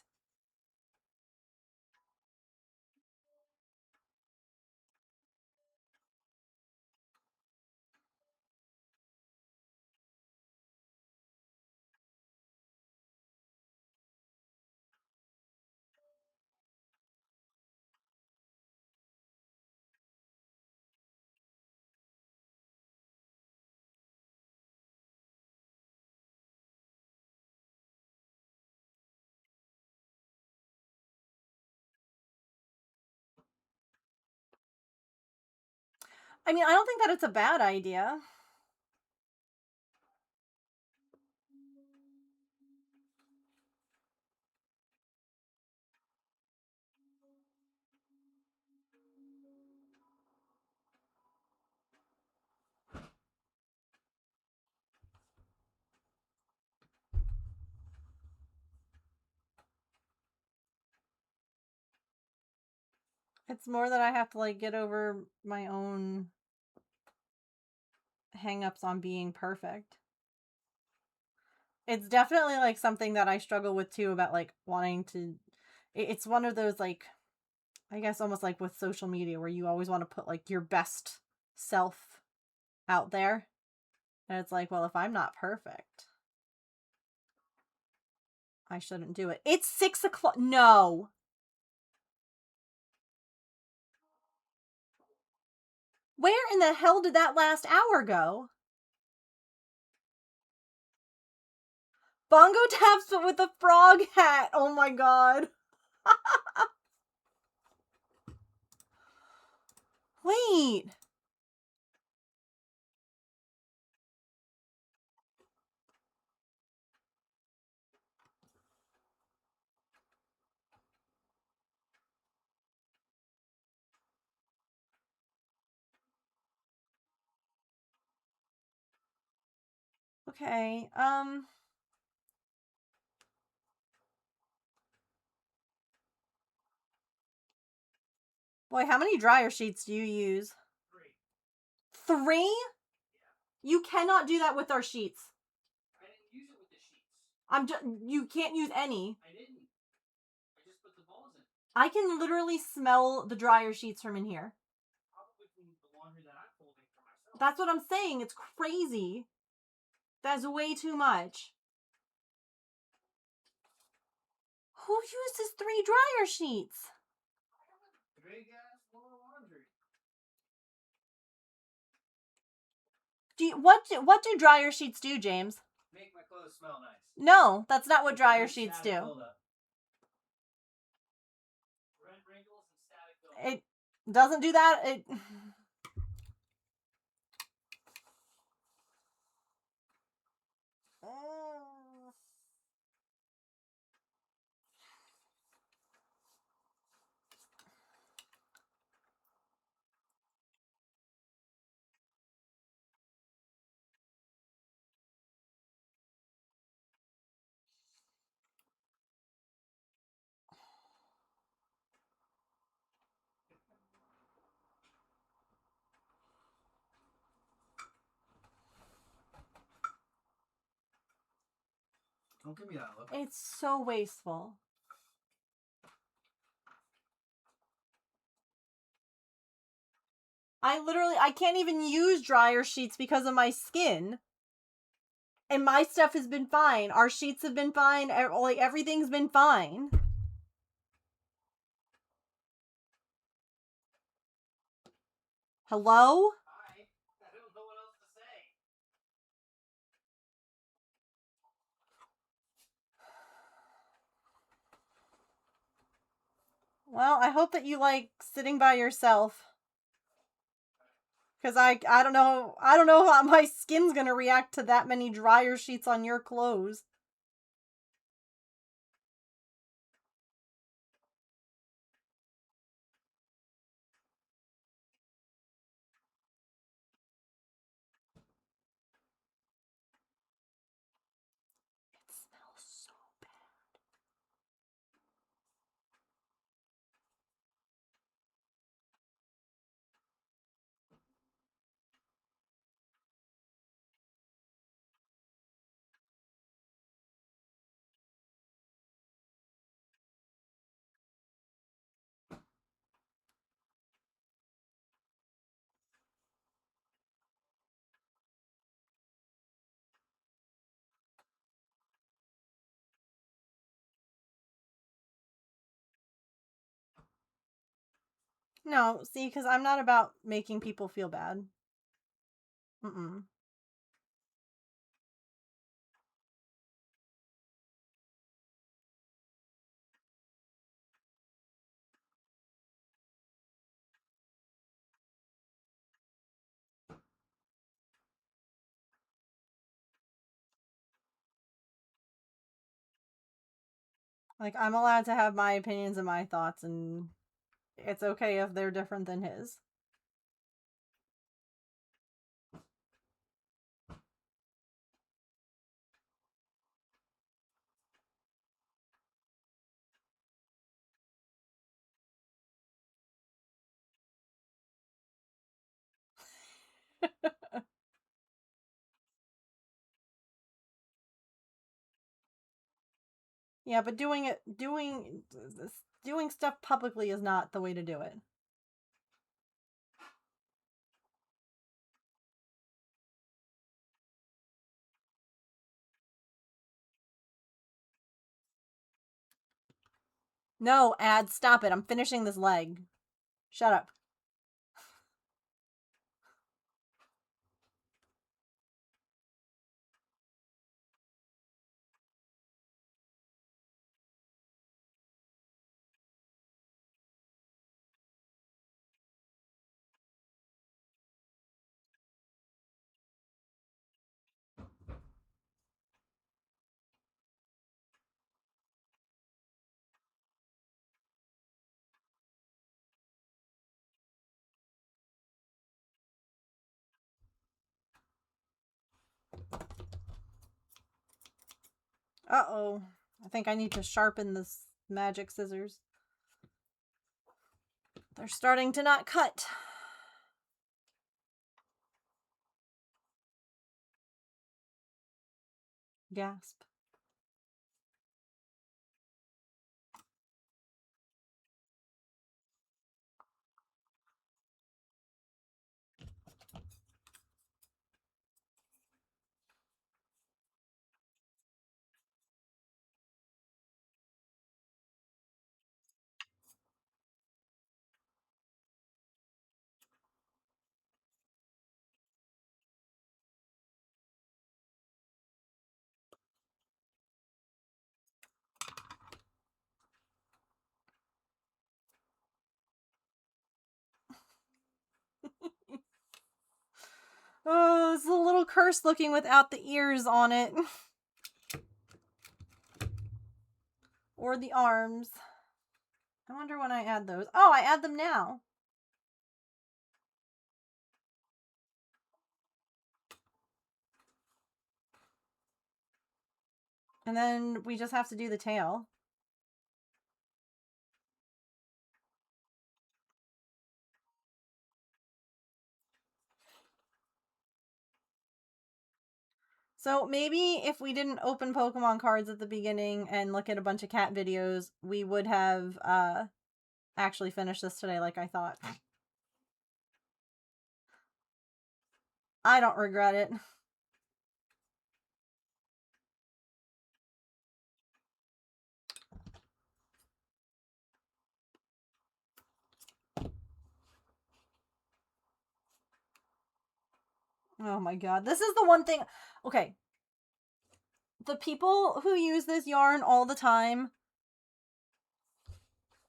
I mean, I don't think that it's a bad idea. It's more that I have to, like, get over my own hang-ups on being perfect. It's definitely, like, something that I struggle with, too, about, like, wanting to... It's one of those, like, I guess almost like with social media, where you always want to put, like, your best self out there. And it's like, well, if I'm not perfect, I shouldn't do it. It's 6 o'clock. No. Where in the hell did that last hour go? Bongo taps, but with a frog hat. Oh my god. Wait. Okay, boy, how many dryer sheets do you use? 3. 3? You cannot do that with our sheets. I didn't use it with the sheets. You can't use any. I didn't. I just put the balls in. I can literally smell the dryer sheets from in here. Probably from the laundry that I'm folding for myself. That's what I'm saying. It's crazy. That's way too much. Who uses 3 dryer sheets? I have a big ass load of laundry. What do dryer sheets do, James? Make my clothes smell nice. No, that's not what dryer sheets Static do. buildup. Prevent wrinkles and static buildup. It doesn't do that. It. Don't give me that look. It's so wasteful. I can't even use dryer sheets because of my skin. And my stuff has been fine. Our sheets have been fine. Like, everything's been fine. Hello? Hi. I don't know what else to say. Well, I hope that you like sitting by yourself. Because I don't know how my skin's gonna react to that many dryer sheets on your clothes. It smells so bad. No, see, because I'm not about making people feel bad. Mm-mm. Like, I'm allowed to have my opinions and my thoughts, and it's okay if they're different than his. Yeah, but doing stuff publicly is not the way to do it. No, ad, stop it. I'm finishing this leg. Shut up. Uh-oh. I think I need to sharpen this magic scissors. They're starting to not cut. Gasp. Oh, it's a little curse looking without the ears on it. Or the arms. I wonder when I add those. Oh, I add them now. And then we just have to do the tail. So maybe if we didn't open Pokemon cards at the beginning and look at a bunch of cat videos, we would have actually finished this today like I thought. I don't regret it. Oh my god. This is the one thing. Okay. The people who use this yarn all the time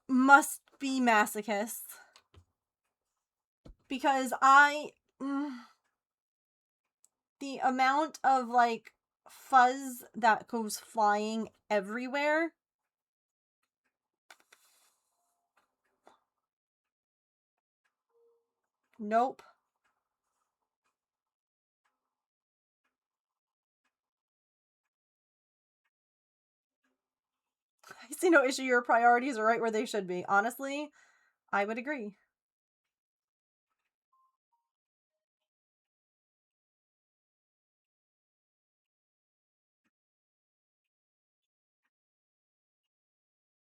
must be masochists. Because the amount of, like, fuzz that goes flying everywhere. Nope. I see no issue. Your priorities are right where they should be. Honestly, I would agree.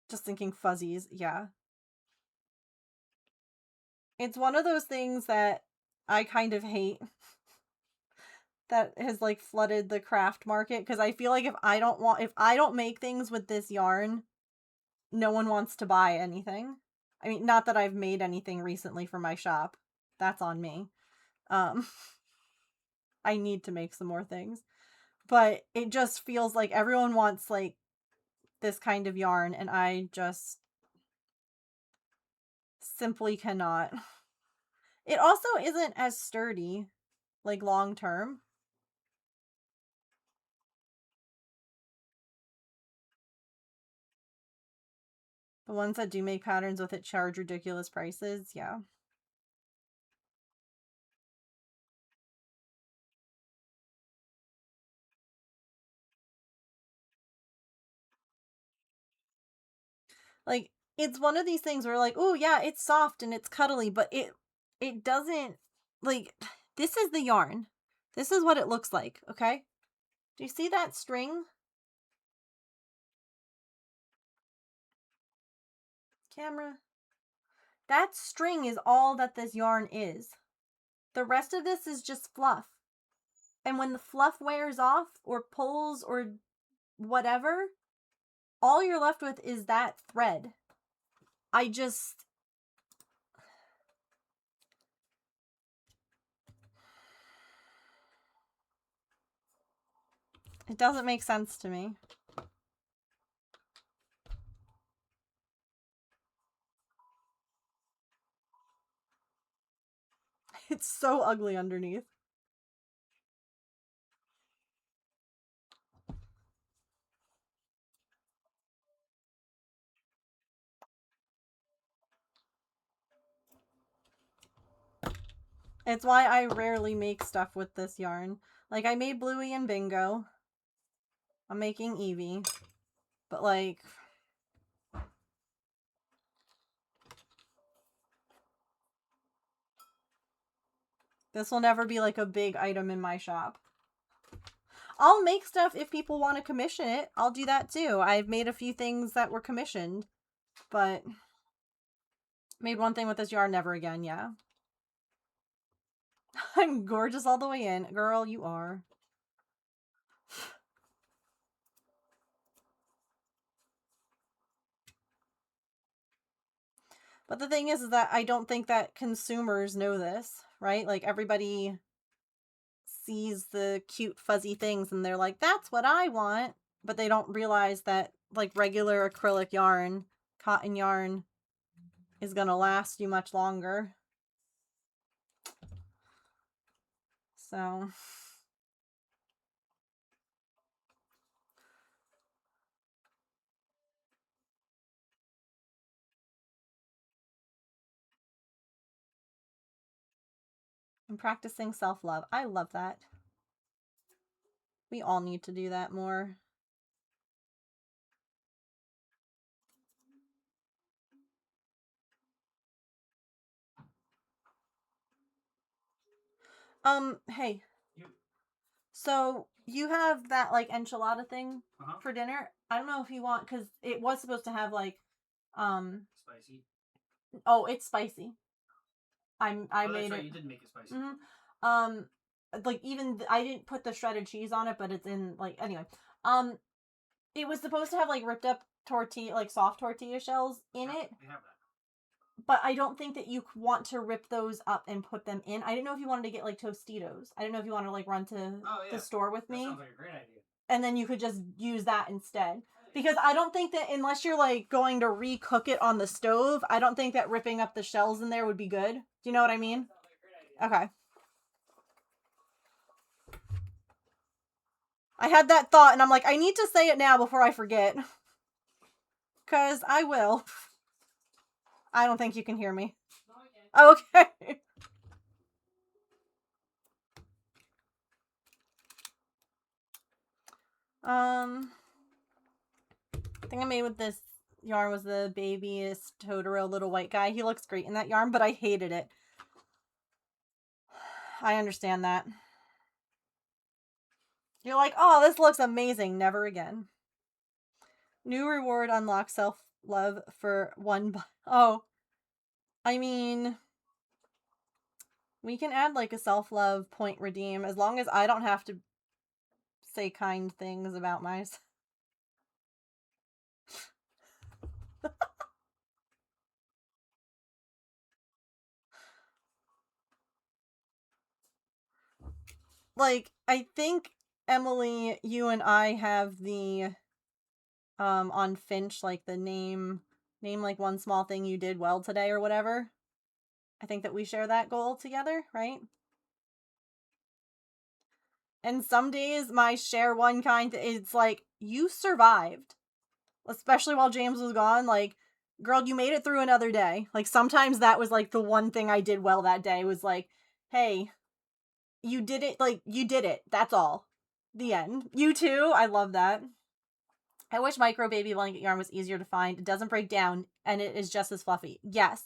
Just thinking fuzzies, yeah. It's one of those things that I kind of hate that has, like, flooded the craft market, because I feel like if I don't make things with this yarn, no one wants to buy anything. I mean, not that I've made anything recently for my shop. That's on me. I need to make some more things. But it just feels like everyone wants, like, this kind of yarn, and I just simply cannot. It also isn't as sturdy, like, long term. The ones that do make patterns with it charge ridiculous prices, yeah. Like, it's one of these things where, like, oh yeah, it's soft and it's cuddly, but it doesn't, like, this is the yarn. This is what it looks like, okay? Do you see that string? Camera. That string is all that this yarn is. The rest of this is just fluff. And when the fluff wears off or pulls or whatever, all you're left with is that thread. It doesn't make sense to me. It's so ugly underneath. It's why I rarely make stuff with this yarn. Like, I made Bluey and Bingo. I'm making Eevee. But, like, this will never be, like, a big item in my shop. I'll make stuff if people want to commission it. I'll do that too. I've made a few things that were commissioned. But made one thing with this yarn, never again, yeah. I'm gorgeous all the way in. Girl, you are. But the thing is that I don't think that consumers know this, right? Like, everybody sees the cute fuzzy things and they're like, that's what I want. But they don't realize that, like, regular acrylic yarn, cotton yarn, is going to last you much longer. So I'm practicing self-love. I love that. We all need to do that more. Hey. So you have that like enchilada thing for dinner. I don't know if you want, because it was supposed to have like Spicy. Oh, it's spicy. I Oh, made that's right. it. You did make it spicy. Like even I didn't put the shredded cheese on it, but it's in like anyway. It was supposed to have like ripped up tortilla, like soft tortilla shells in it. We have that. But I don't think that you want to rip those up and put them in. I didn't know if you wanted to get like Tostitos. I didn't know if you wanted to like run to the store with me. That sounds like a great idea. And then you could just use that instead. Because I don't think that unless you're like going to recook it on the stove, I don't think that ripping up the shells in there would be good. Do you know what I mean? Okay. I had that thought and I'm like, I need to say it now before I forget. Because I will. I don't think you can hear me. Okay. Thing I made with this yarn was the babyest Totoro little white guy. He looks great in that yarn, but I hated it. I understand that. You're like, oh, this looks amazing. Never again. New reward unlocks self-love for one. Oh, I mean, we can add like a self-love point redeem as long as I don't have to say kind things about myself. Like, I think, Emily, you and I have the, on Finch, like, the name like one small thing you did well today or whatever. I think that we share that goal together, right? And some days my share one kind, it's like, you survived. Especially while James was gone, like, girl, you made it through another day. Like, sometimes that was, like, the one thing I did well that day was, like, hey, you did it, like, you did it. That's all. The end. You too? I love that. I wish micro baby blanket yarn was easier to find. It doesn't break down, and it is just as fluffy. Yes.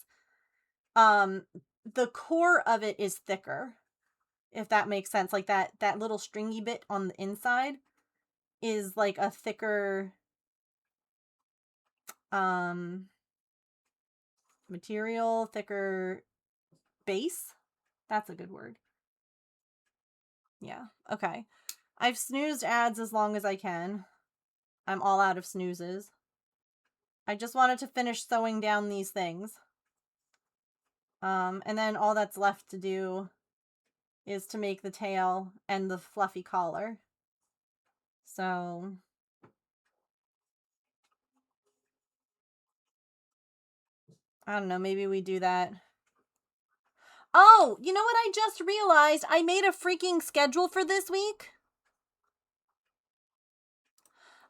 The core of it is thicker, if that makes sense. Like, that little stringy bit on the inside is, like, a thicker, material, thicker base. That's a good word. Yeah. Okay. I've snoozed ads as long as I can. I'm all out of snoozes. I just wanted to finish sewing down these things. And then all that's left to do is to make the tail and the fluffy collar. So I don't know, maybe we do that. Oh, you know what I just realized? I made a freaking schedule for this week.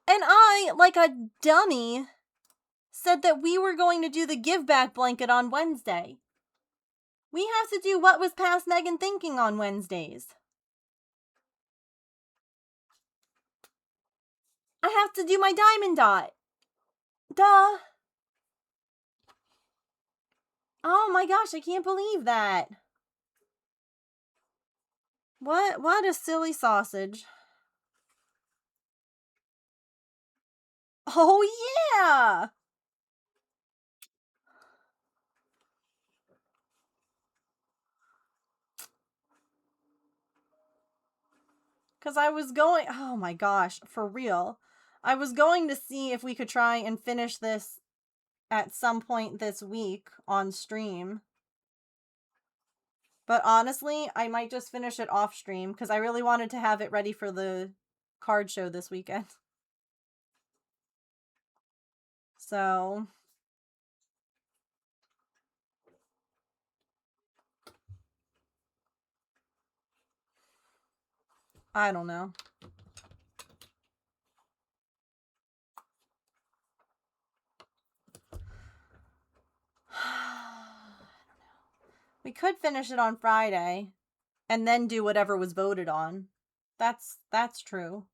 And I, like a dummy, said that we were going to do the give back blanket on Wednesday. We have to do what was past Megan thinking on Wednesdays. I have to do my diamond dot. Duh. Oh my gosh, I can't believe that. What a silly sausage. Oh yeah. Because I was going, oh my gosh, for real. I was going to see if we could try and finish this at some point this week on stream. But honestly, I might just finish it off stream because I really wanted to have it ready for the card show this weekend. So I don't know. We could finish it on Friday and then do whatever was voted on. That's true.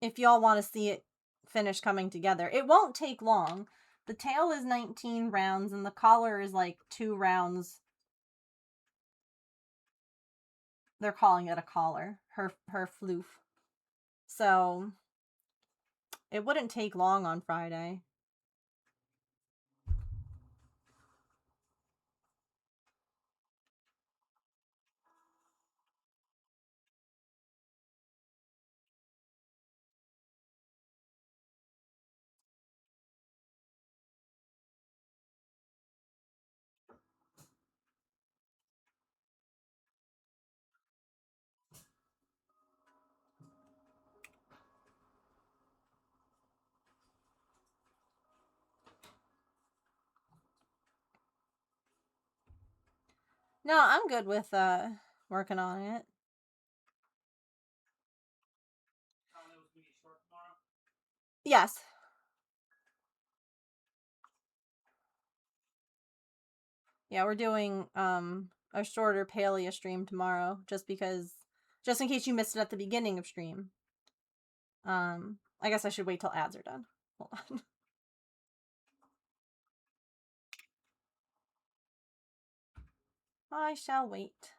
If y'all want to see it finish coming together. It won't take long. The tail is 19 rounds and the collar is like 2 rounds. They're calling it a collar. Her floof. So it wouldn't take long on Friday. No, I'm good with working on it. Yes. Yeah, we're doing a shorter paleo stream tomorrow just in case you missed it at the beginning of stream. I guess I should wait till ads are done. Hold on. I shall wait.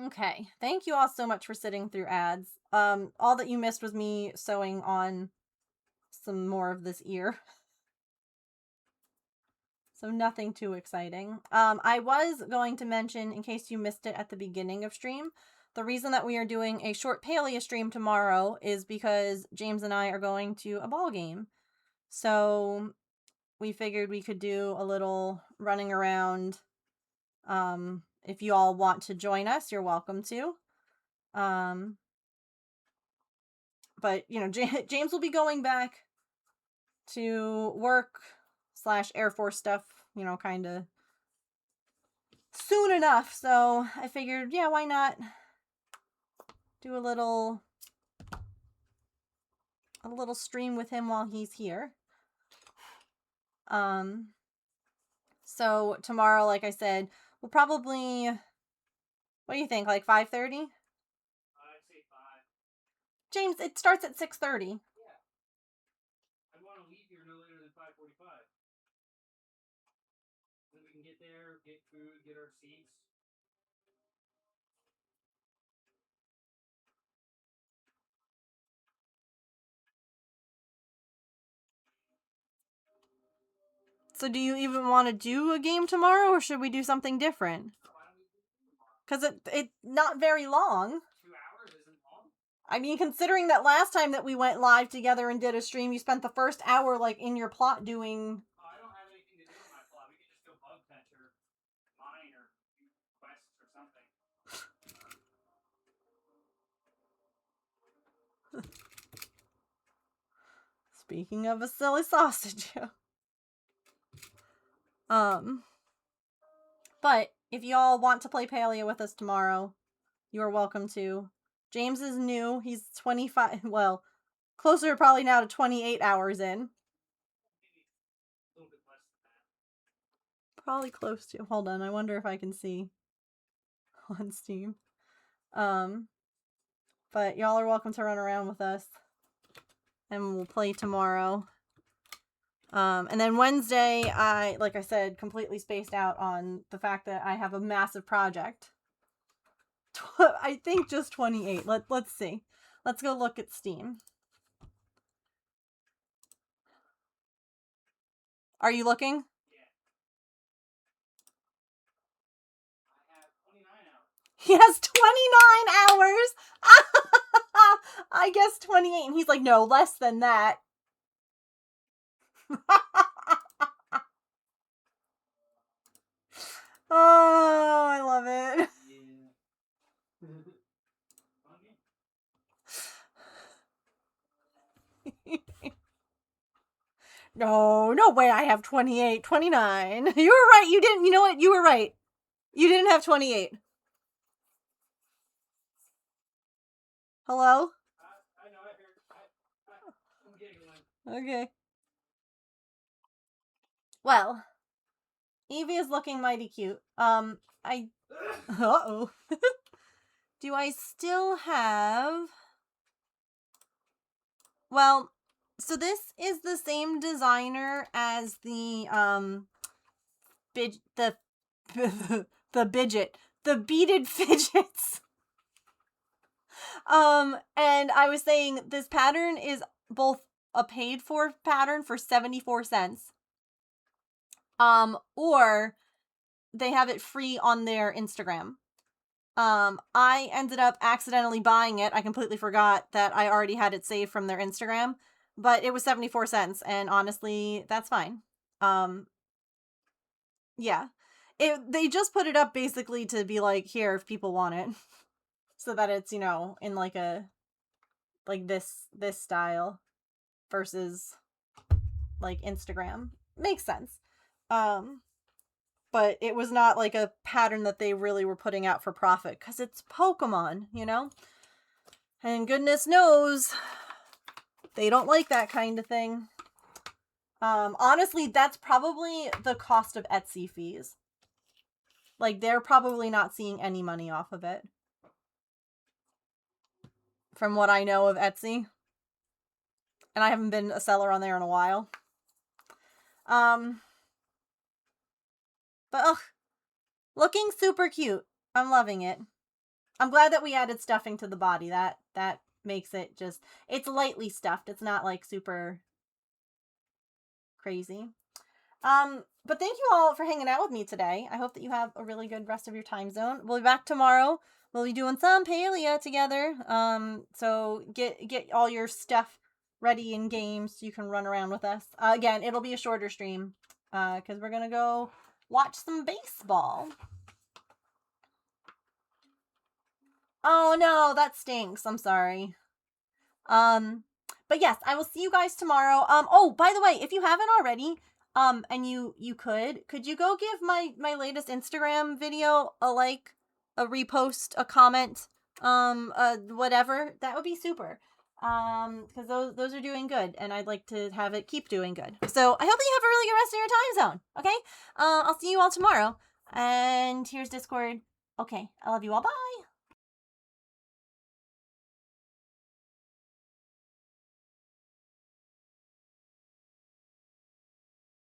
Okay, thank you all so much for sitting through ads. All that you missed was me sewing on some more of this ear. So nothing too exciting. I was going to mention, in case you missed it at the beginning of stream, the reason that we are doing a short paleo stream tomorrow is because James and I are going to a ball game. So we figured we could do a little running around. If you all want to join us, you're welcome to. But, you know, James will be going back to work / Air Force stuff, you know, kind of soon enough. So I figured, yeah, why not do a little stream with him while he's here. So tomorrow, like I said, we'll probably, what do you think, like 5:30? I'd say 5. James, it starts at 6:30. Yeah. I want to leave here no later than 5:45. Then we can get there, get food, get our seats. So do you even want to do a game tomorrow, or should we do something different? Because it's not very long. 2 hours isn't long. I mean, considering that last time that we went live together and did a stream, you spent the first hour, like, in your plot doing... Oh, I don't have anything to do with my plot. We could just go bug fetch or mine or do quests or something. Speaking of a silly sausage. But if y'all want to play paleo with us tomorrow, you are welcome to. James is new. He's 25, well, closer probably now to 28 hours in. Maybe a little bit less than that. Probably close to. Hold on, I wonder if I can see on Steam. But y'all are welcome to run around with us. And we'll play tomorrow. And then Wednesday, like I said, completely spaced out on the fact that I have a massive project. I think just 28. Let's see. Let's go look at Steam. Are you looking? He has 29 hours. I guess 28. And he's like, no, less than that. Oh, I love it. No way I have 28. 29. You were right. You didn't. You know what? You were right. You didn't have 28. Hello? I know, I heard. I'm getting one. Okay. Well, Eevee is looking mighty cute. Uh-oh. Do I still have... Well, so this is the same designer as the, the beaded fidgets. And I was saying this pattern is both a paid for pattern for 74 cents. Or they have it free on their Instagram. I ended up accidentally buying it. I completely forgot that I already had it saved from their Instagram, but it was 74 cents, and honestly, that's fine. Yeah. They just put it up basically to be like, here, if people want it. So that it's, you know, in like a, like this style versus like Instagram. Makes sense. But it was not like a pattern that they really were putting out for profit, because it's Pokemon, you know? And goodness knows, they don't like that kind of thing. Honestly, that's probably the cost of Etsy fees. Like, they're probably not seeing any money off of it. From what I know of Etsy. And I haven't been a seller on there in a while. But, ugh. Looking super cute. I'm loving it. I'm glad that we added stuffing to the body. That makes it just... It's lightly stuffed. It's not, like, super crazy. But thank you all for hanging out with me today. I hope that you have a really good rest of your time zone. We'll be back tomorrow. We'll be doing some Palia together. So get all your stuff ready in games so you can run around with us. Again, it'll be a shorter stream. Because we're gonna go watch some baseball. Oh no, that stinks. I'm sorry. But yes, I will see you guys tomorrow. Oh, by the way, if you haven't already, and you could you go give my latest Instagram video a like, a repost, a comment, whatever? That would be super. Because those are doing good, and I'd like to have it keep doing good. So I hope that you have a really good rest of your time zone. Okay? I'll see you all tomorrow. And here's Discord. Okay, I love you all. Bye.